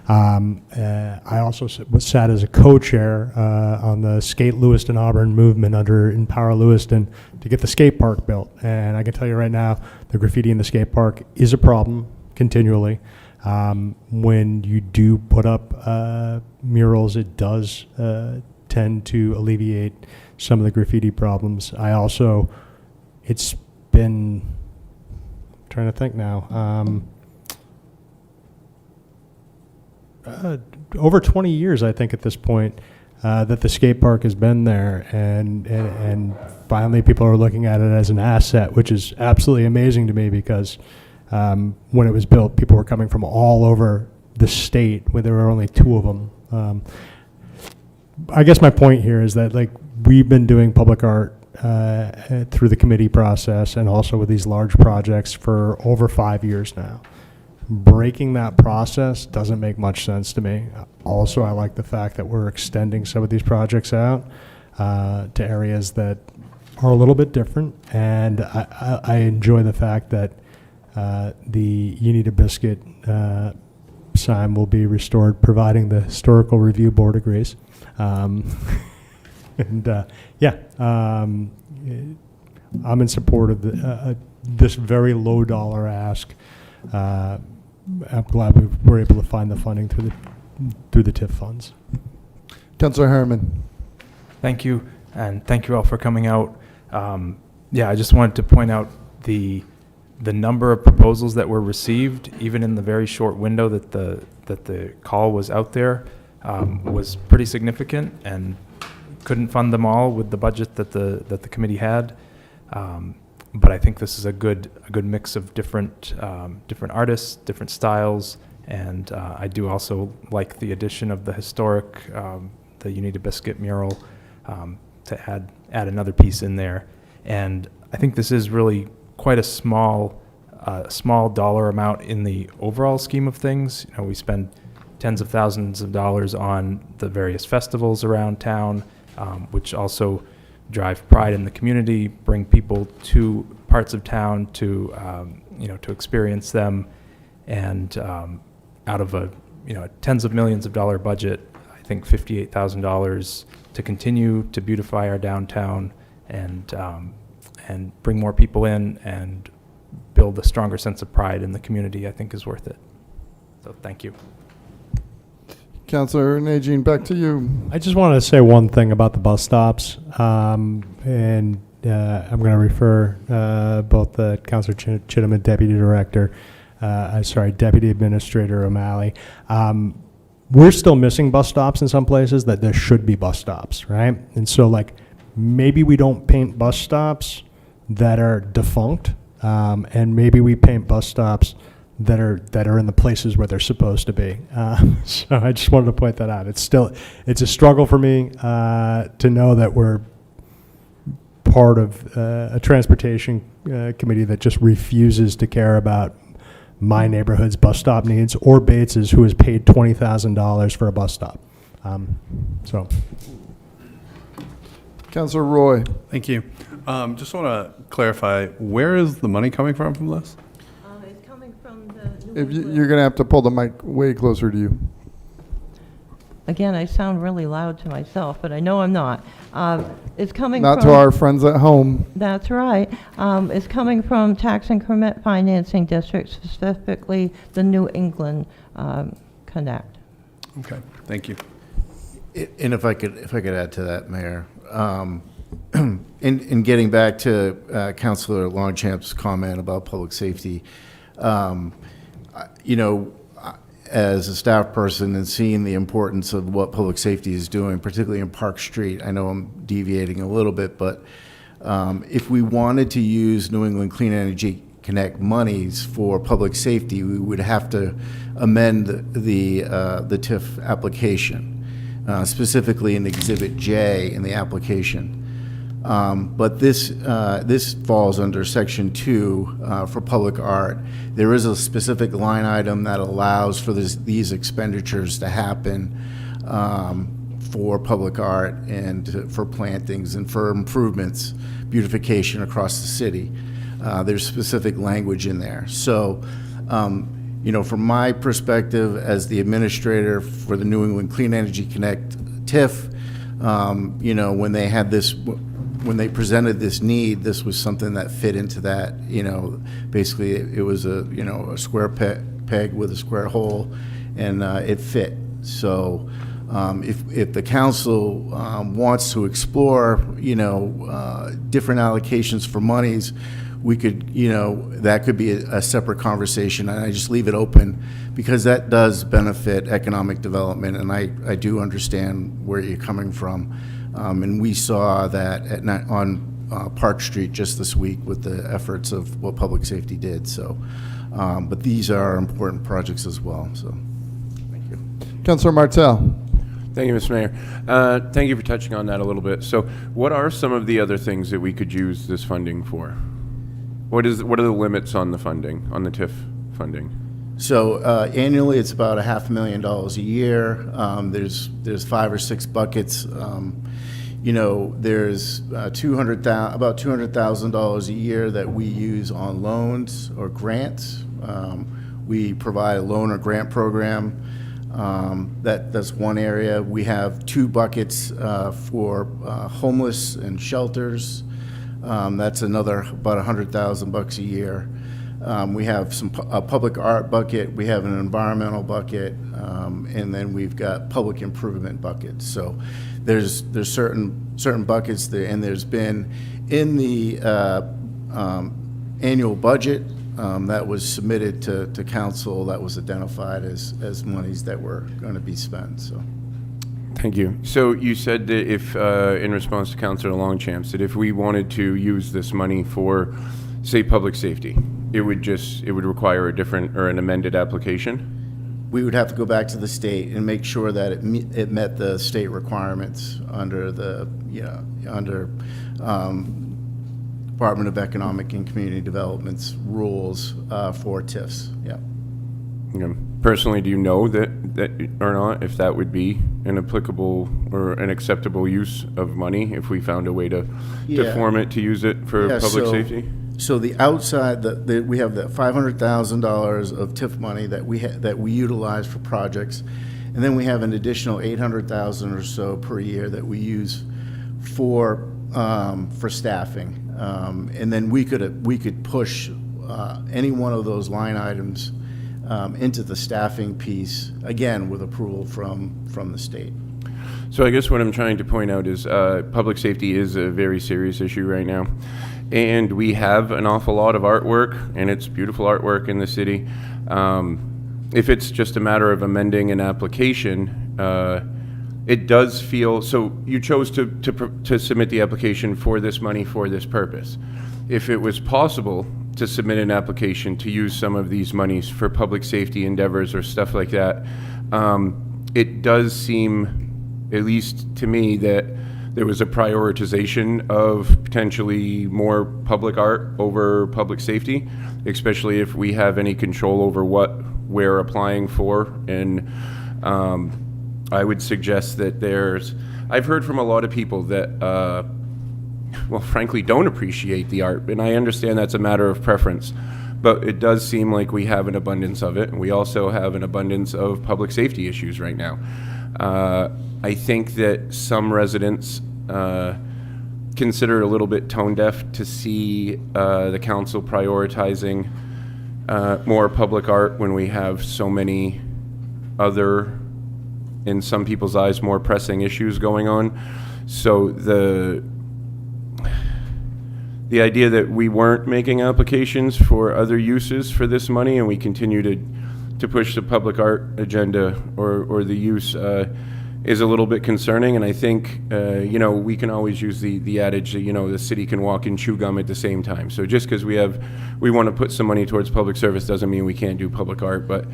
I also sat as a co-chair on the Skate Lewiston Auburn movement under Empower Lewiston to get the skate park built. And I can tell you right now, the graffiti in the skate park is a problem continually. When you do put up murals, it does tend to alleviate some of the graffiti problems. It's been, I'm trying to think now, over 20 years, I think, at this point, that the skate park has been there, and finally people are looking at it as an asset, which is absolutely amazing to me because when it was built, people were coming from all over the state, where there were only 2 of them. I guess my point here is that, like, we've been doing public art through the committee process and also with these large projects for over 5 years now. Breaking that process doesn't make much sense to me. Also, I like the fact that we're extending some of these projects out to areas that are a little bit different, and I enjoy the fact that the You Need a Biscuit sign will be restored, providing the Historical Review Board agrees. I'm in support of this very low dollar ask. I'm glad we were able to find the funding through the TIF funds. Councilor Harriman. Thank you, and thank you all for coming out. I just wanted to point out the number of proposals that were received, even in the very short window that the call was out there, was pretty significant, and couldn't fund them all with the budget that the committee had. but I think this is a good mix of different artists, different styles, and I do also like the addition of the historic, the You Need a Biscuit mural, to add another piece in there. And I think this is really quite a small dollar amount in the overall scheme of things. You know, we spend tens of thousands of dollars on the various festivals around town, which also drive pride in the community, bring people to parts of town to to experience them, and out of a tens of millions of dollar budget, I think $58,000 to continue to beautify our downtown and bring more people in and build a stronger sense of pride in the community, I think is worth it. So thank you. Councilor Najin, back to you. I just wanted to say one thing about the bus stops, and I'm going to refer both the Councilor Chittum and Deputy Director, Deputy Administrator O'Malley. We're still missing bus stops in some places that there should be bus stops, right? And so, like, maybe we don't paint bus stops that are defunct, and maybe we paint bus stops that are in the places where they're supposed to be. So I just wanted to point that out. It's a struggle for me to know that we're part of a transportation committee that just refuses to care about my neighborhood's bus stop needs, or Bates's, who has paid $20,000 for a bus stop. So, Councilor Roy. Thank you. Just want to clarify, where is the money coming from this? It's coming from the If you're going to have to pull the mic way closer to you. Again, I sound really loud to myself, but I know I'm not. It's coming Not from... to our friends at home. That's right. It's coming from tax increment financing districts, specifically the New England Connect. Okay, thank you. And if I could add to that, Mayor, in getting back to Councilor Longchamp's comment about public safety, as a staff person and seeing the importance of what public safety is doing, particularly in Park Street, I know I'm deviating a little bit, but if we wanted to use New England Clean Energy Connect monies for public safety, we would have to amend the TIF application, specifically in Exhibit J in the application. But this falls under Section 2 for public art. There is a specific line item that allows for these expenditures to happen for public art and for plantings and for improvements, beautification across the city. There's specific language in there. So, from my perspective as the administrator for the New England Clean Energy Connect TIF, when they had this, when they presented this need, this was something that fit into that. Basically it was a square peg with a square hole, and it fit. So if the council wants to explore, different allocations for monies, we could, that could be a separate conversation. And I just leave it open because that does benefit economic development, and I do understand where you're coming from. And we saw that on Park Street just this week with the efforts of what public safety did. So, but these are important projects as well. So, thank you. Councilor Martell. Thank you, Mr. Mayor. Thank you for touching on that a little bit. So what are some of the other things that we could use this funding for? What are the limits on the funding, on the TIF funding? So annually, it's about $500,000 a year. There's 5 or 6 buckets. There's about $200,000 a year that we use on loans or grants. We provide a loan or grant program. That's one area. We have 2 buckets for homeless and shelters. That's another about $100,000 a year. We have a public art bucket. We have an environmental bucket, and then we've got public improvement buckets. So there's certain buckets there, and there's been in the annual budget that was submitted to council that was identified as monies that were going to be spent. So Thank you. So you said that if, in response to Councilor Longchamps, that if we wanted to use this money for, say, public safety, it would require a different or an amended application? We would have to go back to the state and make sure that it met the state requirements under the, Department of Economic and Community Development's rules for TIFs, yeah. Personally, do you know that or not, if that would be an applicable or an acceptable use of money if we found a way to form it to use it for public safety? So the outside, we have that $500,000 of TIF money that we utilize for projects, and then we have an additional $800,000 or so per year that we use for staffing, and then we could push any one of those line items into the staffing piece, again, with approval from the state. So I guess what I'm trying to point out is public safety is a very serious issue right now. And we have an awful lot of artwork, and it's beautiful artwork in the city. If it's just a matter of amending an application, it does feel, so you chose to submit the application for this money for this purpose. If it was possible to submit an application to use some of these monies for public safety endeavors or stuff like that, it does seem, at least to me, that there was a prioritization of potentially more public art over public safety, especially if we have any control over what we're applying for. And I would suggest that I've heard from a lot of people that, well, frankly, don't appreciate the art, and I understand that's a matter of preference, but it does seem like we have an abundance of it, and we also have an abundance of public safety issues right now. I think that some residents consider it a little bit tone deaf to see the council prioritizing more public art when we have so many other, in some people's eyes, more pressing issues going on. So the idea that we weren't making applications for other uses for this money and we continue to push the public art agenda or the use is a little bit concerning. And I think, we can always use the adage that, the city can walk and chew gum at the same time. So just because we want to put some money towards public service doesn't mean we can't do public art. But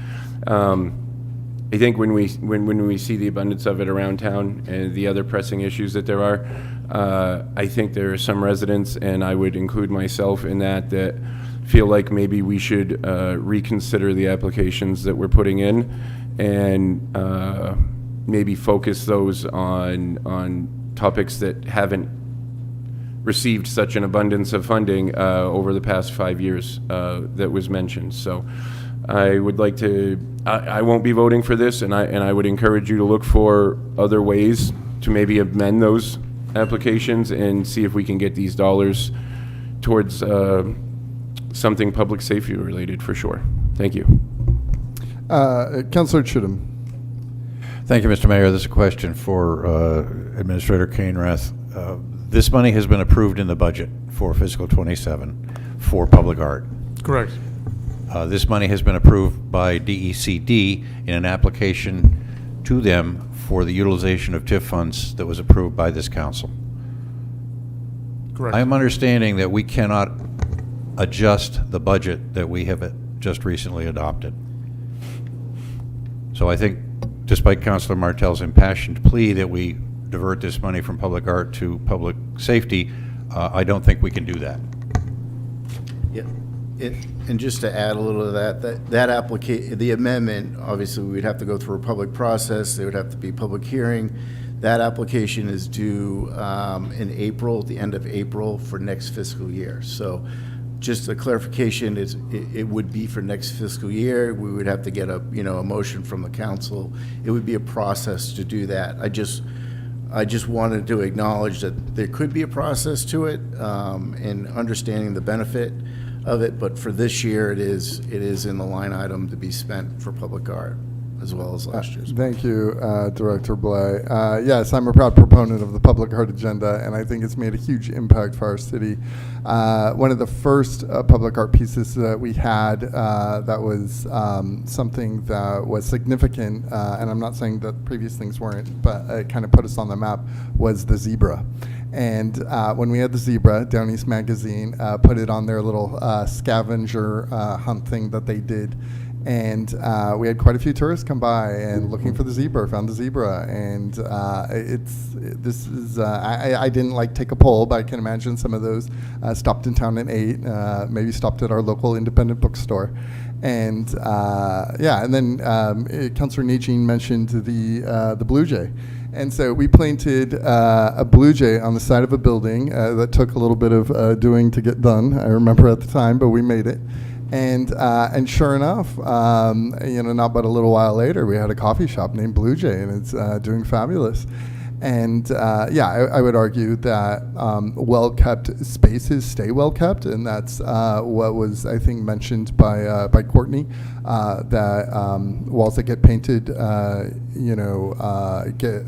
I think when we see the abundance of it around town and the other pressing issues that there are, I think there are some residents, and I would include myself in that feel like maybe we should reconsider the applications that we're putting in and maybe focus those on topics that haven't received such an abundance of funding over the past 5 years that was mentioned. So I would like to, I won't be voting for this, and I would encourage you to look for other ways to maybe amend those applications and see if we can get these dollars towards something public safety related for sure. Thank you. Councilor Chittum. Thank you, Mr. Mayor. This is a question for Administrator Cainrath. This money has been approved in the budget for fiscal 27 for public art. Correct. This money has been approved by DECD in an application to them for the utilization of TIF funds that was approved by this council. Correct. I am understanding that we cannot adjust the budget that we have just recently adopted. So I think, despite Councilor Martell's impassioned plea that we divert this money from public art to public safety, I don't think we can do that. Yeah. And just to add a little to that the amendment, obviously, we'd have to go through a public process. There would have to be a public hearing. That application is due in April, the end of April for next fiscal year. So just a clarification, it would be for next fiscal year. We would have to get a motion from the council. It would be a process to do that. I just wanted to acknowledge that there could be a process to it and understanding the benefit of it, but for this year, it is in the line item to be spent for public art. as well as last year's. Thank you, Director Blay. Yes, I'm a proud proponent of the public art agenda, and I think it's made a huge impact for our city. One of the first public art pieces that we had that was something that was significant, and I'm not saying that previous things weren't, but it kind of put us on the map, was the zebra. And when we had the zebra, Down East Magazine put it on their little scavenger hunt thing that they did. And we had quite a few tourists come by and looking for the zebra, found the zebra. And I didn't take a poll, but I can imagine some of those stopped in town and ate, maybe stopped at our local independent bookstore. And and then Councilor Najin mentioned the blue jay. And so we planted a blue jay on the side of a building that took a little bit of doing to get done. I remember at the time, but we made it. And sure enough, not but a little while later, we had a coffee shop named Blue Jay, and it's doing fabulous. And I would argue that well-kept spaces stay well-kept, and that's what was, I think, mentioned by Courtney, that walls that get painted, get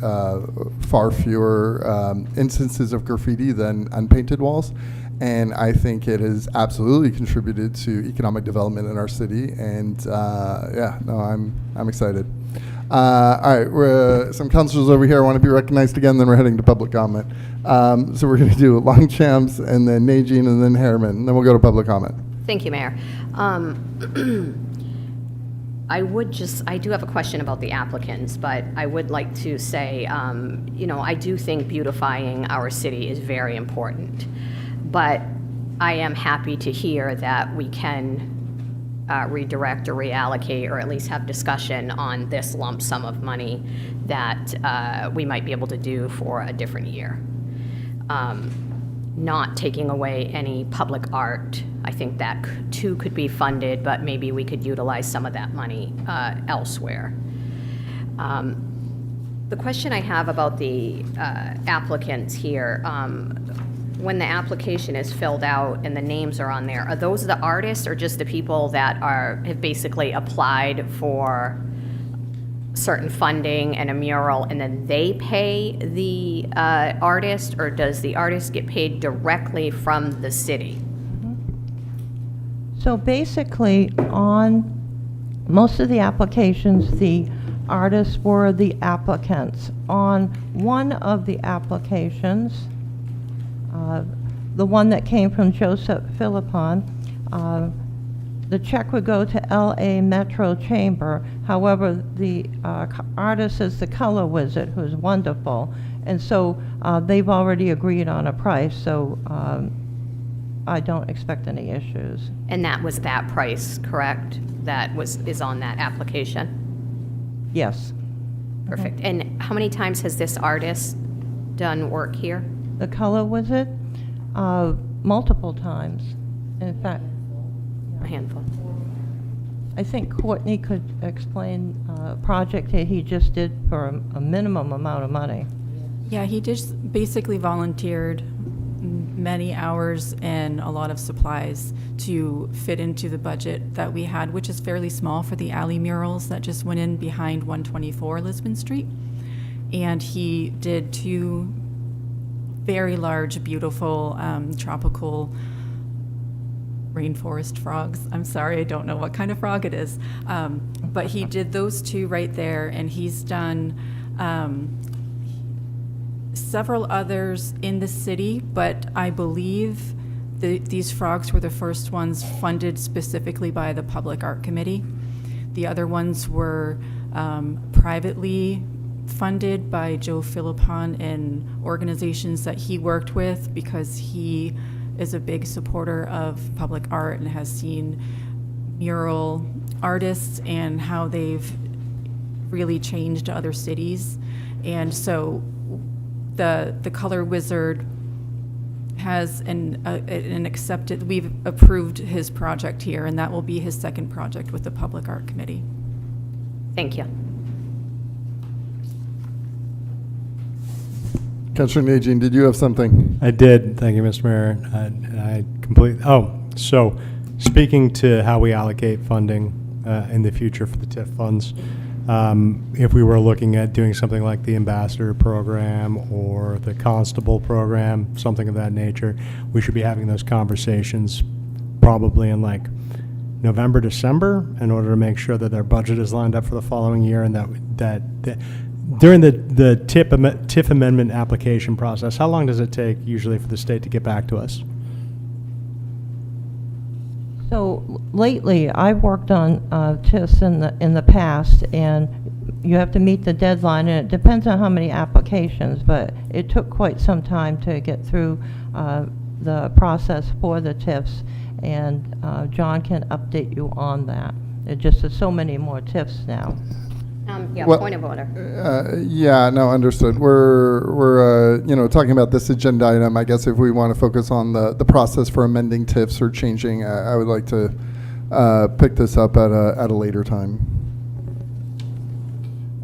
far fewer instances of graffiti than unpainted walls. And I think it has absolutely contributed to economic development in our city. And I'm excited. All right, some councilors over here want to be recognized again, then we're heading to public comment. So we're going to do Longchamps and then Najin and then Harriman, and then we'll go to public comment. Thank you, Mayor. I do have a question about the applicants, but I would like to say, I do think beautifying our city is very important. But I am happy to hear that we can redirect or reallocate, or at least have discussion on this lump sum of money that we might be able to do for a different year. Not taking away any public art. I think that too could be funded, but maybe we could utilize some of that money elsewhere. The question I have about the applicants here, when the application is filled out and the names are on there, are those the artists or just the people that have basically applied for certain funding and a mural, and then they pay the artist, or does the artist get paid directly from the city? So basically, on most of the applications, the artists were the applicants. On one of the applications, the one that came from Joseph Philippon, the check would go to LA Metro Chamber. However, the artist is the Color Wizard, who's wonderful. And so they've already agreed on a price, so I don't expect any issues. And that was that price, correct? That is on that application? Yes. Perfect. And how many times has this artist done work here? The Color Wizard, multiple times. In fact, a handful. I think Courtney could explain a project that he just did for a minimum amount of money. Yeah, he just basically volunteered many hours and a lot of supplies to fit into the budget that we had, which is fairly small for the alley murals that just went in behind 124 Lisbon Street. And he did 2 very large, beautiful, tropical rainforest frogs. I'm sorry, I don't know what kind of frog it is. But he did those 2 right there, and he's done several others in the city, but I believe these frogs were the first ones funded specifically by the Public Art Committee. The other ones were privately funded by Joe Philippon and organizations that he worked with, because he is a big supporter of public art and has seen mural artists and how they've really changed other cities. And so the Color Wizard has an accepted, we've approved his project here, and that will be his second project with the Public Art Committee. Thank you. Councilor Najin, did you have something? I did. Thank you, Mr. Mayor. So speaking to how we allocate funding in the future for the TIF funds, If we were looking at doing something like the ambassador program or the constable program, something of that nature, we should be having those conversations probably in like November, December, in order to make sure that their budget is lined up for the following year, and that during the TIF amendment application process, how long does it take usually for the state to get back to us? So lately, I've worked on TIFs in the past, and you have to meet the deadline, and it depends on how many applications, but it took quite some time to get through the process for the TIFs, and John can update you on that. It just there's so many more TIFs now. Well, Point of order. Yeah, no, understood. We're talking about this agenda item. I guess if we want to focus on the process for amending TIFs or changing, I would like to pick this up at a later time.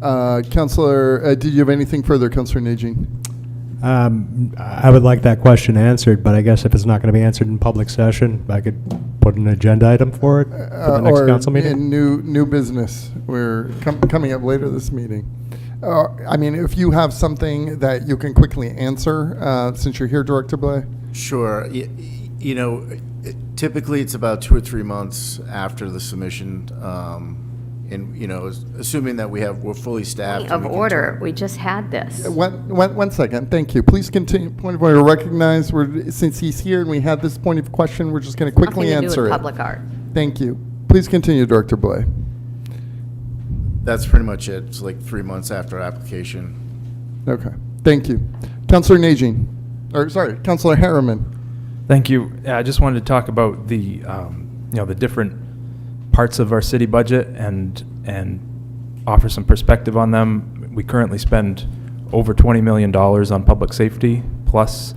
Councilor, did you have anything further, Councilor Najin? I would like that question answered, but I guess if it's not going to be answered in public session, I could put an agenda item for it for the next council meeting. In new business. We're coming up later this meeting. I mean, if you have something that you can quickly answer, since you're here, Director Blay. Sure. Typically it's about 2 or 3 months after the submission, and assuming that we're fully staffed. Of order, we just had this. One second, thank you. Please continue. Point of order. Recognize. Since he's here and we had this point of question, we're just going to quickly Nothing to do answer with it. public art. Thank you. Please continue, Director Blay. That's pretty much it. It's like 3 months after application. Okay. Thank you, Councilor Najin. Councilor Harriman. Thank you. I just wanted to talk about the the different parts of our city budget and offer some perspective on them. We currently spend over $20 million on public safety, plus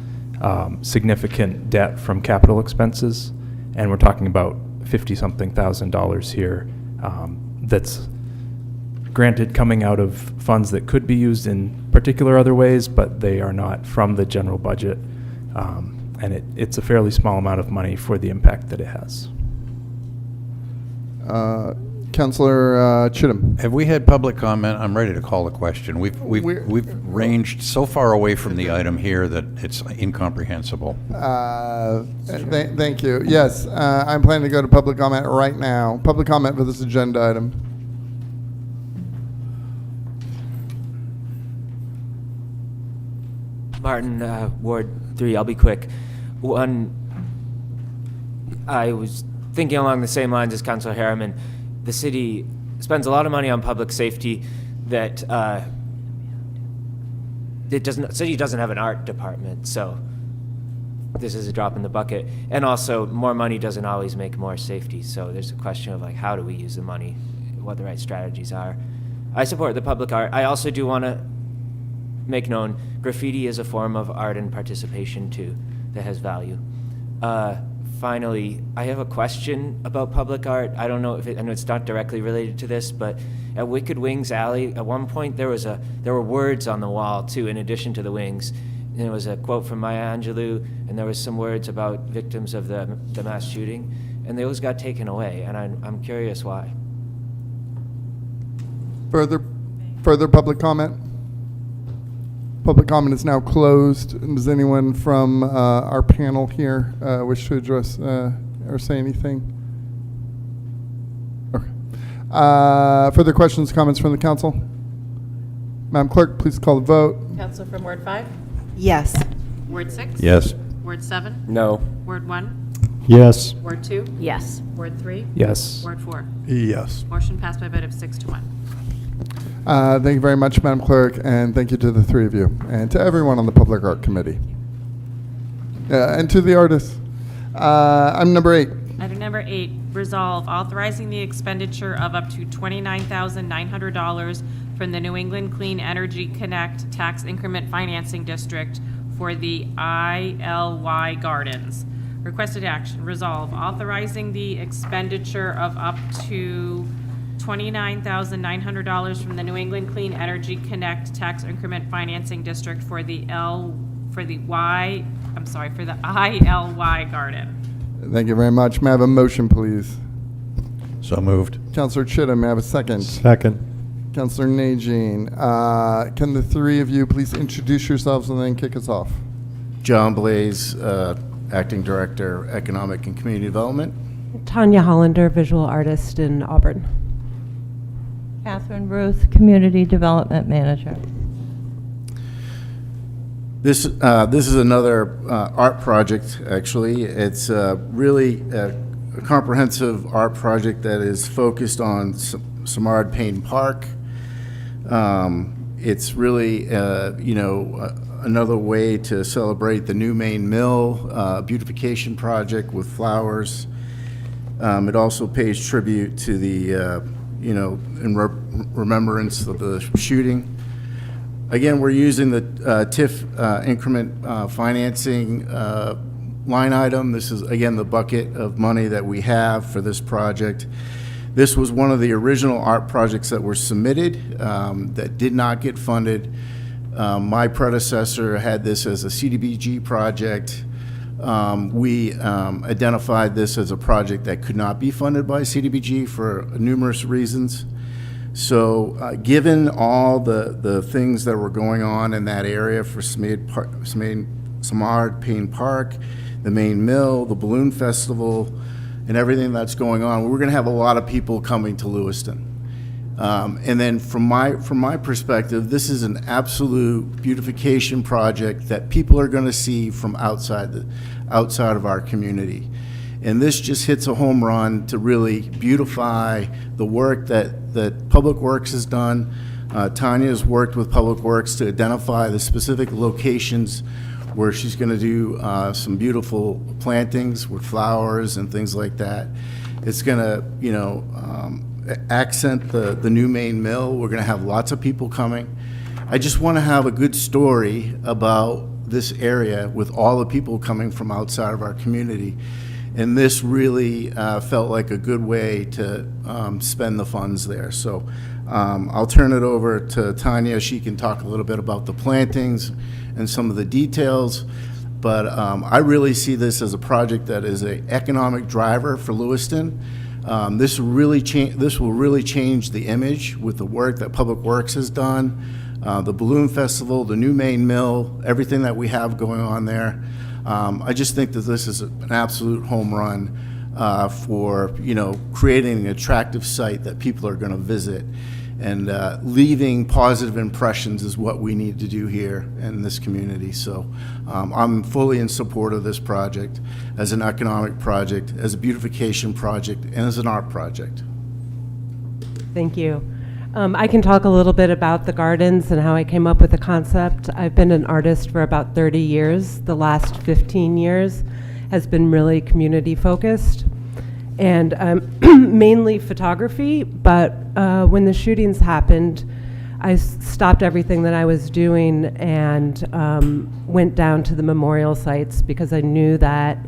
significant debt from capital expenses, and we're talking about $50-something thousand here. That's granted coming out of funds that could be used in particular other ways, but they are not from the general budget, and it's a fairly small amount of money for the impact that it has. Councilor Chittum. Have we had public comment? I'm ready to call the question. We've ranged so far away from the item here that it's incomprehensible. Thank you. Yes, I'm planning to go to public comment right now. Public comment for this agenda item. Martin, Ward 3, I'll be quick. One, I was thinking along the same lines as Councilor Harriman. The city spends a lot of money on public safety that city doesn't have an art department, so this is a drop in the bucket. And also, more money doesn't always make more safety, so there's a question of how do we use the money, what the right strategies are. I support the public art. I also do want to make known graffiti is a form of art and participation too that has value. Finally, I have a question about public art. I don't know if I know it's not directly related to this, but at Wicked Wings Alley, at one point there were words on the wall too, in addition to the wings. And there was a quote from Maya Angelou, and there was some words about victims of the mass shooting, and those got taken away, and I'm curious why. Further public comment? Public comment is now closed. Does anyone from our panel here wish to address or say anything? Okay. Further questions, comments from the council? Madam Clerk, please call the vote. Counselor from Ward 5? Yes. Ward 6? Yes. Ward 7? No. Ward 1? Yes. Ward 2? Yes. Ward 3? Yes. Ward 4? Yes. Motion passed by a vote of 6-1. Thank you very much, Madam Clerk, and thank you to the three of you, and to everyone on the Public Art Committee. And to the artists. Item number 8. Item number 8, resolve authorizing the expenditure of up to $29,900 from the New England Clean Energy Connect Tax Increment Financing District for the ILY Gardens. Requested action, resolve authorizing the expenditure of up to $29,900 from the New England Clean Energy Connect Tax Increment Financing District for the ILY Garden. Thank you very much. May I have a motion, please? So moved. Councilor Chittum, may I have a second? Second. Councilor Najin. Can the three of you please introduce yourselves and then kick us off? John Blaze, Acting Director, Economic and Community Development. Tanya Hollander, visual artist in Auburn. Catherine Ruth, Community Development Manager. This is another art project, actually. It's really a comprehensive art project that is focused on Samard Payne Park. It's really, another way to celebrate the new main mill beautification project with flowers. It also pays tribute to the, in remembrance of the shooting. Again, we're using the TIF increment financing line item. This is, again, the bucket of money that we have for this project. This was one of the original art projects that were submitted that did not get funded. My predecessor had this as a CDBG project. We identified this as a project that could not be funded by CDBG for numerous reasons. So given all the things that were going on in that area for Samard Payne Park, the main mill, the balloon festival, and everything that's going on, we're going to have a lot of people coming to Lewiston. And then from my perspective, this is an absolute beautification project that people are going to see from outside of our community. And this just hits a home run to really beautify the work that Public Works has done. Tanya has worked with Public Works to identify the specific locations where she's going to do some beautiful plantings with flowers and things like that. It's going to, accent the new main mill. We're going to have lots of people coming. I just want to have a good story about this area with all the people coming from outside of our community. And this really felt like a good way to spend the funds there. So I'll turn it over to Tanya. She can talk a little bit about the plantings and some of the details. But I really see this as a project that is an economic driver for Lewiston. This will really change the image with the work that Public Works has done, the Balloon Festival, the new main mill, everything that we have going on there. I just think that this is an absolute home run for creating an attractive site that people are going to visit, and leaving positive impressions is what we need to do here in this community. So I'm fully in support of this project as an economic project, as a beautification project, and as an art project. Thank you. I can talk a little bit about the gardens and how I came up with the concept. I've been an artist for about 30 years. The last 15 years has been really community focused, and mainly photography. But when the shootings happened, I stopped everything that I was doing and went down to the memorial sites because I knew that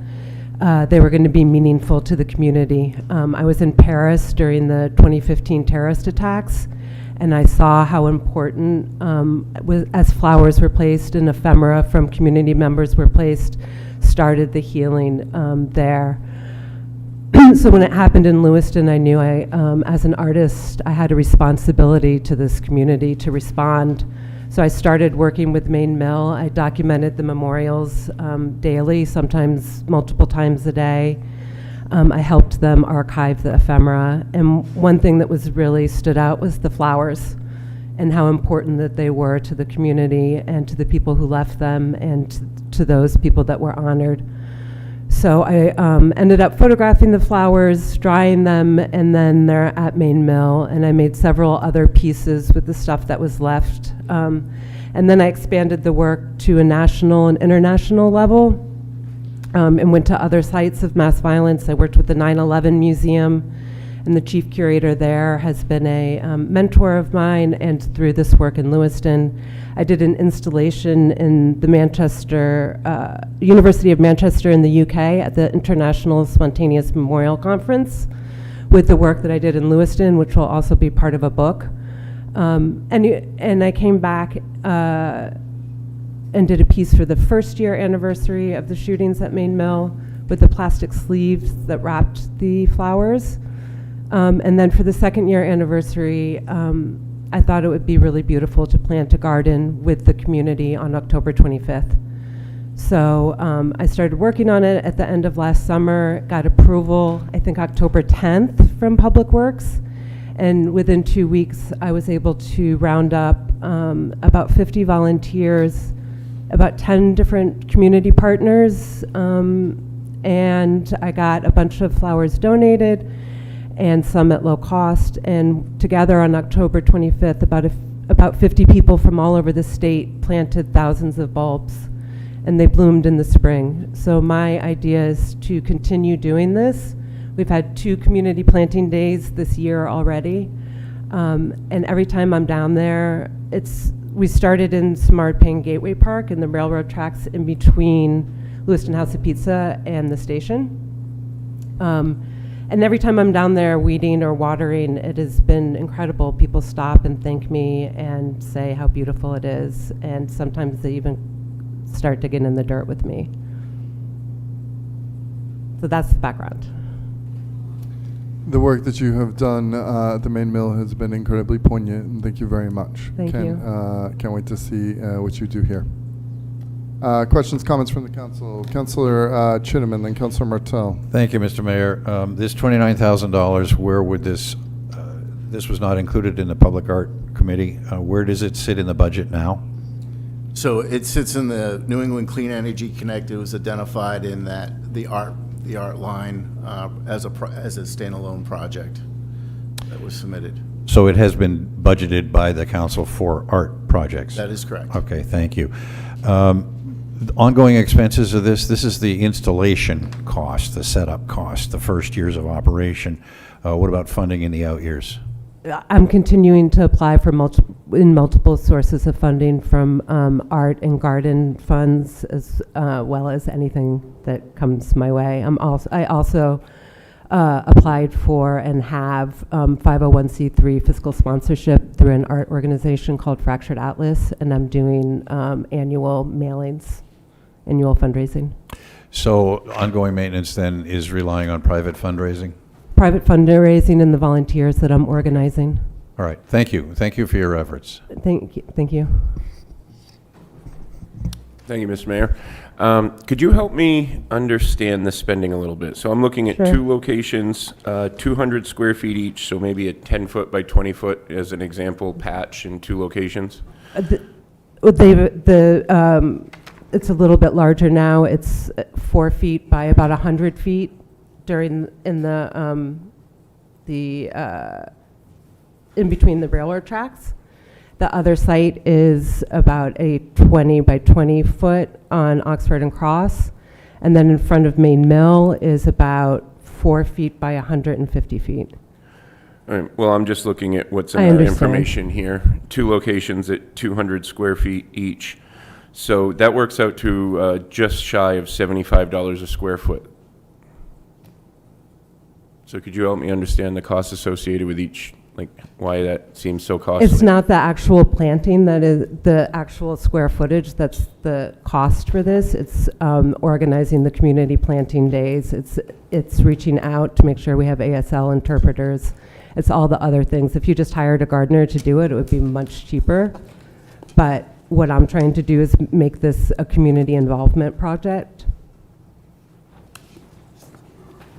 they were going to be meaningful to the community. I was in Paris during the 2015 terrorist attacks, and I saw how important, as flowers were placed and ephemera from community members were placed, started the healing there. So when it happened in Lewiston, I knew as an artist, I had a responsibility to this community to respond. So I started working with Main Mill. I documented the memorials daily, sometimes multiple times a day. I helped them archive the ephemera. And one thing that was really stood out was the flowers and how important that they were to the community and to the people who left them and to those people that were honored. So I ended up photographing the flowers, drying them, and then they're at Main Mill. And I made several other pieces with the stuff that was left. And then I expanded the work to a national and international level. And went to other sites of mass violence. I worked with the 9/11 Museum, and the chief curator there has been a mentor of mine, and through this work in Lewiston, I did an installation in the University of Manchester in the UK at the International Spontaneous Memorial Conference with the work that I did in Lewiston, which will also be part of a book. And I came back and did a piece for the first year anniversary of the shootings at Main Mill with the plastic sleeves that wrapped the flowers. And then for the second year anniversary, I thought it would be really beautiful to plant a garden with the community on October 25th. So I started working on it at the end of last summer, got approval, I think October 10th from Public Works. And within 2 weeks, I was able to round up about 50 volunteers, about 10 different community partners, and I got a bunch of flowers donated and some at low cost. And together on October 25th, about 50 people from all over the state planted thousands of bulbs, and they bloomed in the spring. So my idea is to continue doing this. We've had 2 community planting days this year already. And every time I'm down there, we started in Samarpang Gateway Park and the railroad tracks in between Lewiston House of Pizza and the station. And every time I'm down there weeding or watering, it has been incredible. People stop and thank me and say how beautiful it is. And sometimes they even start to get in the dirt with me. So that's the background. The work that you have done at the main mill has been incredibly poignant, and thank you very much. Thank you. Can't wait to see what you do here. Questions, comments from the council? Councilor Chittum and then Councilor Martell. Thank you, Mr. Mayor. This $29,000, where would this was not included in the Public Art Committee. Where does it sit in the budget now? So it sits in the New England Clean Energy Connect. It was identified in the art line as a standalone project that was submitted. So it has been budgeted by the council for art projects? That is correct. Okay, thank you. Ongoing expenses of this is the installation cost, the setup cost, the first years of operation. What about funding in the out years? I'm continuing to apply for multiple sources of funding from art and garden funds, as well as anything that comes my way. I also applied for and have 501c3 fiscal sponsorship through an art organization called Fractured Atlas, and I'm doing annual mailings, annual fundraising. So ongoing maintenance then is relying on private fundraising? Private fundraising and the volunteers that I'm organizing. All right, thank you. Thank you for your efforts. Thank you. Thank you. Thank you, Mr. Mayor. Could you help me understand the spending a little bit? So I'm looking at Sure. 2 locations, 200 square feet each, so maybe a 10-foot by 20-foot as an example patch in 2 locations. It's a little bit larger now. It's 4 feet by about 100 feet in between the railroad tracks. The other site is about a 20 by 20 foot on Oxford and Cross. And then in front of Main Mill is about 4 feet by 150 feet. All right, well, I'm just looking at what's in I our understand. information here. 2 locations at 200 square feet each. So that works out to just shy of $75 a square foot. So could you help me understand the costs associated with each, like why that seems so costly? It's not the actual planting that is the actual square footage that's the cost for this. It's organizing the community planting days. It's reaching out to make sure we have ASL interpreters. It's all the other things. If you just hired a gardener to do it, it would be much cheaper. But what I'm trying to do is make this a community involvement project.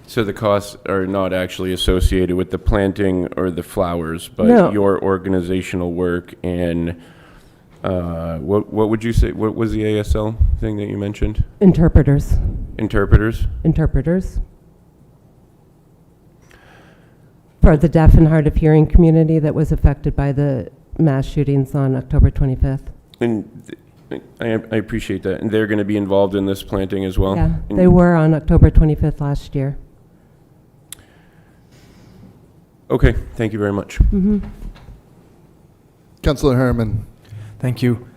So the costs are not actually associated with the planting or the flowers, but No. your organizational work and what would you say? What was the ASL thing that you mentioned? Interpreters. Interpreters? Interpreters. For the deaf and hard of hearing community that was affected by the mass shootings on October 25th. And I appreciate that. And they're going to be involved in this planting as well? Yeah, And- they were on October 25th last year. Okay, thank you very much. Councilor Harriman. Thank you.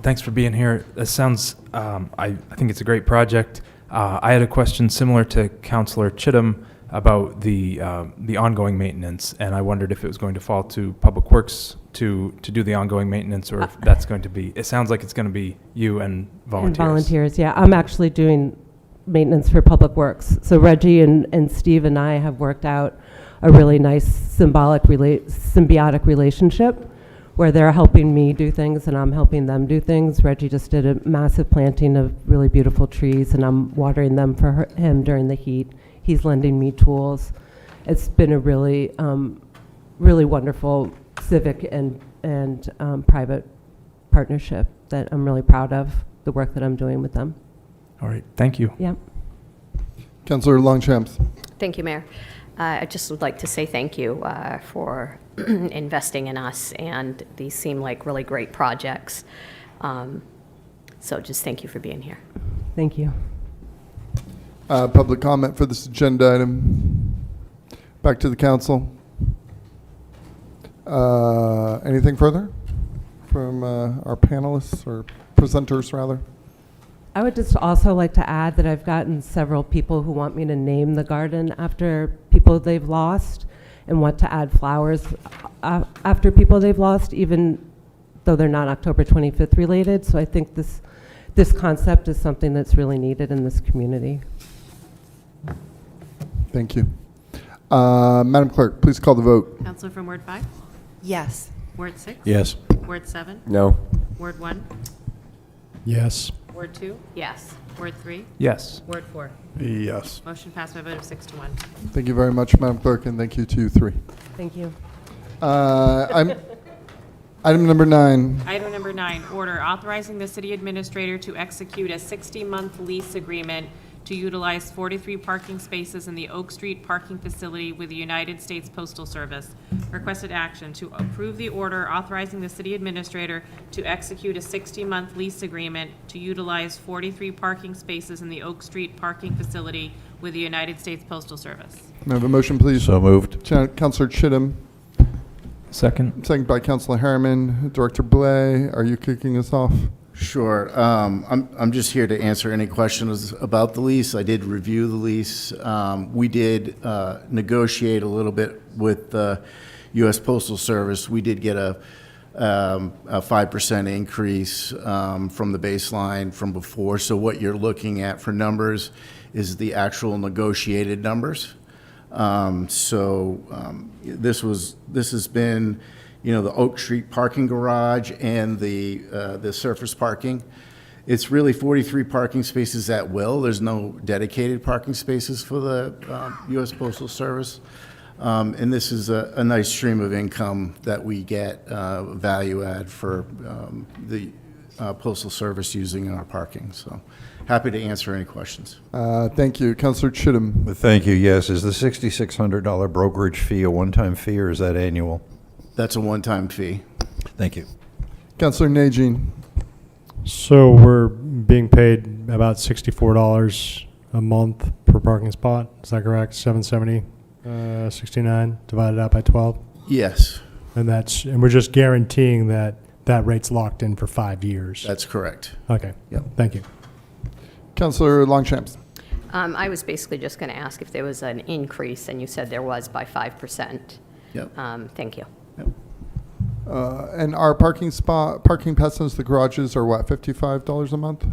Thanks for being here. This sounds, I think it's a great project. I had a question similar to Councilor Chittum about the ongoing maintenance, and I wondered if it was going to fall to Public Works to do the ongoing maintenance, or if that's going to be, it sounds like it's going to be you and volunteers. And volunteers, yeah. I'm actually doing maintenance for Public Works. So Reggie and Steve and I have worked out a really nice symbiotic relationship where they're helping me do things and I'm helping them do things. Reggie just did a massive planting of really beautiful trees, and I'm watering them for him during the heat. He's lending me tools. It's been a really, really wonderful civic and private partnership that I'm really proud of, the work that I'm doing with them. All right, thank you. Yeah. Councillor Longchamps. Thank you, Mayor. I just would like to say thank you for investing in us, and these seem like really great projects. So just thank you for being here. Thank you. Public comment for this agenda item. Back to the council. Anything further from our panelists, or presenters rather? I would just also like to add that I've gotten several people who want me to name the garden after people they've lost, and want to add flowers after people they've lost, even though they're not October 25th related. So I think this concept is something that's really needed in this community. Thank you. Madam Clerk, please call the vote. Counselor from Ward 5? Yes. Ward 6? Yes. Ward 7? No. Ward 1? Yes. Ward 2? Yes. Ward 3? Yes. Ward 4? Yes. Motion passed by a vote of 6 to 1. Thank you very much, Madam Clerk, and thank you to you three. Thank you. Item number 9. Item number 9, order authorizing the city administrator to execute a 60-month lease agreement to utilize 43 parking spaces in the Oak Street parking facility with the United States Postal Service. Requested action to approve the order authorizing the city administrator to execute a 60-month lease agreement to utilize 43 parking spaces in the Oak Street parking facility with the United States Postal Service. May I have a motion, please? So moved. Councillor Chittum. Second. Second by Councillor Harriman. Director Blais, are you kicking us off? Sure. I'm just here to answer any questions about the lease. I did review the lease. We did negotiate a little bit with the U.S. Postal Service. We did get a 5% increase from the baseline from before. So what you're looking at for numbers is the actual negotiated numbers. This has been, the Oak Street parking garage and the surface parking. It's really 43 parking spaces at will. There's no dedicated parking spaces for the U.S. Postal Service. And this is a nice stream of income that we get value add for the Postal Service using our parking. So happy to answer any questions. Thank you. Councillor Chittum. Thank you. Yes. Is the $6,600 brokerage fee a one-time fee, or is that annual? That's a one-time fee. Thank you. Councillor Najin. So we're being paid about $64 a month per parking spot. Is that correct? $770, 69 divided out by 12. Yes. And we're just guaranteeing that rate's locked in for 5 years. That's correct. Okay. Yep. Thank you. Councillor Longchamps. I was basically just going to ask if there was an increase, and you said there was by 5%. Yep. Thank you. Yep. And our parking passes, the garages are what, $55 a month?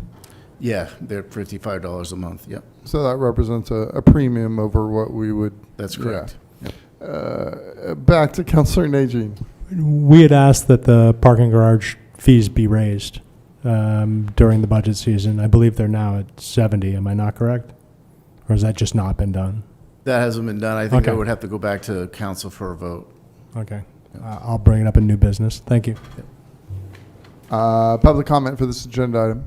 Yeah, they're $55 a month. Yep. So that represents a premium over what we would. That's correct. Yeah. Back to Councillor Najin. We had asked that the parking garage fees be raised during the budget season. I believe they're now at 70. Am I not correct? Or has that just not been done? That hasn't been done. I think I Okay. would have to go back to council for a vote. Okay. I'll bring it up in new business. Thank you. Public comment for this agenda item.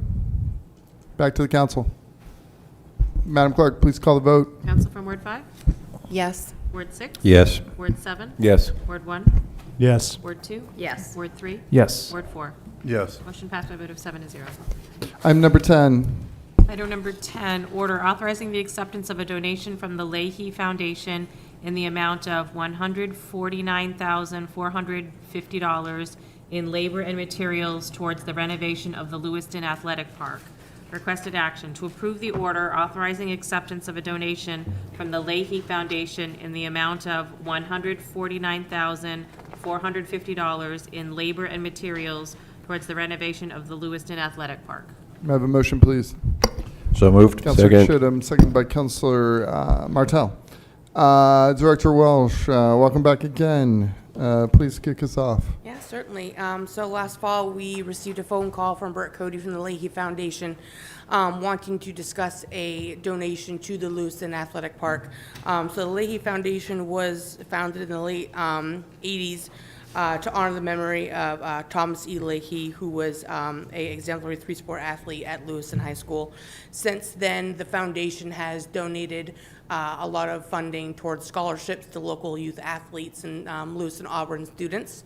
Back to the council. Madam Clerk, please call the vote. Counsel from Ward 5? Yes. Ward 6? Yes. Ward 7? Yes. Ward 1? Yes. Ward 2? Yes. Ward 3? Yes. Ward 4? Yes. Motion passed by a vote of 7 to 0. Item number 10. Item number 10, order authorizing the acceptance of a donation from the Leahy Foundation in the amount of $149,450 in labor and materials towards the renovation of the Lewiston Athletic Park. Requested action to approve the order authorizing acceptance of a donation from the Leahy Foundation in the amount of $149,450 in labor and materials towards the renovation of the Lewiston Athletic Park. May I have a motion, please? So moved. Councillor Chittum, seconded by Councillor Martell. Director Welsh, welcome back again. Please kick us off. Yeah, certainly. So last fall, we received a phone call from Bert Cody from the Leahy Foundation wanting to discuss a donation to the Lewiston Athletic Park. So the Leahy Foundation was founded in the late 80s to honor the memory of Thomas E. Leahy, who was a exemplary three-sport athlete at Lewiston High School. Since then, the foundation has donated a lot of funding towards scholarships to local youth athletes and Lewiston Auburn students.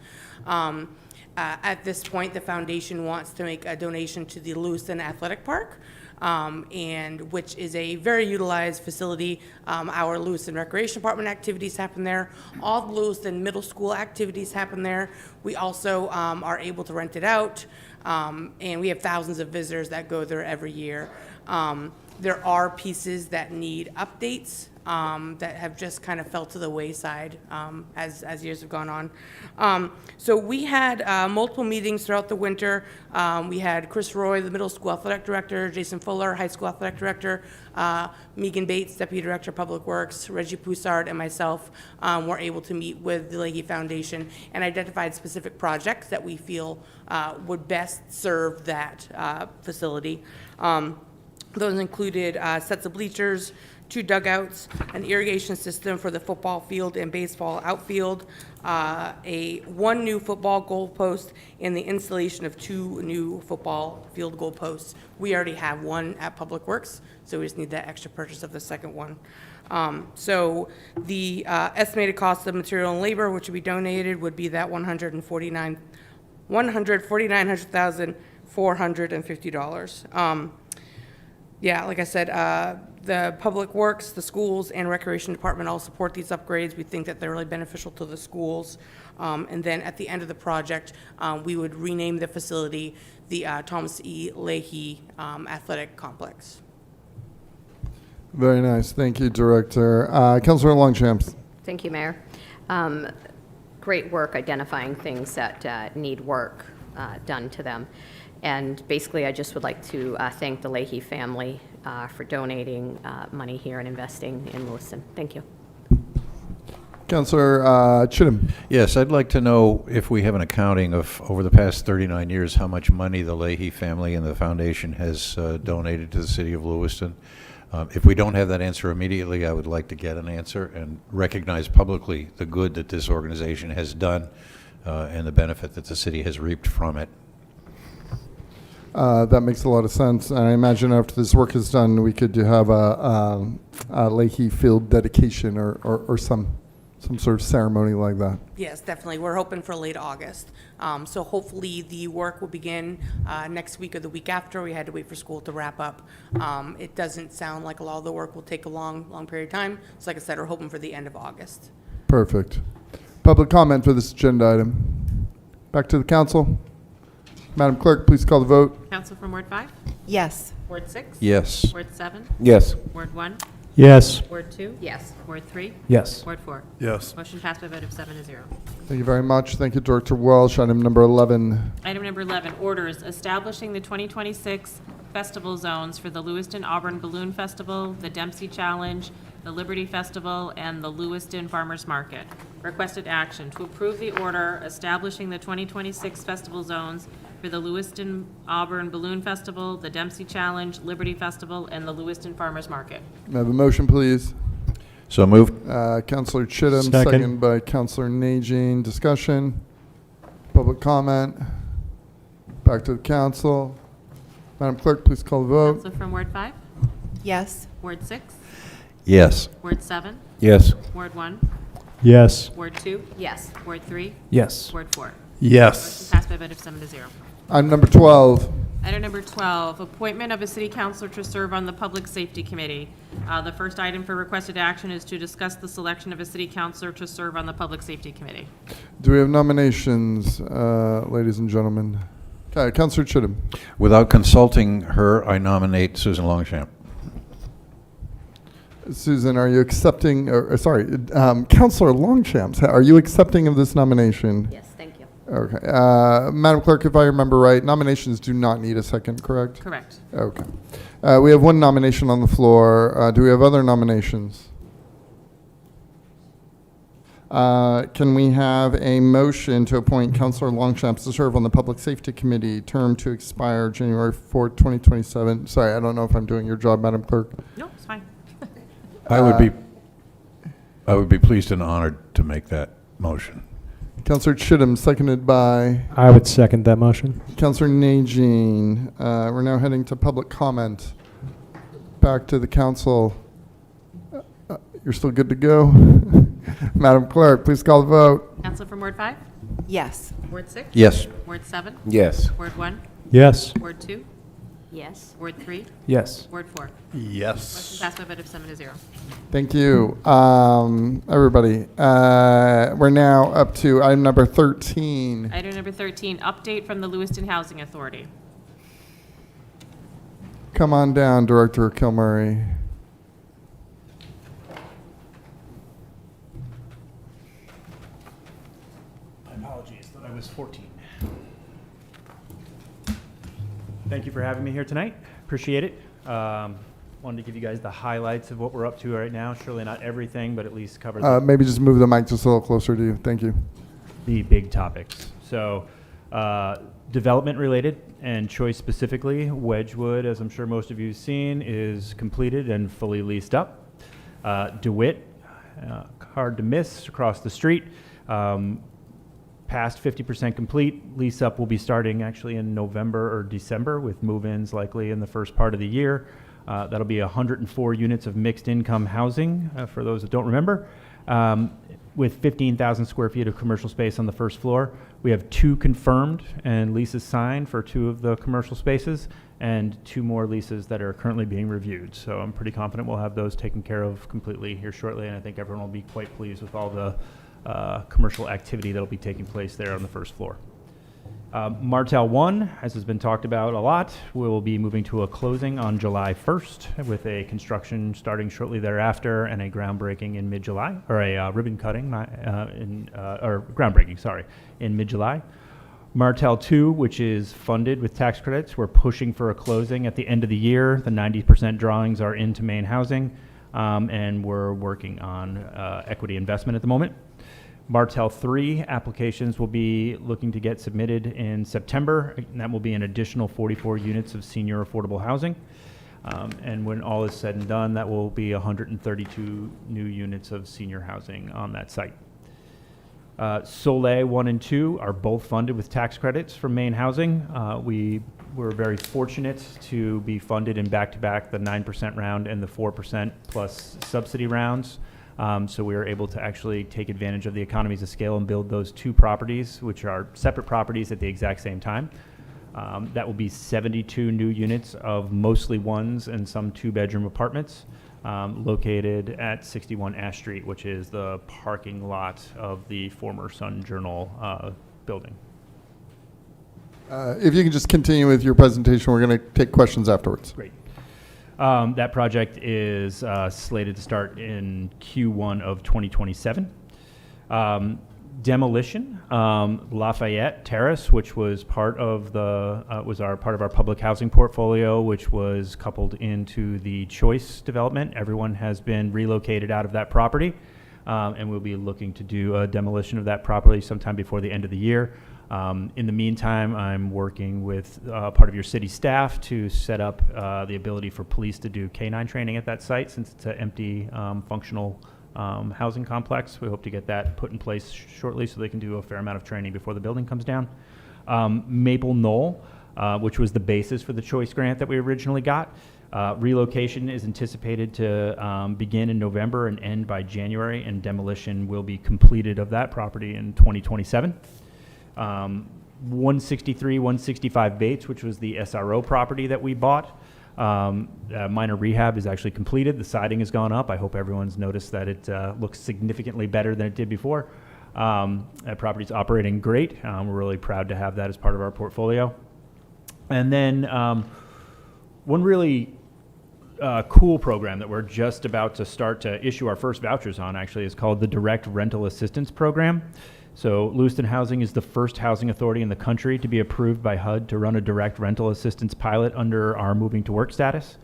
At this point, the foundation wants to make a donation to the Lewiston Athletic Park, and which is a very utilized facility. Our Lewiston Recreation Department activities happen there. All the Lewiston Middle School activities happen there. We also are able to rent it out, and we have thousands of visitors that go there every year. There are pieces that need updates that have just kind of fell to the wayside as years have gone on. So we had multiple meetings throughout the winter. We had Chris Roy, the middle school athletic director, Jason Fuller, high school athletic director, Megan Bates, deputy director of public works, Reggie Poussard, and myself were able to meet with the Leahy Foundation and identified specific projects that we feel would best serve that facility. Those included sets of bleachers, 2 dugouts, an irrigation system for the football field and baseball outfield, one new football goal post, and the installation of 2 new football field goal posts. We already have one at Public Works, so we just need that extra purchase of the second one. So the estimated cost of material and labor, which would be donated, would be that $149,450. Yeah, like I said, the Public Works, the schools, and Recreation Department all support these upgrades. We think that they're really beneficial to the schools. And then at the end of the project, we would rename the facility the Thomas E. Leahy Athletic Complex. Very nice. Thank you, Director. Councilor Longchamps. Thank you, Mayor. Great work identifying things that need work done to them. And basically, I just would like to thank the Leahy family for donating money here and investing in Lewiston. Thank you. Councilor Chittum. Yes, I'd like to know if we have an accounting of, over the past 39 years, how much money the Leahy family and the foundation has donated to the city of Lewiston. If we don't have that answer immediately, I would like to get an answer and recognize publicly the good that this organization has done and the benefit that the city has reaped from it. That makes a lot of sense. And I imagine after this work is done, we could have a Leahy Field dedication or some sort of ceremony like that. Yes, definitely. We're hoping for late August. So hopefully the work will begin next week or the week after. We had to wait for school to wrap up. It doesn't sound like a lot of the work will take a long period of time. So like I said, we're hoping for the end of August. Perfect. Public comment for this agenda item. Back to the council. Madam Clerk, please call the vote. Council from Ward 5? Yes. Ward 6? Yes. Ward 7? Yes. Ward 1? Yes. Ward 2? Yes. Ward 3? Yes. Ward 4? Yes. Motion passed by a vote of 7-0. Thank you very much. Thank you, Director Welsh. Item number 11. Item number 11, orders establishing the 2026 festival zones for the Lewiston Auburn Balloon Festival, the Dempsey Challenge, the Liberty Festival, and the Lewiston Farmers Market. Requested action to approve the order establishing the 2026 festival zones for the Lewiston Auburn Balloon Festival, the Dempsey Challenge, Liberty Festival, and the Lewiston Farmers Market. May I have a motion, please? So moved. Councilor Chittum, Second. by Councilor Najin. Discussion? Public comment? Back to the council. Madam Clerk, please call the vote. Council from Ward 5? Yes. Ward 6? Yes. Ward 7? Yes. Ward 1? Yes. Ward 2? Yes. Ward 3? Yes. Ward 4? Yes. Motion passed by a vote of 7-0. Item number 12. Item number 12, appointment of a city councilor to serve on the Public Safety Committee. The first item for requested action is to discuss the selection of a city councilor to serve on the Public Safety Committee. Do we have nominations, ladies and gentlemen? Okay, Councilor Chittum. Without consulting her, I nominate Susan Longchamp. Susan, are you accepting, Councilor Longchamps, are you accepting of this nomination? Yes, thank you. Okay. Madam Clerk, if I remember right, nominations do not need a second, correct? Correct. Okay. We have one nomination on the floor. Do we have other nominations? Can we have a motion to appoint Councilor Longchamp to serve on the Public Safety Committee, term to expire January 4th, 2027? Sorry, I don't know if I'm doing your job, Madam Clerk. No, it's fine. I would be pleased and honored to make that motion. Councilor Chittum, seconded by I would second that motion. Councilor Najin. We're now heading to public comment. Back to the council. You're still good to go? Madam Clerk, please call the vote. Counselor from Ward 5? Yes. Ward 6? Yes. Ward 7? Yes. Ward 1? Yes. Ward 2? Yes. Ward 3? Yes. Ward 4? Yes. Motion passed by a vote of 7 to 0. Thank you. Everybody, we're now up to item number 13. Item number 13, update from the Lewiston Housing Authority. Come on down, Director Kilmurray. My apologies, thought I was 14. Thank you for having me here tonight. Appreciate it. Wanted to give you guys the highlights of what we're up to right now. Surely not everything, but at least cover Maybe just move the mic just a little closer to you. Thank you. the big topics. So, development related and choice specifically, Wedgwood, as I'm sure most of you have seen, is completed and fully leased up. DeWitt, hard to miss, across the street, past 50% complete. Lease up will be starting actually in November or December, with move-ins likely in the first part of the year. That'll be 104 units of mixed income housing, for those that don't remember, with 15,000 square feet of commercial space on the first floor. We have 2 confirmed and leases signed for 2 of the commercial spaces, and 2 more leases that are currently being reviewed. So I'm pretty confident we'll have those taken care of completely here shortly, and I think everyone will be quite pleased with all the commercial activity that'll be taking place there on the first floor. Martel 1, as has been talked about a lot, will be moving to a closing on July 1st, with a construction starting shortly thereafter and a groundbreaking in mid-July, or a ribbon cutting, or groundbreaking, sorry, in mid-July. Martel 2, which is funded with tax credits, we're pushing for a closing at the end of the year. The 90% drawings are into main housing, and we're working on equity investment at the moment. Martel 3 applications will be looking to get submitted in September, and that will be an additional 44 units of senior affordable housing. And when all is said and done, that will be 132 new units of senior housing on that site. Soleil 1 and 2 are both funded with tax credits from main housing. We were very fortunate to be funded in back-to-back, the 9% round and the 4% plus subsidy rounds. So we were able to actually take advantage of the economies of scale and build those 2 properties, which are separate properties at the exact same time. That will be 72 new units of mostly 1s and some 2-bedroom apartments, located at 61 Ash Street, which is the parking lot of the former Sun Journal building. If you can just continue with your presentation, we're going to take questions afterwards. Great. That project is slated to start in Q1 of 2027. Demolition, Lafayette Terrace, which was part of the part of our public housing portfolio, which was coupled into the Choice development. Everyone has been relocated out of that property, and we'll be looking to do a demolition of that property sometime before the end of the year. In the meantime, I'm working with part of your city staff to set up the ability for police to do K-9 training at that site, since it's an empty, functional housing complex. We hope to get that put in place shortly so they can do a fair amount of training before the building comes down. Maple Knoll, which was the basis for the Choice grant that we originally got. Relocation is anticipated to begin in November and end by January, and demolition will be completed of that property in 2027. 163, 165 Bates, which was the SRO property that we bought. Minor rehab is actually completed. The siding has gone up. I hope everyone's noticed that it looks significantly better than it did before. That property's operating great. We're really proud to have that as part of our portfolio. And then one really cool program that we're just about to start to issue our first vouchers on, actually, is called the Direct Rental Assistance Program. So Lewiston Housing is the first housing authority in the country to be approved by HUD to run a direct rental assistance pilot under our moving to work status.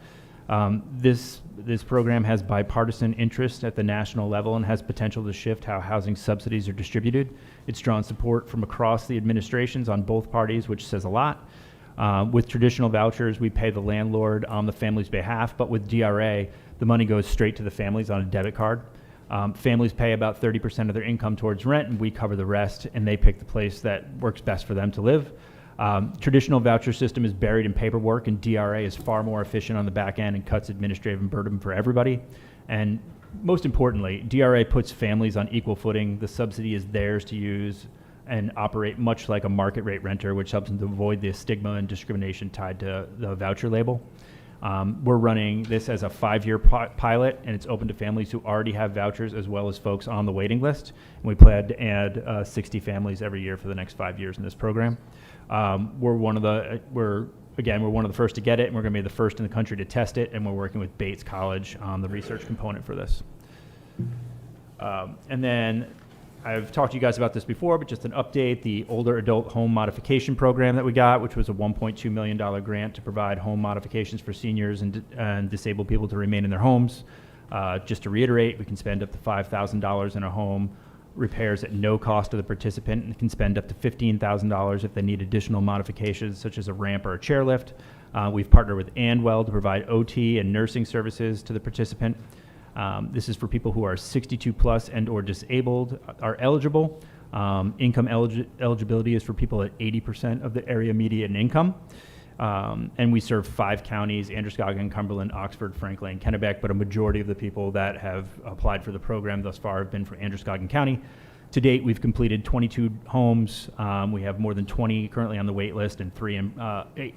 This This program has bipartisan interest at the national level and has potential to shift how housing subsidies are distributed. It's drawn support from across the administrations on both parties, which says a lot. With traditional vouchers, we pay the landlord on the family's behalf, but with DRA, the money goes straight to the families on a debit card. Families pay about 30% of their income towards rent, and we cover the rest, and they pick the place that works best for them to live. Traditional voucher system is buried in paperwork, and DRA is far more efficient on the back end and cuts administrative burden for everybody. And most importantly, DRA puts families on equal footing. The subsidy is theirs to use and operate much like a market rate renter, which helps them to avoid the stigma and discrimination tied to the voucher label. We're running this as a 5-year pilot, and it's open to families who already have vouchers as well as folks on the waiting list. And we plan to add 60 families every year for the next 5 years in this program. We're one of the first to get it, and we're going to be the first in the country to test it, and we're working with Bates College on the research component for this. And then I've talked to you guys about this before, but just an update, the older adult home modification program that we got, which was a $1.2 million grant to provide home modifications for seniors and disabled people to remain in their homes. Just to reiterate, we can spend up to $5,000 in a home repairs at no cost to the participant, and can spend up to $15,000 if they need additional modifications, such as a ramp or a chairlift. We've partnered with Andwell to provide OT and nursing services to the participant. This is for people who are 62 plus and or disabled are eligible. Income eligibility is for people at 80% of the area median income. And we serve 5 counties, Androscoggin, Cumberland, Oxford, Franklin, and Kennebec, but a majority of the people that have applied for the program thus far have been from Androscoggin County. To date, we've completed 22 homes. We have more than 20 currently on the wait list, and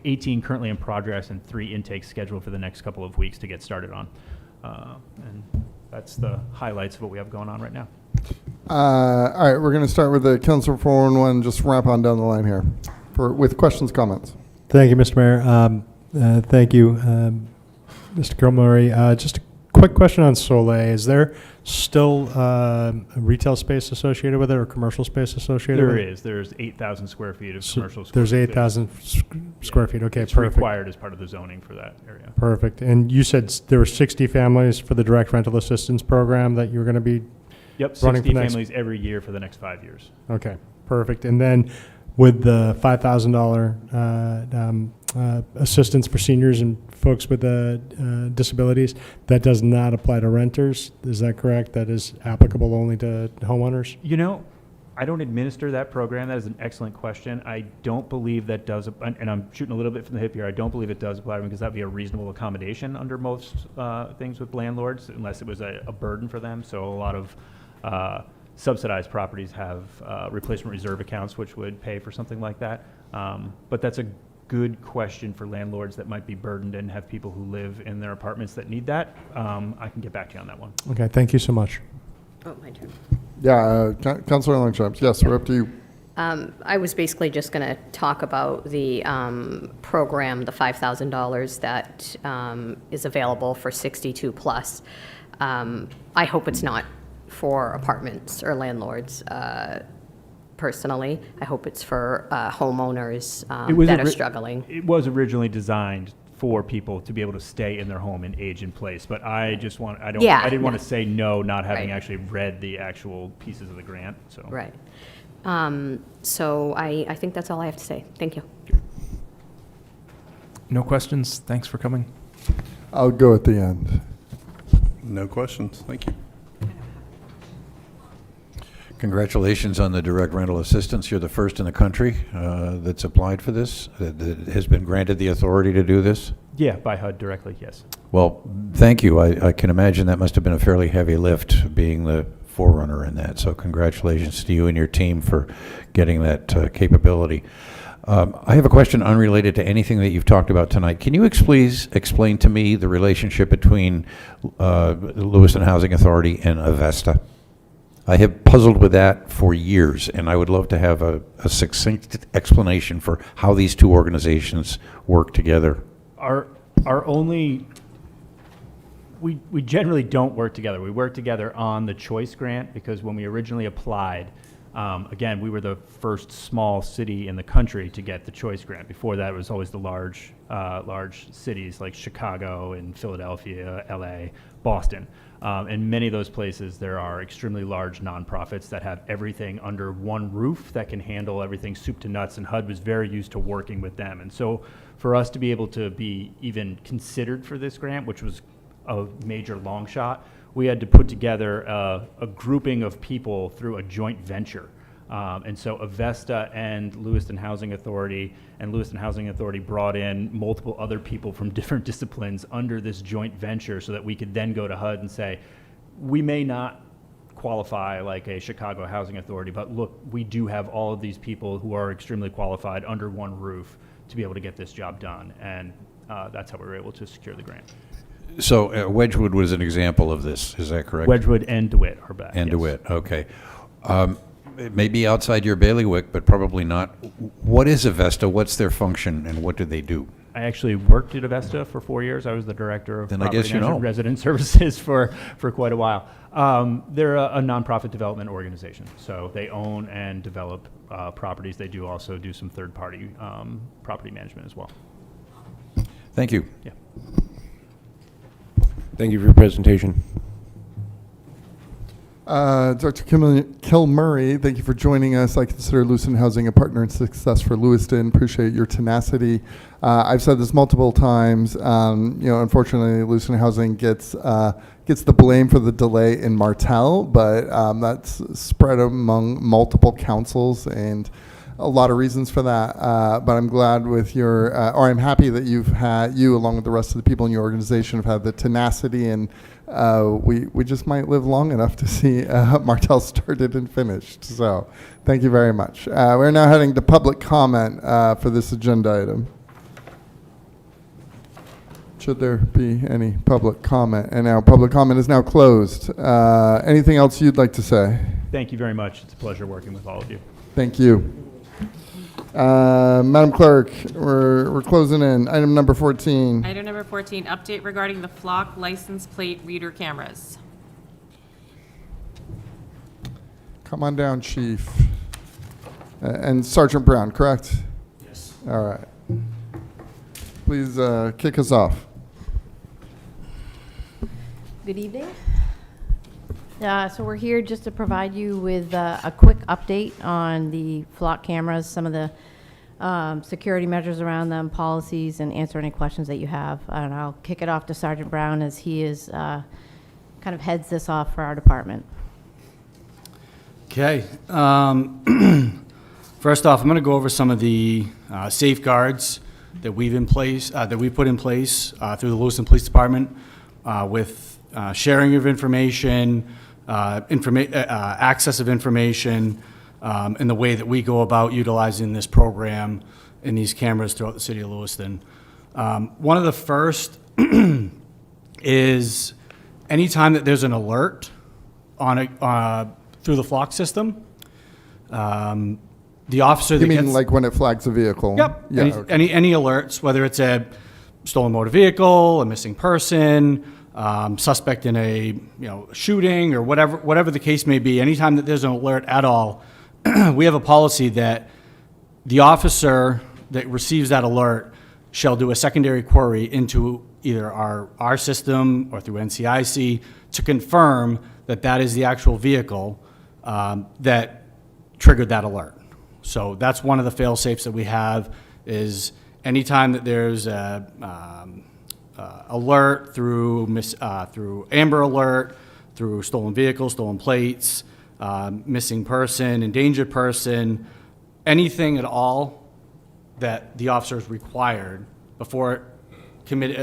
18 currently in progress, and 3 intakes scheduled for the next couple of weeks to get started on. And that's the highlights of what we have going on right now. All right, we're going to start with the Councilor 411, just wrap on down the line here with questions, comments. Thank you, Mr. Mayor. Thank you, Mr. Kilmurray. Just a quick question on Soleil. Is there still retail space associated with it or commercial space associated with it? There is. There's 8,000 square feet of commercial space. There's 8,000 square feet. Okay, it's perfect. required as part of the zoning for that area. Perfect. And you said there were 60 families for the direct rental assistance program that you were going to be running 60 for next? families every year for the next 5 years. Okay, perfect. And then with the $5,000 assistance for seniors and folks with disabilities, that does not apply to renters. Is that correct? That is applicable only to homeowners? You know, I don't administer that program. That is an excellent question. I don't believe that does, and I'm shooting a little bit from the hip here, I don't believe it does apply to them because that would be a reasonable accommodation under most things with landlords, unless it was a burden for them. So a lot of subsidized properties have replacement reserve accounts, which would pay for something like that. But that's a good question for landlords that might be burdened and have people who live in their apartments that need that. I can get back to you on that one. Okay, thank you so much. Oh, my turn. Yeah, Councilor Longshops, yes, we're up to you. I was basically just going to talk about the program, the $5,000 that is available for 62 plus. I hope it's not for apartments or landlords. Personally, I hope it's for homeowners that are struggling. It was originally designed for people to be able to stay in their home and age in place, but I just want, I didn't want to say no, not having actually read the actual pieces of the grant, so. Right. So I think that's all I have to say. Thank you. No questions? Thanks for coming. I'll go at the end. No questions. Thank you. Congratulations on the direct rental assistance. You're the first in the country that's applied for this, that has been granted the authority to do this? Yeah, by HUD directly, yes. Well, thank you. I can imagine that must have been a fairly heavy lift being the forerunner in that. So congratulations to you and your team for getting that capability. I have a question unrelated to anything that you've talked about tonight. Can you please explain to me the relationship between Lewiston Housing Authority and Avesta? I have puzzled with that for years, and I would love to have a succinct explanation for how these two organizations work together. We generally don't work together. We work together on the choice grant because when we originally applied, Again, we were the first small city in the country to get the choice grant. Before that, it was always the large cities like Chicago and Philadelphia, LA, Boston. In many of those places, there are extremely large nonprofits that have everything under one roof that can handle everything soup to nuts, and HUD was very used to working with them. And so for us to be able to be even considered for this grant, which was a major long shot, we had to put together a grouping of people through a joint venture. And so Avesta and Lewiston Housing Authority, and Lewiston Housing Authority brought in multiple other people from different disciplines under this joint venture so that we could then go to HUD and say, we may not qualify like a Chicago Housing Authority, but look, we do have all of these people who are extremely qualified under one roof to be able to get this job done. And that's how we were able to secure the grant. So Wedgwood was an example of this, is that correct? Wedgwood and DeWitt are back. And yes. DeWitt, okay. It may be outside your bailiwick, but probably not. What is Avesta? What's their function, and what do they do? I actually worked at Avesta for 4 years. I was the director of Then I property guess you management know. resident services for quite a while. They're a nonprofit development organization, so they own and develop properties. They do also do some third-party property management as well. Thank you. Yeah. Thank you for your presentation. Dr. Kilmurray, thank you for joining us. I consider Lewiston Housing a partner in success for Lewiston. Appreciate your tenacity. I've said this multiple times. Unfortunately, Lewiston Housing gets the blame for the delay in Martell, but that's spread among multiple councils and a lot of reasons for that. But I'm glad with your, or I'm happy that you, along with the rest of the people in your organization, have had the tenacity, and we just might live long enough to see Martell started and finished. So thank you very much. We're now heading to public comment for this agenda item. Should there be any public comment? And now public comment is now closed. Anything else you'd like to say? Thank you very much. It's a pleasure working with all of you. Thank you. Madam Clerk, we're closing in. Item number 14. Item number 14, update regarding the Flock license plate reader cameras. Come on down, Chief. And Sergeant Brown, correct? Yes. All right. Please kick us off. Good evening. So we're here just to provide you with a quick update on the flock cameras, some of the security measures around them, policies, and answer any questions that you have. And I'll kick it off to Sergeant Brown as he is kind of heads this off for our department. Okay. First off, I'm going to go over some of the safeguards that we've put in place through the Lewiston Police Department with sharing of information, access of information, and the way that we go about utilizing this program and these cameras throughout the city of Lewiston. One of the first is anytime that there's an alert on through the flock system, the officer that You mean gets, like when it flags a vehicle? Yep. Yeah, okay. Any alerts, whether it's a stolen motor vehicle, a missing person, suspect in a shooting, or whatever the case may be. Anytime that there's an alert at all, we have a policy that the officer that receives that alert shall do a secondary query into either our system or through NCIC to confirm that that is the actual vehicle that triggered that alert. So that's one of the fail-safes that we have, is anytime that there's a alert through Amber Alert, through stolen vehicles, stolen plates, missing person, endangered person, anything at all that the officer is required before putting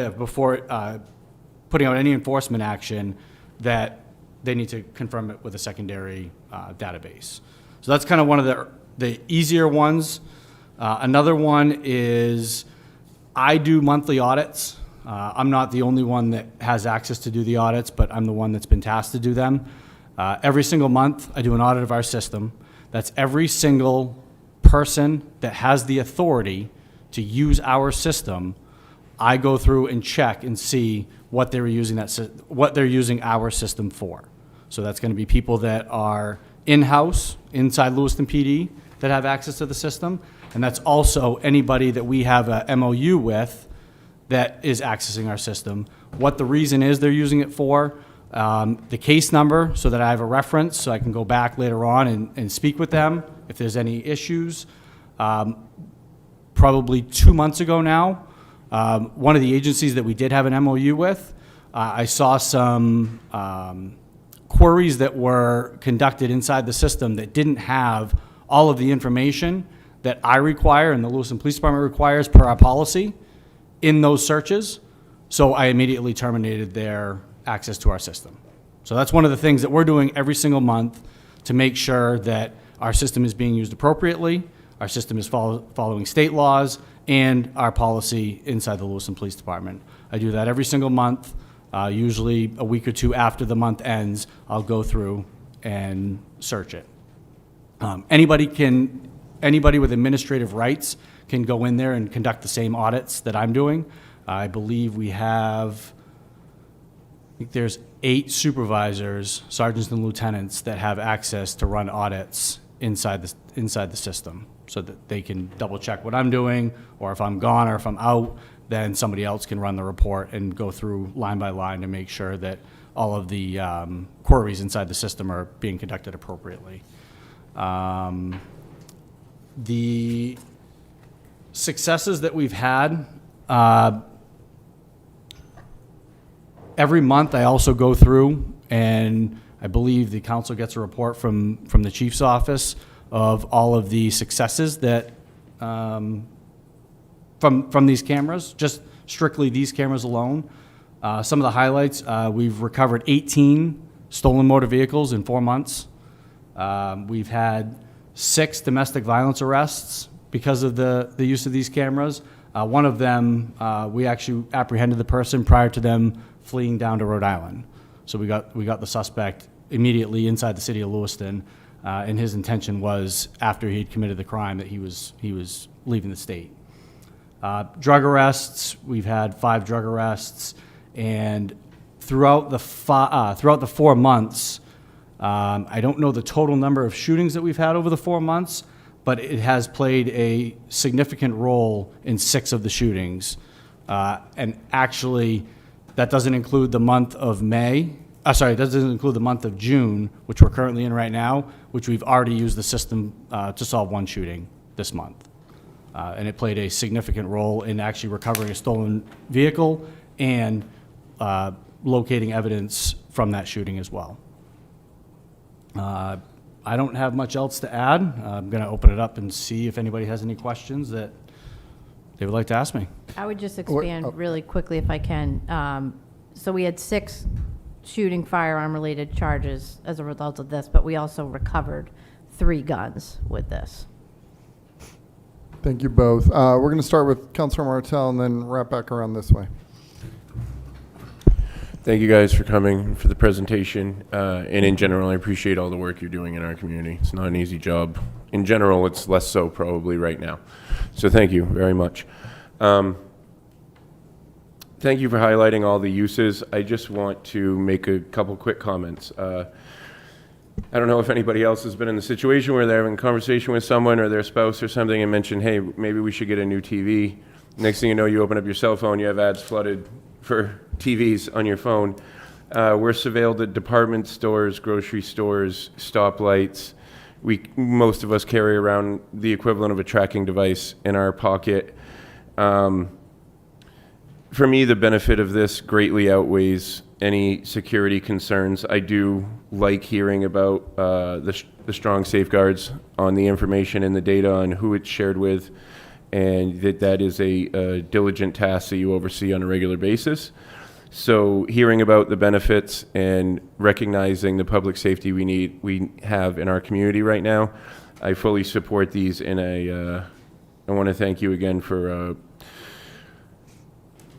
out any enforcement action, that they need to confirm it with a secondary database. So that's kind of one of the easier ones. Another one is I do monthly audits. I'm not the only one that has access to do the audits, but I'm the one that's been tasked to do them. Every single month, I do an audit of our system. That's every single person that has the authority to use our system. I go through and check and see what they're using our system for. So that's going to be people that are in-house inside Lewiston PD that have access to the system, and that's also anybody that we have a MOU with that is accessing our system. What the reason is they're using it for, the case number, so that I have a reference, so I can go back later on and speak with them if there's any issues. Probably 2 months ago now, one of the agencies that we did have an MOU with, I saw some queries that were conducted inside the system that didn't have all of the information that I require and the Lewiston Police Department requires per our policy in those searches. So I immediately terminated their access to our system. So that's one of the things that we're doing every single month to make sure that our system is being used appropriately, our system is following state laws, and our policy inside the Lewiston Police Department. I do that every single month. Usually a week or two after the month ends, I'll go through and search it. Anybody with administrative rights can go in there and conduct the same audits that I'm doing. I believe we have, I think there's 8 supervisors, sergeants and lieutenants that have access to run audits inside the system, so that they can double check what I'm doing, or if I'm gone or if I'm out, then somebody else can run the report and go through line by line to make sure that all of the queries inside the system are being conducted appropriately. The successes that we've had, every month I also go through, and I believe the council gets a report from the chief's office of all of the successes that from these cameras, just strictly these cameras alone. Some of the highlights, we've recovered 18 stolen motor vehicles in 4 months. We've had 6 domestic violence arrests because of the use of these cameras. One of them, we actually apprehended the person prior to them fleeing down to Rhode Island. So we got the suspect immediately inside the city of Lewiston, and his intention was, after he had committed the crime, that he was leaving the state. Drug arrests, we've had 5 drug arrests, and throughout the 4 months, I don't know the total number of shootings that we've had over the 4 months, but it has played a significant role in 6 of the shootings. And actually, that doesn't include the month of that doesn't include the month of June, which we're currently in right now, which we've already used the system to solve 1 shooting this month. And it played a significant role in actually recovering a stolen vehicle and locating evidence from that shooting as well. I don't have much else to add. I'm going to open it up and see if anybody has any questions that they would like to ask me. I would just expand really quickly if I can. So we had 6 shooting firearm-related charges as a result of this, but we also recovered 3 guns with this. Thank you both. We're going to start with Councilor Martell and then wrap back around this way. Thank you guys for coming, for the presentation, and in general, I appreciate all the work you're doing in our community. It's not an easy job. In general, it's less so probably right now. So thank you very much. Thank you for highlighting all the uses. I just want to make a couple quick comments. I don't know if anybody else has been in the situation where they're having a conversation with someone or their spouse or something and mention, hey, maybe we should get a new TV. Next thing you know, you open up your cell phone, you have ads flooded for TVs on your phone. We're surveilled at department stores, grocery stores, stoplights. Most of us carry around the equivalent of a tracking device in our pocket. For me, the benefit of this greatly outweighs any security concerns. I do like hearing about the strong safeguards on the information and the data on who it's shared with, and that is a diligent task that you oversee on a regular basis. So hearing about the benefits and recognizing the public safety we have in our community right now, I fully support these, and I want to thank you again for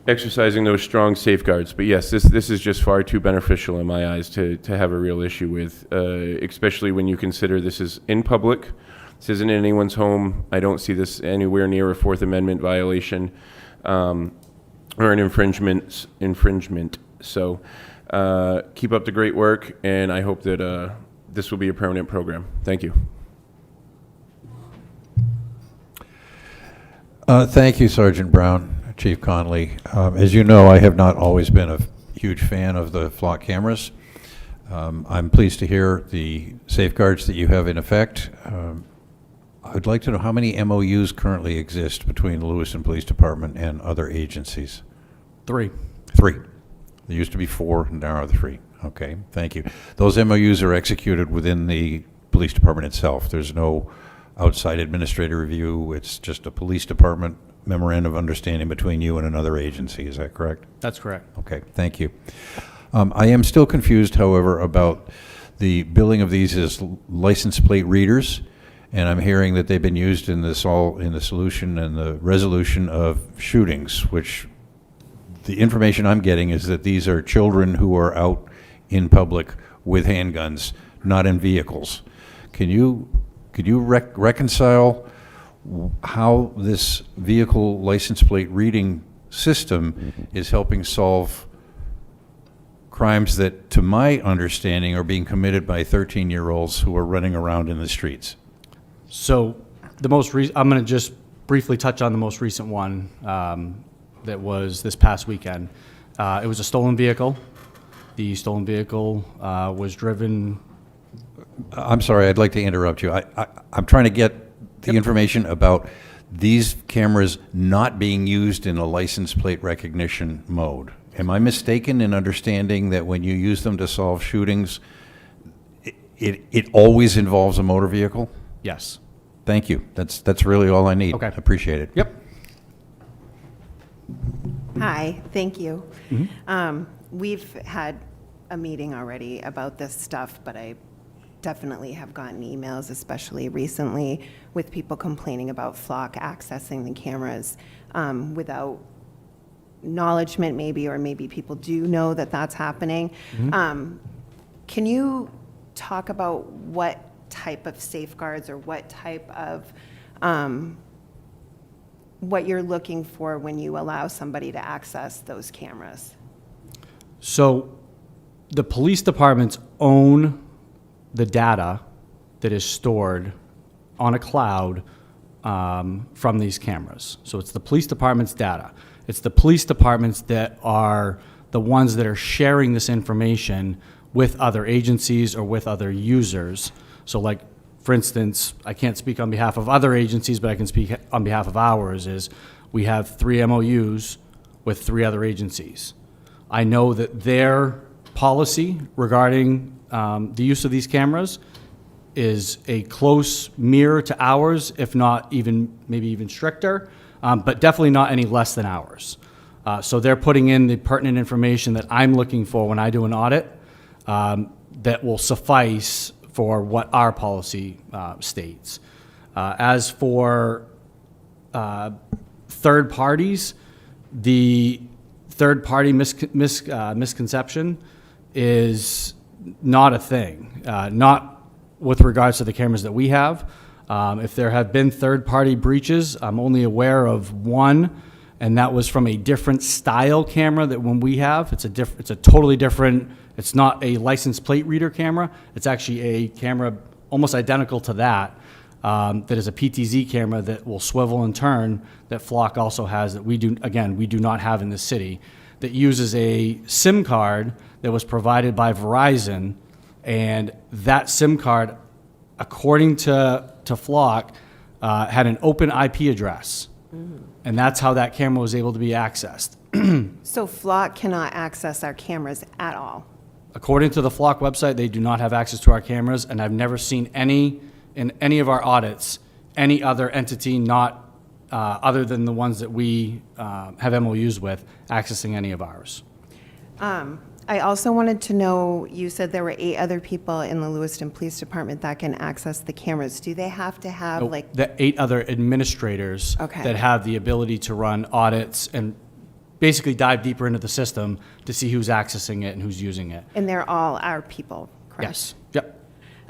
exercising those strong safeguards. But yes, this is just far too beneficial in my eyes to have a real issue with, especially when you consider this is in public. This isn't in anyone's home. I don't see this anywhere near a Fourth Amendment violation or an infringement. So keep up the great work, and I hope that this will be a permanent program. Thank you. Thank you, Sergeant Brown, Chief Conley. As you know, I have not always been a huge fan of the flock cameras. I'm pleased to hear the safeguards that you have in effect. I'd like to know how many MOUs currently exist between the Lewiston Police Department and other agencies? 3. 3. There used to be 4, and now are 3. Okay, thank you. Those MOUs are executed within the police department itself. There's no outside administrative review. It's just a police department memorandum of understanding between you and another agency. Is that correct? That's correct. Okay, thank you. I am still confused, however, about the billing of these as license plate readers, and I'm hearing that they've been used in the solution and the resolution of shootings, which the information I'm getting is that these are children who are out in public with handguns, not in vehicles. Could you reconcile how this vehicle license plate reading system is helping solve crimes that, to my understanding, are being committed by 13-year-olds who are running around in the streets? So I'm going to just briefly touch on the most recent one that was this past weekend. It was a stolen vehicle. The stolen vehicle was driven. I'm sorry, I'd like to interrupt you. I'm trying to get the information about these cameras not being used in a license plate recognition mode. Am I mistaken in understanding that when you use them to solve shootings, it always involves a motor vehicle? Yes. Thank you. That's really all I need. Okay. Appreciate it. Yep. Hi, thank you. Mm-hmm. We've had a meeting already about this stuff, but I definitely have gotten emails, especially recently, with people complaining about flock accessing the cameras without acknowledgement maybe, or maybe people do know that that's happening. Mm-hmm. Can you talk about what type of safeguards or what type of what you're looking for when you allow somebody to access those cameras? So the police departments own the data that is stored on a cloud from these cameras. So it's the police department's data. It's the police departments that are the ones that are sharing this information with other agencies or with other users. So like, for instance, I can't speak on behalf of other agencies, but I can speak on behalf of ours, is we have 3 MOUs with 3 other agencies. I know that their policy regarding the use of these cameras is a close mirror to ours, if not maybe even stricter, but definitely not any less than ours. So they're putting in the pertinent information that I'm looking for when I do an audit that will suffice for what our policy states. As for third parties, the third party misconception is not a thing, not with regards to the cameras that we have. If there have been third party breaches, I'm only aware of one, and that was from a different style camera that when we have. It's a totally different. It's not a license plate reader camera. It's actually a camera almost identical to that. That is a PTZ camera that will swivel and turn, that Flock also has, that we do not have in the city, that uses a SIM card that was provided by Verizon, and that SIM card, according to Flock, had an open IP address. And that's how that camera was able to be accessed. So Flock cannot access our cameras at all? According to the Flock website, they do not have access to our cameras, and I've never seen in any of our audits, any other entity not other than the ones that we have MOUs with, accessing any of ours. I also wanted to know, you said there were 8 other people in the Lewiston Police Department that can access the cameras. Do they have to have The 8 other administrators that have the ability to run audits and basically dive deeper into the system to see who's accessing it and who's using it. And they're all our people, correct? Yes. Yep.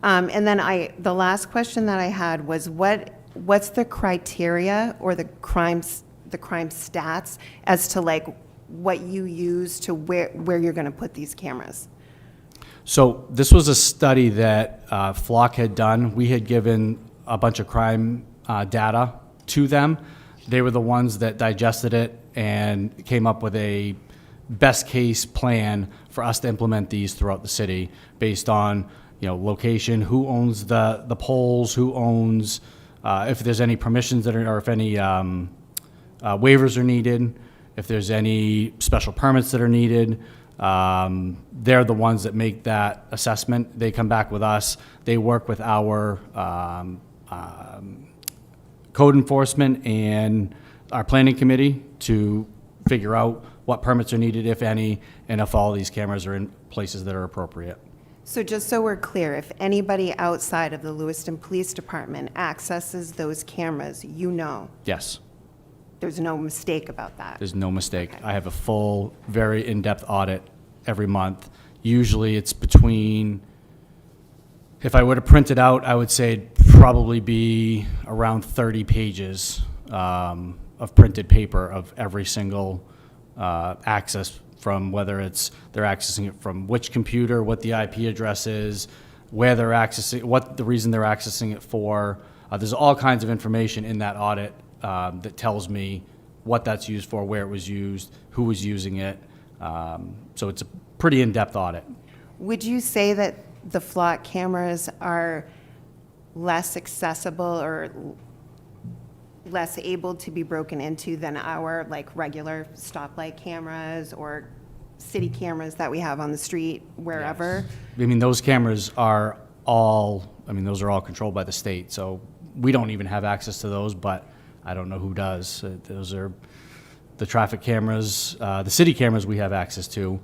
And then the last question that I had was, what's the criteria or the crime stats as to what you use to where you're going to put these cameras? So this was a study that Flock had done. We had given a bunch of crime data to them. They were the ones that digested it and came up with a best case plan for us to implement these throughout the city based on, location, who owns the poles, who owns, if there's any permissions that are, or if any waivers are needed, if there's any special permits that are needed. They're the ones that make that assessment. They come back with us. They work with our code enforcement and our planning committee to figure out what permits are needed, if any, and if all these cameras are in places that are appropriate. So just so we're clear, if anybody outside of the Lewiston Police Department accesses those cameras, Yes, there's no mistake about that. there's no mistake. I have a full, very in-depth audit every month. Usually it's between, if I were to print it out, I would say it'd probably be around 30 pages of printed paper of every single access, from whether it's they're accessing it from which computer, what the IP address is, where they're accessing, what the reason they're accessing it for. There's all kinds of information in that audit that tells me what that's used for, where it was used, who was using it. So it's a pretty in-depth audit. Would you say that the flock cameras are less accessible or less able to be broken into than our regular stoplight cameras or city cameras that we have on the street wherever? I mean, those cameras are all, those are all controlled by the state, so we don't even have access to those, but I don't know who does. Those are the traffic cameras, the city cameras we have access to.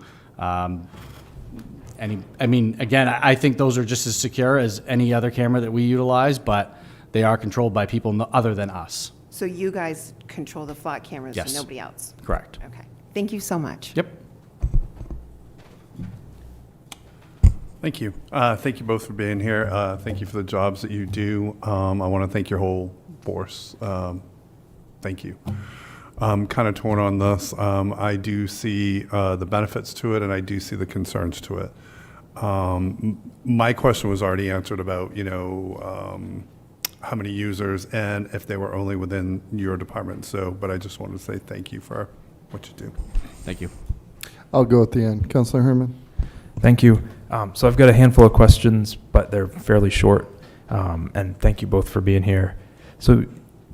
Again, I think those are just as secure as any other camera that we utilize, but they are controlled by people other than us. So you guys control the flock cameras and Yes. nobody else? Correct. Okay. Thank you so much. Yep. Thank you. Thank you both for being here. Thank you for the jobs that you do. I want to thank your whole force. Thank you. I'm kind of torn on this. I do see the benefits to it, and I do see the concerns to it. My question was already answered about, how many users and if they were only within your department. But I just wanted to say thank you for what you do. Thank you. I'll go at the end. Councilor Herman. Thank you. So I've got a handful of questions, but they're fairly short. And thank you both for being here. So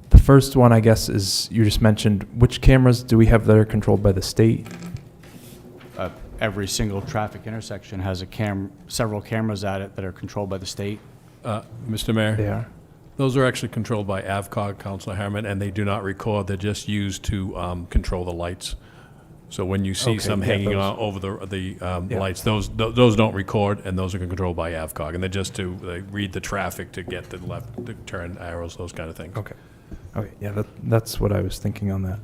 the first one, I guess, is you just mentioned, which cameras do we have that are controlled by the state? Every single traffic intersection has several cameras at it that are controlled by the state. Mr. Mayor? They are. Those are actually controlled by AvCog, Councilor Herman, and they do not record. They're just used to control the lights. So when you see Okay, some yeah, hanging those- on over the Yeah. lights, those don't record, and those are controlled by AvCog. And they're just they read the traffic to get the left, to turn arrows, those kind of things. Okay. Okay, yeah, that's what I was thinking on that.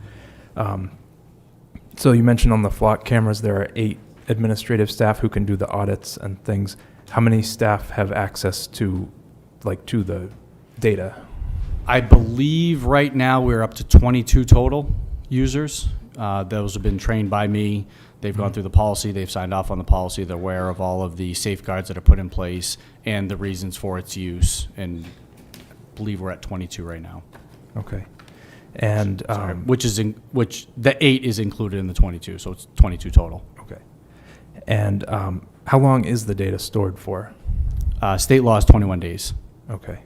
So you mentioned on the flock cameras, there are 8 administrative staff who can do the audits and things. How many staff have access to the data? I believe right now we're up to 22 total users. Those have been trained by me. They've gone through the policy. They've signed off on the policy. They're aware of all of the safeguards that are put in place and the reasons for its use. And I believe we're at 22 right now. Okay. And which the 8 is included in the 22, so it's 22 total. Okay. And how long is the data stored for? State law is 21 days. Okay.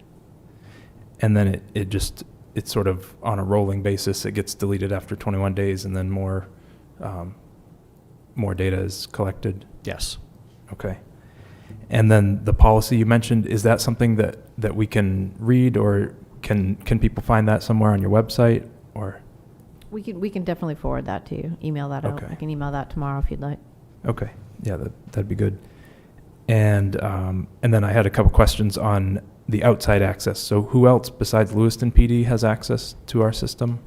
And then it's sort of on a rolling basis. It gets deleted after 21 days, and then more data is collected. Yes. Okay. And then the policy you mentioned, is that something that we can read, or can people find that somewhere on your website, or? We can definitely forward that to you, email that out. Okay. I can email that tomorrow if you'd like. Okay. Yeah, that'd be good. And then I had a couple questions on the outside access. So who else besides Lewiston PD has access to our system?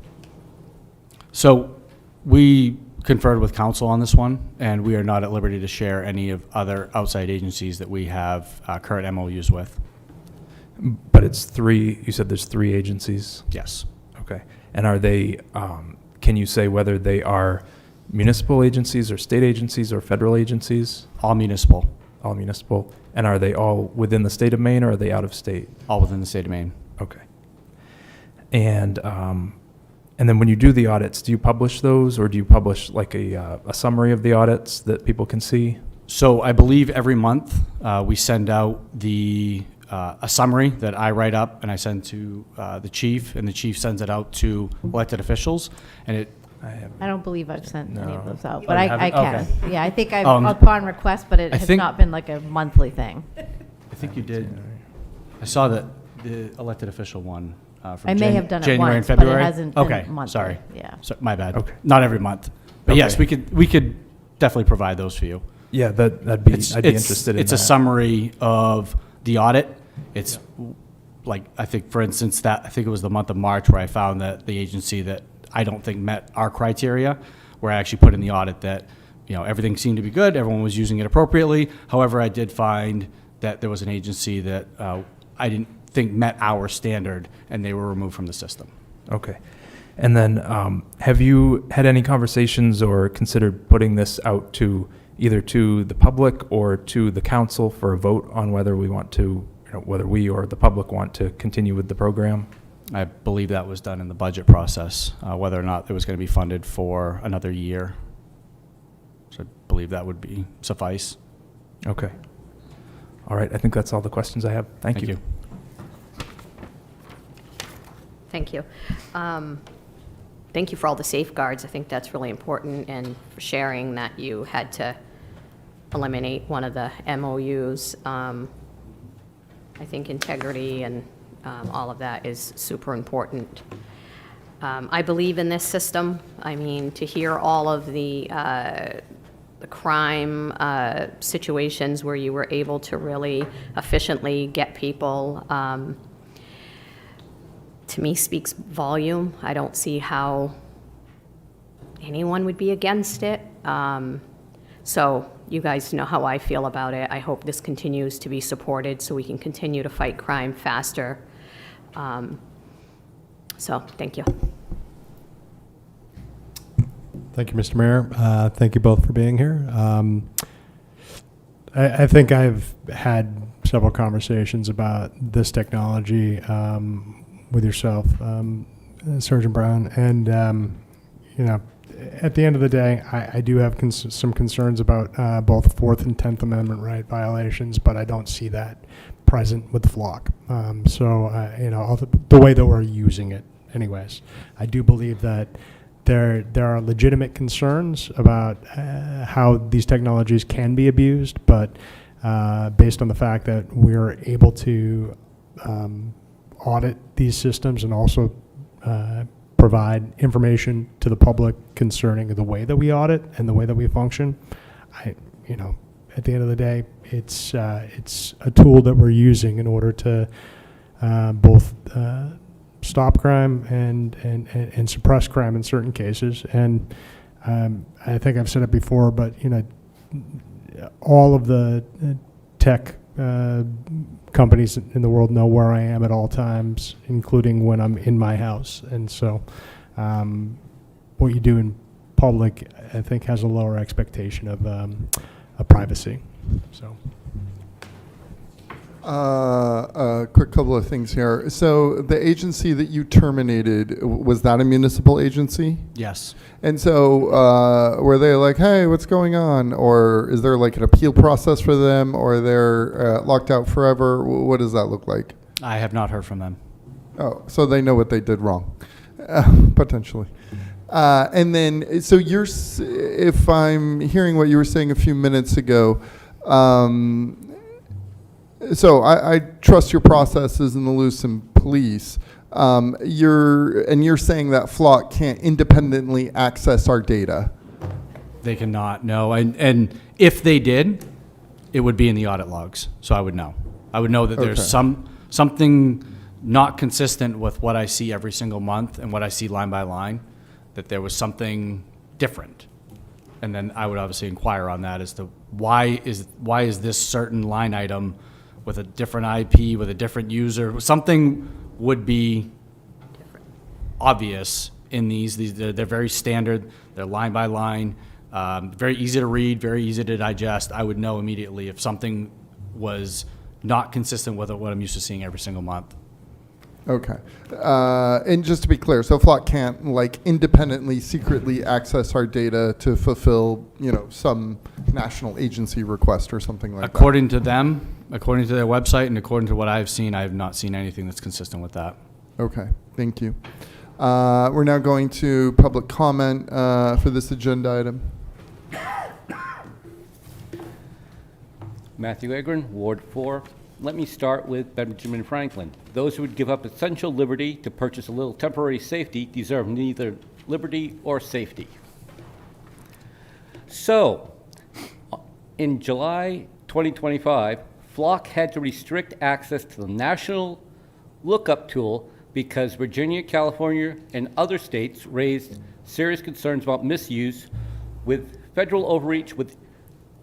So we conferred with council on this one, and we are not at liberty to share any of other outside agencies that we have current MOUs with. But it's 3, you said there's 3 agencies? Yes. Okay. And are they, can you say whether they are municipal agencies or state agencies or federal agencies? All municipal. All municipal. And are they all within the state of Maine, or are they out of state? All within the state of Maine. Okay. And then when you do the audits, do you publish those, or do you publish like a summary of the audits that people can see? So I believe every month we send out a summary that I write up and I send to the chief, and the chief sends it out to elected officials. And I don't believe I've sent any of those out, You but I haven't? can. Okay. Yeah, I think I've Um, upon request, but it I has think- not been like a monthly thing. I think you did. I saw that the elected official one from I may have done it January once, and but it February. hasn't been Okay, monthly. sorry. Yeah. So, my bad. Okay. Not every month, but Okay. yes, we could definitely provide those for you. Yeah, I'd be interested in It's that. a summary of the audit. It's like, I think, for instance, I think it was the month of March where I found that the agency that I don't think met our criteria, where I actually put in the audit that, everything seemed to be good, everyone was using it appropriately. However, I did find that there was an agency that I didn't think met our standard, and they were removed from the system. Okay. And then have you had any conversations or considered putting this out to either to the public or to the council for a vote on whether we want to, whether we or the public want to continue with the program? I believe that was done in the budget process, whether or not it was going to be funded for another year. So I believe that would suffice. Okay. All right. I think that's all the questions I have. Thank you. Thank you. Thank you for all the safeguards. I think that's really important, and for sharing that you had to eliminate one of the MOUs. I think integrity and all of that is super important. I believe in this system. I mean, to hear all of the crime situations where you were able to really efficiently get people, to me speaks volume. I don't see how anyone would be against it. So you guys know how I feel about it. I hope this continues to be supported so we can continue to fight crime faster. So thank you. Thank you, Mr. Mayor. Thank you both for being here. I think I've had several conversations about this technology with yourself, Sergeant Brown, and at the end of the day, I do have some concerns about both Fourth and 10th Amendment right violations, but I don't see that present with Flock. The way that we're using it, anyways, I do believe that there are legitimate concerns about how these technologies can be abused, but based on the fact that we're able to audit these systems and also provide information to the public concerning the way that we audit and the way that we function, at the end of the day, it's a tool that we're using in order to both stop crime and suppress crime in certain cases. And I think I've said it before, but all of the tech companies in the world know where I am at all times, including when I'm in my house. And so what you do in public, I think, has a lower expectation of privacy. So. A quick couple of things here. So the agency that you terminated, was that a municipal agency? Yes. And so were they like, hey, what's going on? Or is there like an appeal process for them, or they're locked out forever? What does that look like? I have not heard from them. Oh, so they know what they did wrong, potentially. And then, so if I'm hearing what you were saying a few minutes ago, so I trust your processes in the Lewiston Police. You're saying that Flock can't independently access our data. They cannot, no. And if they did, it would be in the audit logs, so I would know. I would know that there's something not consistent with what I see every single month and what I see line by line, that there was something different. And then I would obviously inquire on that as to why is this certain line item with a different IP, with a different user. Something would be obvious in these. They're very standard. They're line by line. Very easy to read, very easy to digest. I would know immediately if something was not consistent with what I'm used to seeing every single month. Okay. And just to be clear, so Flock can't like independently, secretly access our data to fulfill, some national agency request or something like According to them, according to their website, and according to what I've seen, I have not seen anything that's consistent with that. Okay, thank you. We're now going to public comment for this agenda item. Matthew Agron, Ward 4. Let me start with Benjamin Franklin. Those who would give up essential liberty to purchase a little temporary safety deserve neither liberty or safety. So, in July 2025, Flock had to restrict access to the national lookup tool because Virginia, California, and other states raised serious concerns about misuse with federal overreach with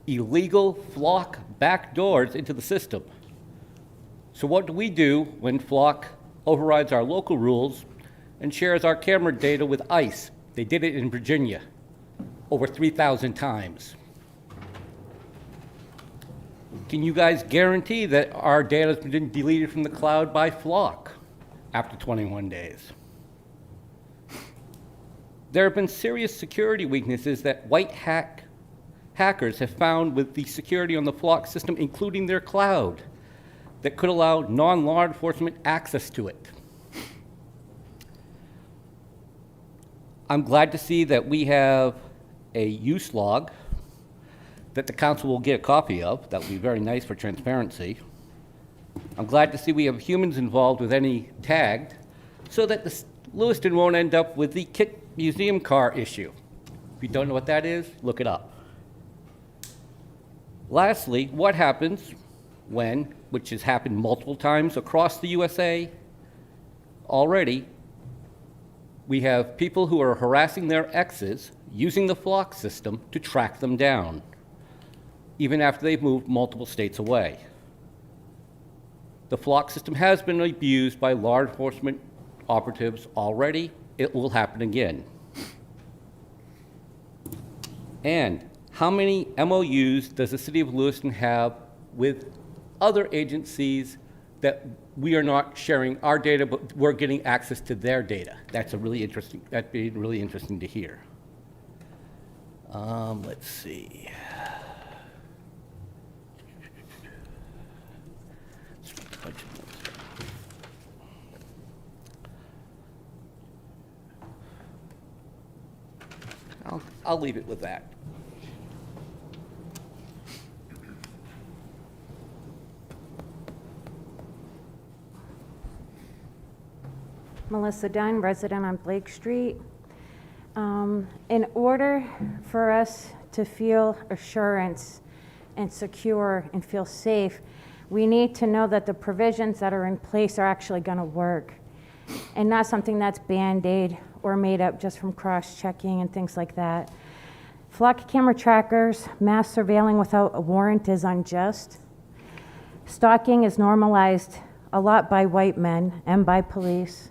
illegal Flock backdoors into the system. So what do we do when Flock overrides our local rules and shares our camera data with ICE? They did it in Virginia over 3,000 times. Can you guys guarantee that our data has been deleted from the cloud by Flock after 21 days? There have been serious security weaknesses that white hackers have found with the security on the Flock system, including their cloud, that could allow non-law enforcement access to it. I'm glad to see that we have a use log that the council will get a copy of. That would be very nice for transparency. I'm glad to see we have humans involved with any tagged, so that the Lewiston won't end up with the Kit Museum car issue. If you don't know what that is, look it up. Lastly, what happens when, which has happened multiple times across the USA already, we have people who are harassing their exes using the Flock system to track them down, even after they've moved multiple states away. The Flock system has been abused by law enforcement operatives already. It will happen again. And how many MOUs does the city of Lewiston have with other agencies that we are not sharing our data, but we're getting access to their data? That'd be really interesting to hear. Let's see. I'll leave it with that. Melissa Dunn, resident on Blake Street. In order for us to feel assurance and secure and feel safe, we need to know that the provisions that are in place are actually going to work and not something that's Band-Aid or made up just from cross-checking and things like that. Flock camera trackers, mass surveilling without a warrant is unjust. Stalking is normalized a lot by white men and by police.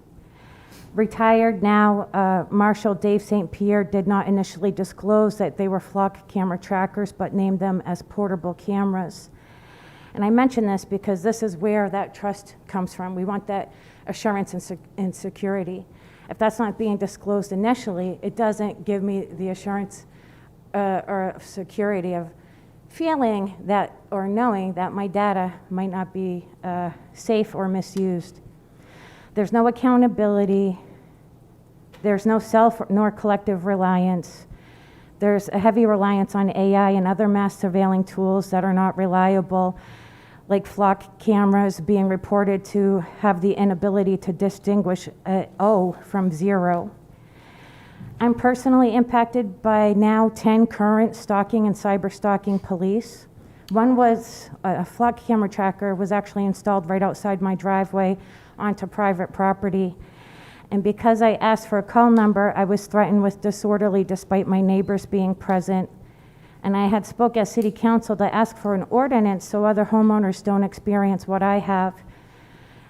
Retired now, Marshal Dave St. Pierre did not initially disclose that they were Flock camera trackers, but named them as portable cameras. And I mention this because this is where that trust comes from. We want that assurance and security. If that's not being disclosed initially, it doesn't give me the assurance or security of feeling that or knowing that my data might not be safe or misused. There's no accountability. There's no self nor collective reliance. There's a heavy reliance on AI and other mass surveilling tools that are not reliable, like Flock cameras being reported to have the inability to distinguish O from 0. I'm personally impacted by now 10 current stalking and cyber stalking police. One was a Flock camera tracker was actually installed right outside my driveway onto private property. And because I asked for a call number, I was threatened with disorderly despite my neighbors being present. And I had spoke at city council to ask for an ordinance so other homeowners don't experience what I have.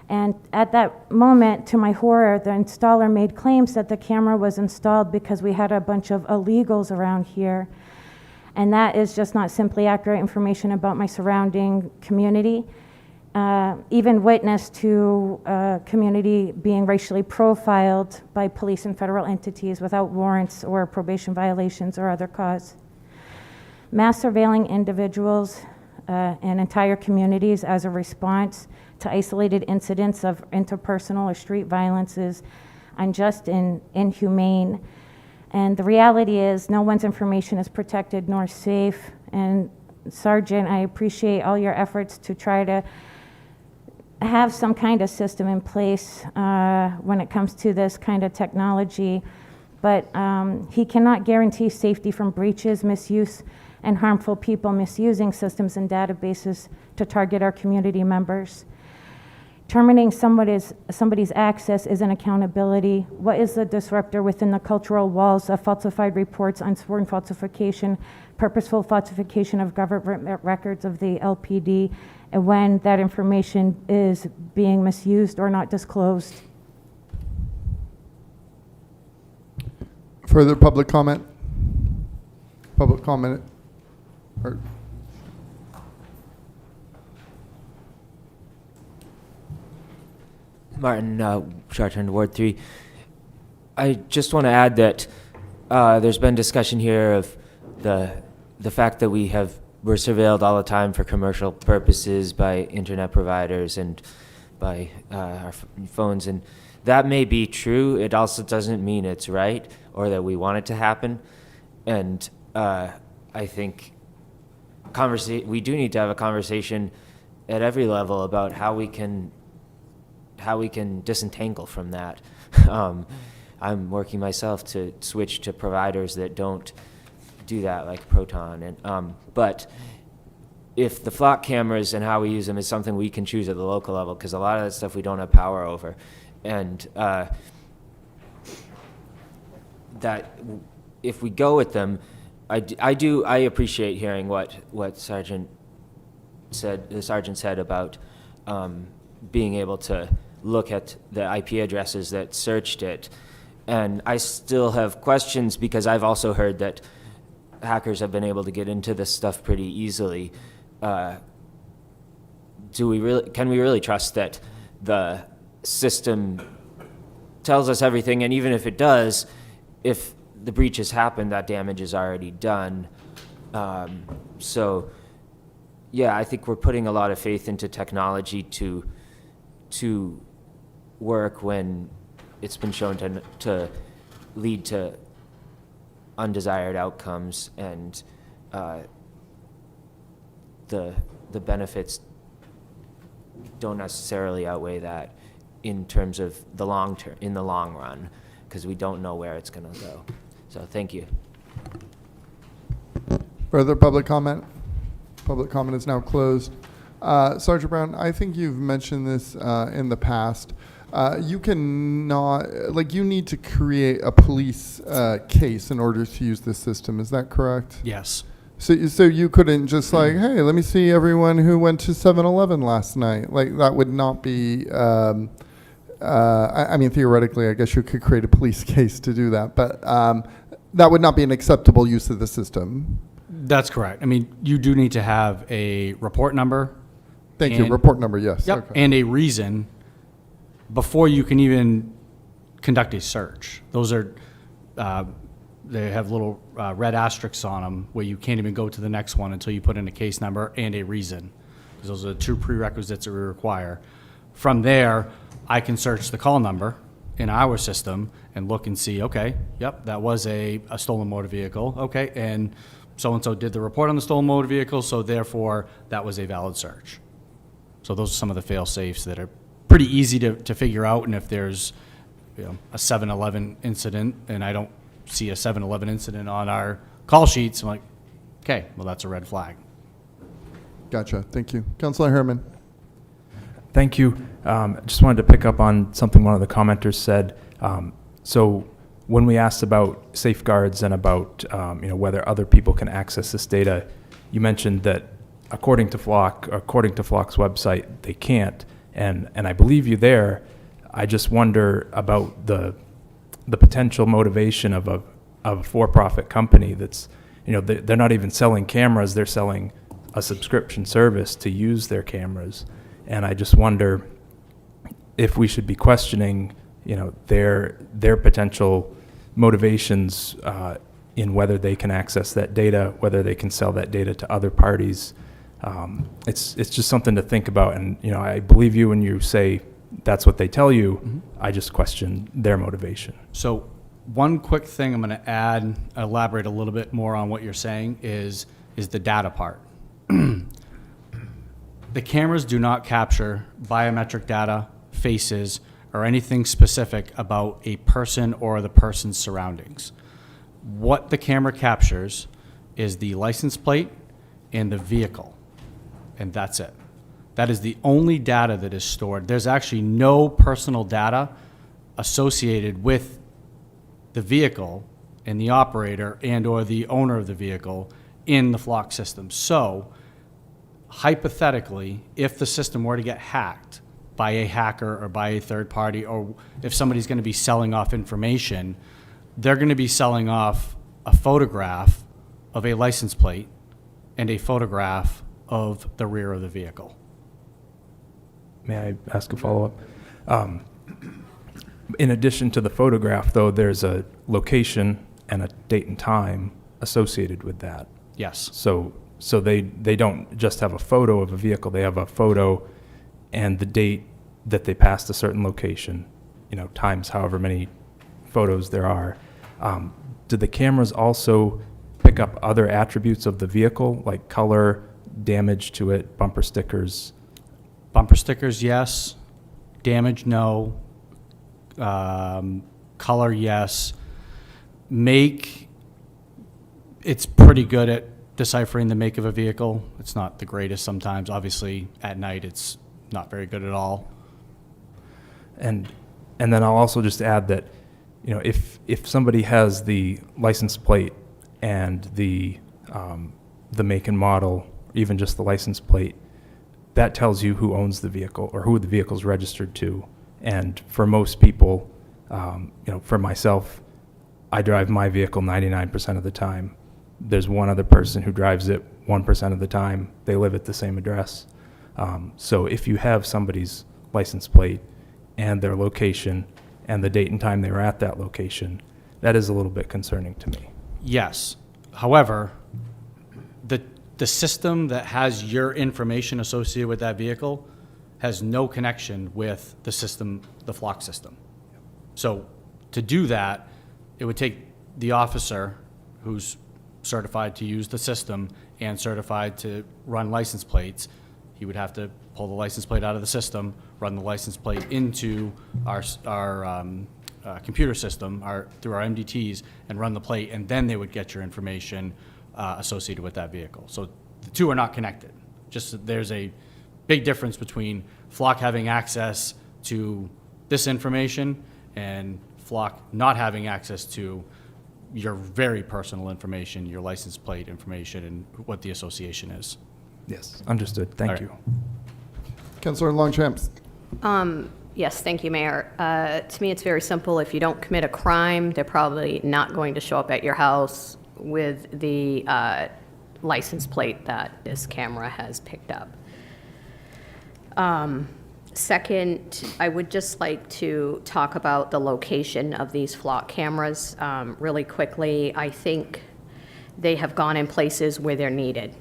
And at that moment, to my horror, the installer made claims that the camera was installed because we had a bunch of illegals around here. And that is just not simply accurate information about my surrounding community. Even witness to a community being racially profiled by police and federal entities without warrants or probation violations or other cause. Mass surveilling individuals and entire communities as a response to isolated incidents of interpersonal or street violence is unjust and inhumane. And the reality is no one's information is protected nor safe. And Sergeant, I appreciate all your efforts to try to have some kind of system in place when it comes to this kind of technology. But he cannot guarantee safety from breaches, misuse, and harmful people misusing systems and databases to target our community members. Terminating somebody's access is an accountability. What is the disruptor within the cultural walls of falsified reports, unsworn falsification, purposeful falsification of government records of the LPD, and when that information is being misused or not disclosed? Further public comment? Public comment? Or Martin, Chartrand, Ward 3. I just want to add that there's been discussion here of the fact that we're surveilled all the time for commercial purposes by internet providers and by our phones, and that may be true. It also doesn't mean it's right or that we want it to happen. And I think we do need to have a conversation at every level about how we can disentangle from that. I'm working myself to switch to providers that don't do that, like Proton. And but if the flock cameras and how we use them is something we can choose at the local level, because a lot of that stuff we don't have power over, and that if we go with them, I appreciate hearing what the sergeant said about being able to look at the IP addresses that searched it. And I still have questions because I've also heard that hackers have been able to get into this stuff pretty easily. Can we really trust that the system tells us everything? And even if it does, if the breach has happened, that damage is already done. So yeah, I think we're putting a lot of faith into technology to work when it's been shown to lead to undesired outcomes, and the benefits don't necessarily outweigh that in terms of in the long run, because we don't know where it's going to go. So thank you. further public comment? Public comment is now closed. Sergeant Brown, I think you've mentioned this in the past. You need to create a police case in order to use this system. Is that correct? Yes. So you couldn't just like, hey, let me see everyone who went to 7-Eleven last night. Like, that would not be, I mean, theoretically, I guess you could create a police case to do that, but that would not be an acceptable use of the system. That's correct. I mean, you do need to have a report number. Thank you. Report number, yes. Yep. Okay. And a reason before you can even conduct a search. Those are, they have little red asterisks on them where you can't even go to the next one until you put in a case number and a reason. Because those are the two prerequisites that we require. From there, I can search the call number in our system and look and see, okay, yep, that was a stolen motor vehicle, okay, and so-and-so did the report on the stolen motor vehicle, so therefore that was a valid search. So those are some of the fail-safes that are pretty easy to figure out, and if there's a 7-Eleven incident and I don't see a 7-Eleven incident on our call sheets, I'm like, okay, well, that's a red flag. Gotcha. Thank you. Councilor Herman. Thank you. Just wanted to pick up on something one of the commenters said. So when we asked about safeguards and about whether other people can access this data, you mentioned that according to Flock's website, they can't. And I believe you there. I just wonder about the potential motivation of a for-profit company that's they're not even selling cameras, they're selling a subscription service to use their cameras. And I just wonder if we should be questioning, their potential motivations in whether they can access that data, whether they can sell that data to other parties. It's just something to think about. And, I believe you when you say that's what they tell you. Mm-hmm. I just question their motivation. So one quick thing I'm going to add, elaborate a little bit more on what you're saying is the data part. The cameras do not capture biometric data, faces, or anything specific about a person or the person's surroundings. What the camera captures is the license plate and the vehicle, and that's it. That is the only data that is stored. There's actually no personal data associated with the vehicle and the operator and or the owner of the vehicle in the Flock system. So hypothetically, if the system were to get hacked by a hacker or by a third party, or if somebody's going to be selling off information, they're going to be selling off a photograph of a license plate and a photograph of the rear of the vehicle. May I ask a follow-up? In addition to the photograph, though, there's a location and a date and time associated with that. Yes. So they don't just have a photo of a vehicle, they have a photo and the date that they passed a certain location, times however many photos there are. Do the cameras also pick up other attributes of the vehicle, like color, damage to it, bumper stickers? Bumper stickers, yes. Damage, no. Color, yes. Make, it's pretty good at deciphering the make of a vehicle. It's not the greatest sometimes. Obviously, at night, it's not very good at all. And then I'll also just add that, if somebody has the license plate and the make and model, even just the license plate, that tells you who owns the vehicle or who the vehicle's registered to. And for most people, for myself, I drive my vehicle 99% of the time. There's one other person who drives it 1% of the time. They live at the same address. So if you have somebody's license plate and their location and the date and time they were at that location, that is a little bit concerning to me. Yes. However, the system that has your information associated with that vehicle has no connection with the system, the Flock system. So to do that, it would take the officer who's certified to use the system and certified to run license plates. He would have to pull the license plate out of the system, run the license plate into our computer system, through our MDTs, and run the plate, and then they would get your information associated with that vehicle. So the two are not connected. Just there's a big difference between Flock having access to this information and Flock not having access to your very personal information, your license plate information, and what the association is. Yes, understood. Thank you. Councilor Longchamp. Yes, thank you, Mayor. To me, it's very simple. If you don't commit a crime, they're probably not going to show up at your house with the license plate that this camera has picked up. Second, I would just like to talk about the location of these Flock cameras really quickly. I think they have gone in places where they're needed.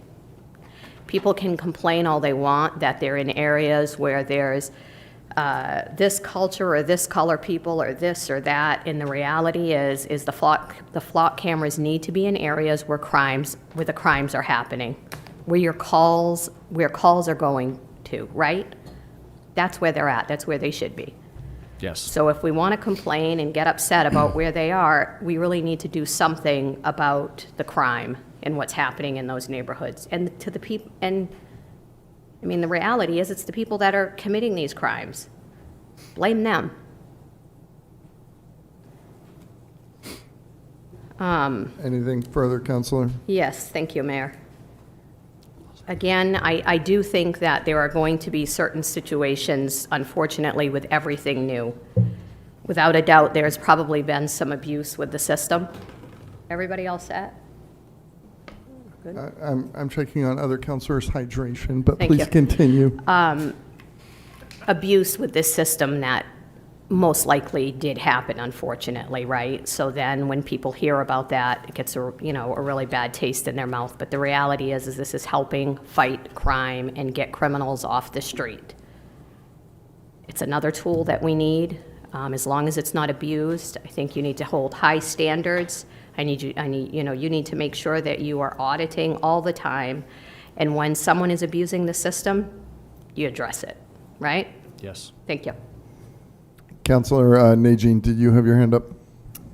People can complain all they want that they're in areas where there's this culture or this color people or this or that, and the reality is the Flock cameras need to be in areas where the crimes are happening, where calls are going to, right? That's where they're at. That's where they should be. Yes. So if we want to complain and get upset about where they are, we really need to do something about the crime and what's happening in those neighborhoods. And to the people, and I mean, the reality is it's the people that are committing these crimes. Blame them. Anything further, Councilor? Yes, thank you, Mayor. Again, I do think that there are going to be certain situations, unfortunately, with everything new. Without a doubt, there's probably been some abuse with the system. Everybody all set? Good. I'm checking on other counselors' hydration, but Thank please you. continue. Abuse with this system that most likely did happen, unfortunately, right? So then when people hear about that, it gets a really bad taste in their mouth. But the reality is this is helping fight crime and get criminals off the street. It's another tool that we need. As long as it's not abused, I think you need to hold high standards. You need to make sure that you are auditing all the time. And when someone is abusing the system, you address it, right? Yes. Thank you. Councilor Najin, did you have your hand up?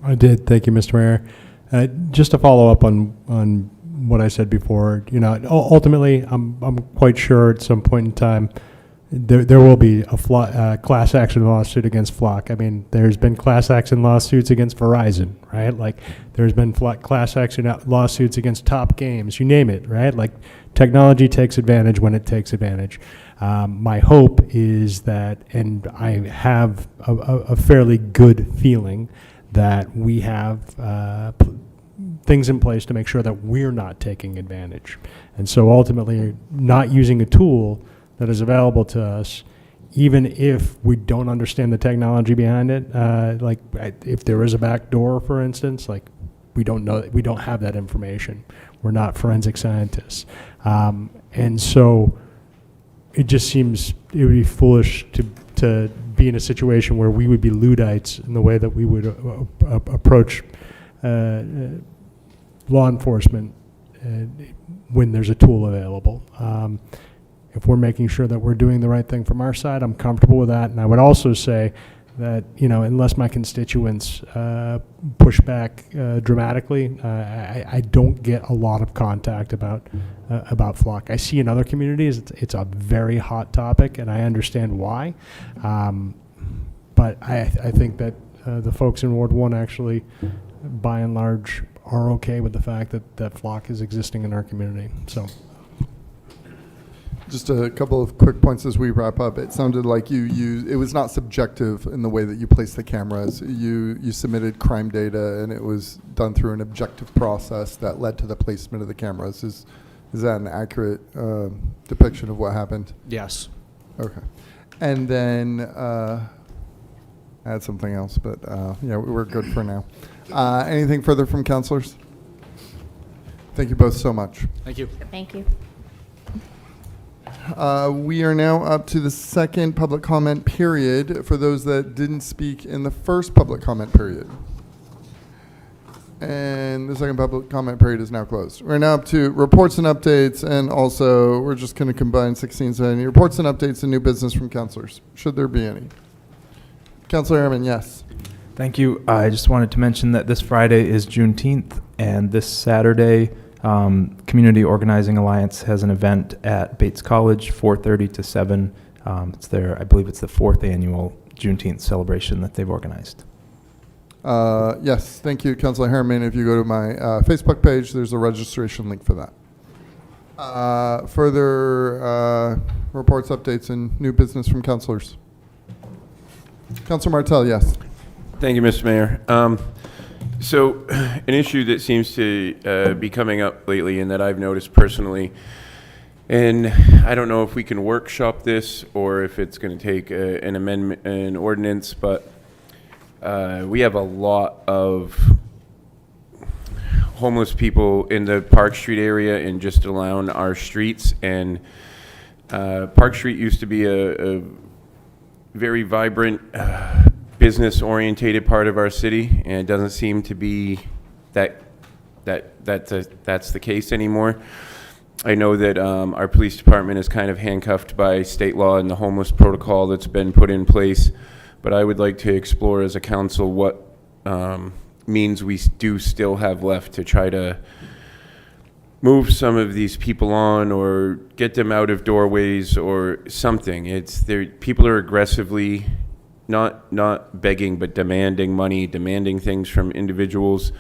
I did. Thank you, Mr. Mayor. Just to follow up on what I said before, ultimately, I'm quite sure at some point in time there will be a class action lawsuit against Flock. I mean, there's been class action lawsuits against Verizon, right? Like, there's been class action lawsuits against Top Games, you name it, right? Like, technology takes advantage when it takes advantage. My hope is that, and I have a fairly good feeling that we have things in place to make sure that we're not taking advantage. And so ultimately, not using a tool that is available to us, even if we don't understand the technology behind it, like if there is a back door, for instance, like we don't have that information. We're not forensic scientists. And so it just seems it would be foolish to be in a situation where we would be Luddites in the way that we would approach law enforcement when there's a tool available. If we're making sure that we're doing the right thing from our side, I'm comfortable with that. And I would also say that, unless my constituents push back dramatically, I don't get a lot of contact about Flock. I see in other communities it's a very hot topic, and I understand why. But I think that the folks in Ward 1 actually, by and large, are okay with the fact that Flock is existing in our community. So. Just a couple of quick points as we wrap up. It sounded like it was not subjective in the way that you placed the cameras. You submitted crime data, and it was done through an objective process that led to the placement of the cameras. Is that an accurate depiction of what happened? Yes. Okay. And then I had something else, but yeah, we're good for now. Anything further from councilors? Thank you both so much. Thank you. Thank you. We are now up to the second public comment period for those that didn't speak in the first public comment period. And the second public comment period is now closed. We're now up to reports and updates, and also we're just going to combine 16 and 17. Reports and updates and new business from councilors, should there be any. Councilor Ehrman, yes. Thank you. I just wanted to mention that this Friday is Juneteenth, and this Saturday, Community Organizing Alliance has an event at Bates College, 4:30 to 7. It's I believe it's the 4th annual Juneteenth celebration that they've organized. Yes, thank you, Councilor Harriman. If you go to my Facebook page, there's a registration link for that. Further reports, updates, and new business from councilors. Councilor Martell, yes. Thank you, Mr. Mayor. So an issue that seems to be coming up lately and that I've noticed personally, and I don't know if we can workshop this or if it's going to take an amendment, an ordinance, but we have a lot of homeless people in the Park Street area and just along our streets. And Park Street used to be a very vibrant business-orientated part of our city, and it doesn't seem to be that's the case anymore. I know that our police department is kind of handcuffed by state law and the homeless protocol that's been put in place, but I would like to explore as a council what means we do still have left to try to move some of these people on or get them out of doorways or something. People are aggressively not begging, but demanding money, demanding things from individuals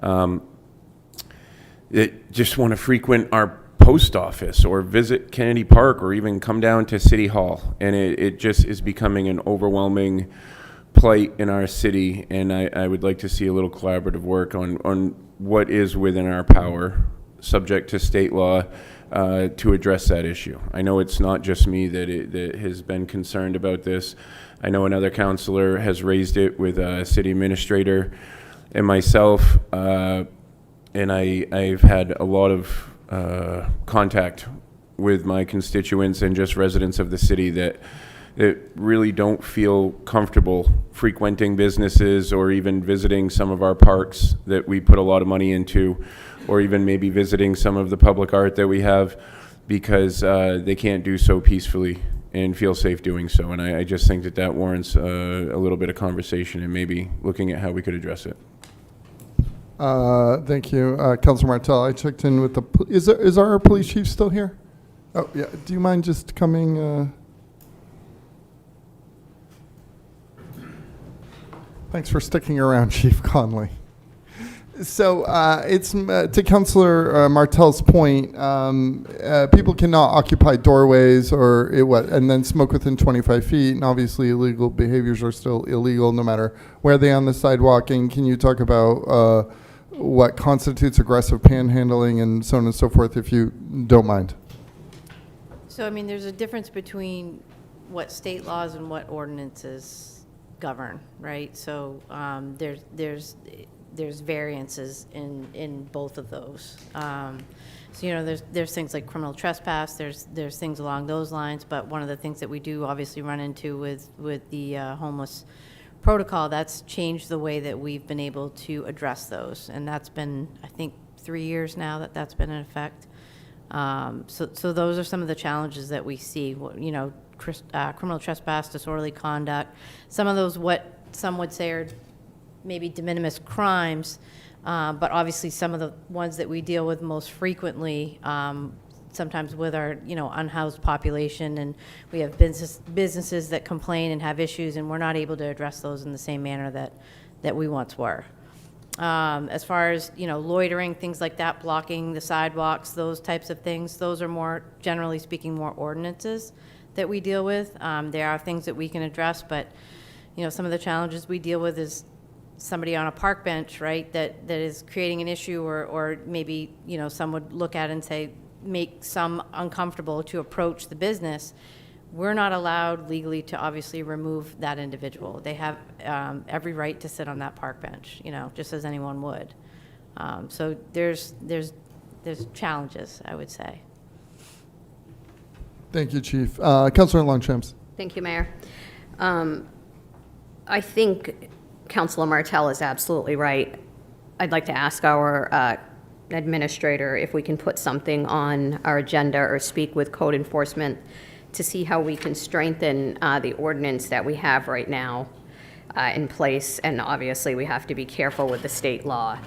that just want to frequent our post office or visit Kennedy Park or even come down to City Hall. And it just is becoming an overwhelming plight in our city. And I would like to see a little collaborative work on what is within our power subject to state law to address that issue. I know it's not just me that has been concerned about this. I know another counselor has raised it with a city administrator and myself, and I've had a lot of contact with my constituents and just residents of the city that really don't feel comfortable frequenting businesses or even visiting some of our parks that we put a lot of money into, or even maybe visiting some of the public art that we have, because they can't do so peacefully and feel safe doing so. And I just think that warrants a little bit of conversation and maybe looking at how we could address it. Thank you, Councilor Martell. I checked in with the. Is our police chief still here? Oh yeah. Do you mind just coming? Thanks for sticking around, Chief Conley. So it's to Councilor Martell's point. People cannot occupy doorways or and then smoke within 25 feet. And obviously, illegal behaviors are still illegal, no matter where they are on the sidewalk. And can you talk about what constitutes aggressive panhandling and so on and so forth, if you don't mind? So, I mean, there's a difference between what state laws and what ordinances govern, right? So there's variances in both of those. So, you know, there's things like criminal trespass, there's things along those lines, but one of the things that we do obviously run into with the homeless protocol, that's changed the way that we've been able to address those. And that's been, I think, 3 years now that's been in effect. So those are some of the challenges that we see, you know, criminal trespass, disorderly conduct, some of those what some would say are maybe de minimis crimes, but obviously some of the ones that we deal with most frequently, sometimes with our, you know, unhoused population, and we have businesses that complain and have issues, and we're not able to address those in the same manner that we once were. As far as, you know, loitering, things like that, blocking the sidewalks, those types of things, those are more, generally speaking, more ordinances that we deal with. There are things that we can address, but, you know, some of the challenges we deal with is somebody on a park bench, right, that is creating an issue, or maybe, you know, some would look at it and say, make some uncomfortable to approach the business. We're not allowed legally to obviously remove that individual. They have every right to sit on that park bench, you know, just as anyone would. So there's challenges, I would say. Thank you, Chief. Councilor Longchamps. Thank you, Mayor. I think Councilor Martell is absolutely right. I'd like to ask our administrator if we can put something on our agenda or speak with code enforcement to see how we can strengthen the ordinance that we have right now in place. And obviously, we have to be careful with the state law.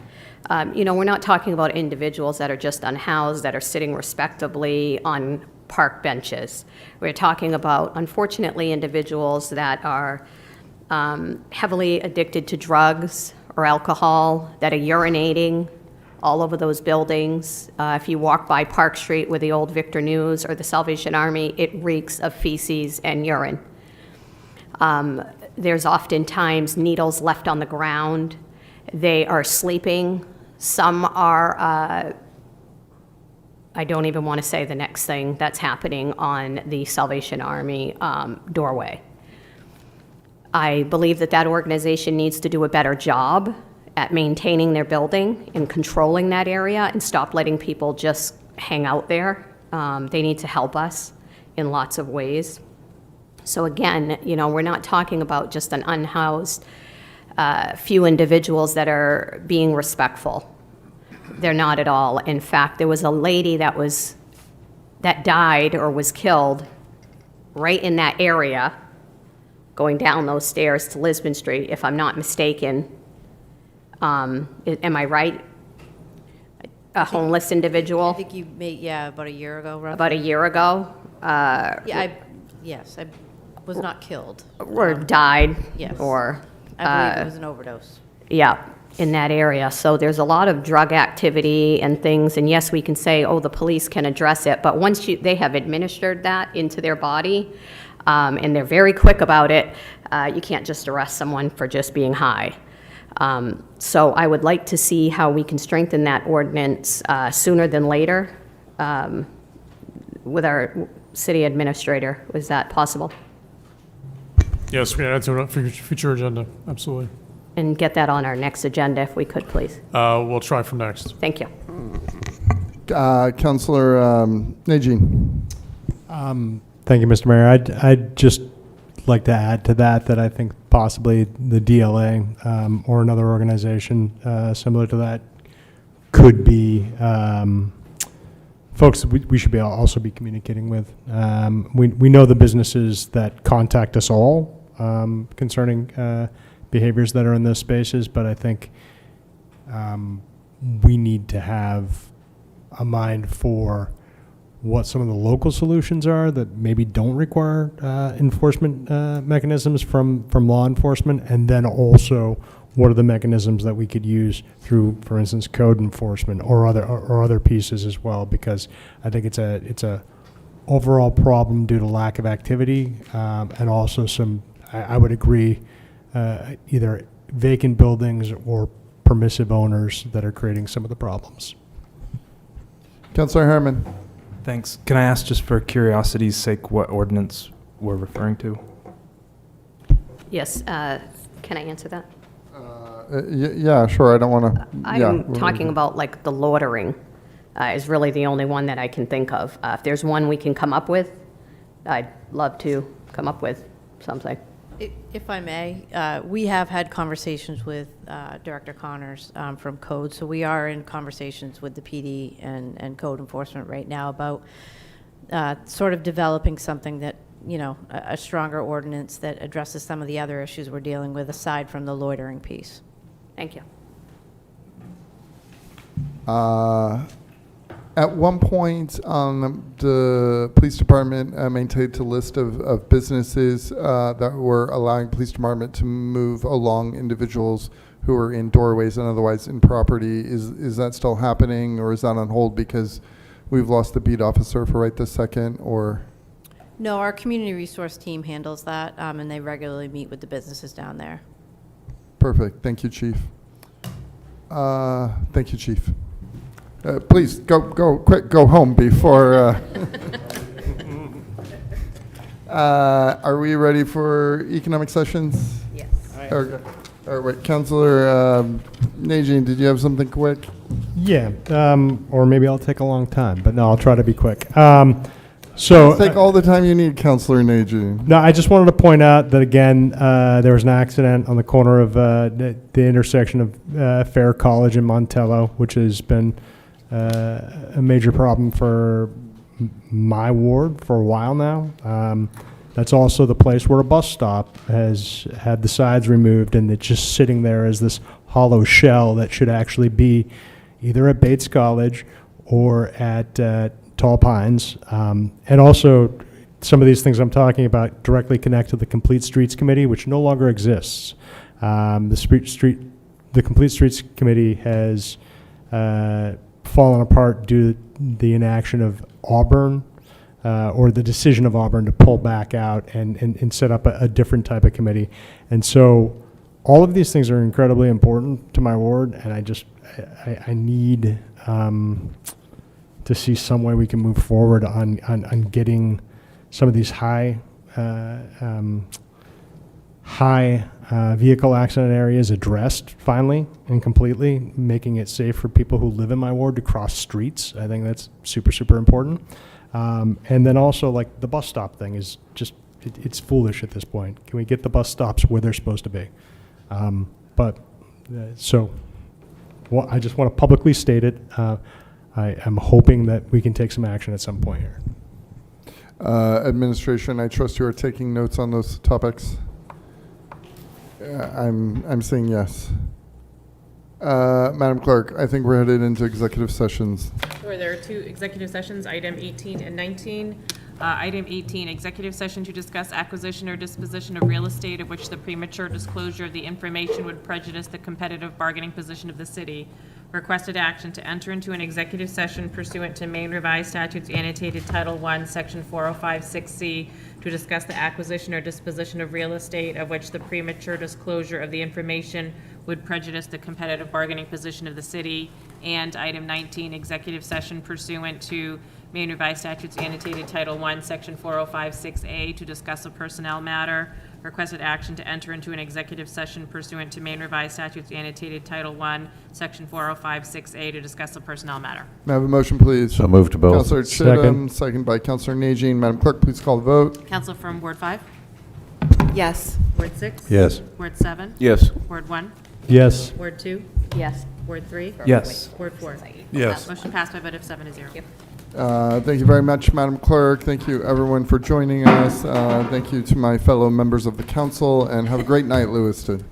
You know, we're not talking about individuals that are just unhoused, that are sitting respectably on park benches. We're talking about, unfortunately, individuals that are heavily addicted to drugs or alcohol, that are urinating all over those buildings. If you walk by Park Street with the old Victor News or the Salvation Army, it reeks of feces and urine. There's oftentimes needles left on the ground. They are sleeping. Some are, I don't even want to say the next thing that's happening on the Salvation Army doorway. I believe that organization needs to do a better job at maintaining their building and controlling that area and stop letting people just hang out there. They need to help us in lots of ways. So again, you know, we're not talking about just an unhoused few individuals that are being respectful. They're not at all. In fact, there was a lady that died or was killed right in that area going down those stairs to Lisbon Street, if I'm not mistaken. Am I right? A homeless individual? I think you made, about a year ago, roughly. About a year ago? Yes, I was not killed. Or died? Yes. Or... I believe it was an overdose. Yeah, in that area. So there's a lot of drug activity and things, and yes, we can say, oh, the police can address it, but once they have administered that into their body, and they're very quick about it, you can't just arrest someone for just being high. So I would like to see how we can strengthen that ordinance sooner than later with our city administrator. Is that possible? Yes, we can add to a future agenda, absolutely. And get that on our next agenda if we could, please. We'll try for next. Thank you. Councilor Najin. Thank you, Mr. Mayor. I'd just like to add to that I think possibly the DLA or another organization similar to that could be folks we should also be communicating with. We know the businesses that contact us all concerning behaviors that are in those spaces, but I think we need to have a mind for what some of the local solutions are that maybe don't require enforcement mechanisms from law enforcement, and then also what are the mechanisms that we could use through, for instance, code enforcement or other pieces as well, because I think it's a overall problem due to lack of activity and also some, I would agree, either vacant buildings or permissive owners that are creating some of the problems. Councilor Harriman. Thanks. Can I ask, just for curiosity's sake, what ordinance we're referring to? Yes, can I answer that? Yeah, sure. I don't want to. I'm talking about like the loitering is really the only one that I can think of. If there's one we can come up with, I'd love to come up with something. If I may, we have had conversations with Director Connors from Code, so we are in conversations with the PD and Code Enforcement right now about sort of developing something that, you know, a stronger ordinance that addresses some of the other issues we're dealing with aside from the loitering piece. Thank you. At one point, the police department maintained a list of businesses that were allowing police department to move along individuals who are in doorways and otherwise in property. Is that still happening, or is that on hold because we've lost the beat officer for right this second, or? No, our community resource team handles that, and they regularly meet with the businesses down there. Perfect. Thank you, Chief. Thank you, Chief. Please go quick. Go home before. Are we ready for economic sessions? Yes. Okay. All right, Councilor Najin, did you have something quick? Yeah, or maybe I'll take a long time, but no, I'll try to be quick. So take all the time you need, Councilor Najin. No, I just wanted to point out that again, there was an accident on the corner of the intersection of Fair College and Montello, which has been a major problem for my ward for a while now. That's also the place where a bus stop has had the sides removed, and it's just sitting there as this hollow shell that should actually be either at Bates College or at Tall Pines. And also, some of these things I'm talking about directly connect to the Complete Streets Committee, which no longer exists. The Complete Streets Committee has fallen apart due to the inaction of Auburn, or the decision of Auburn to pull back out and set up a different type of committee. And so all of these things are incredibly important to my ward, and I need to see some way we can move forward on getting some of these high vehicle accident areas addressed finally and completely, making it safe for people who live in my ward to cross streets. I think that's super, super important. And then also, like, the bus stop thing is just, it's foolish at this point. Can we get the bus stops where they're supposed to be? So I just want to publicly state it. I am hoping that we can take some action at some point here. Administration, I trust you are taking notes on those topics. I'm saying yes. Madam Clerk, I think we're headed into executive sessions. Sure, there are two executive sessions, item 18 and 19. Item 18, executive session to discuss acquisition or disposition of real estate of which the premature disclosure of the information would prejudice the competitive bargaining position of the city. Requested action to enter into an executive session pursuant to Maine Revised Statutes Annotated Title I, Section 4056C, to discuss the acquisition or disposition of real estate of which the premature disclosure of the information would prejudice the competitive bargaining position of the city. And item 19, executive session pursuant to Maine Revised Statutes annotated Title I, Section 4056A, to discuss a personnel matter. Requested action to enter into an executive session pursuant to Maine Revised Statutes annotated Title I, Section 4056A, to discuss a personnel matter. May I have a motion, please? So moved to both. Councilor Chittum, second by Councilor Najin. Madam Clerk, please call the vote. Counsel from Ward 5? Yes. Ward 6? Yes. Ward 7? Yes. Ward 1? Yes. Ward 2? Yes. Ward 3? Yes. Ward 4? Yes. Motion passed by a vote of 7-0. Thank you very much, Madam Clerk. Thank you, everyone, for joining us. Thank you to my fellow members of the council, and have a great night, Lewiston.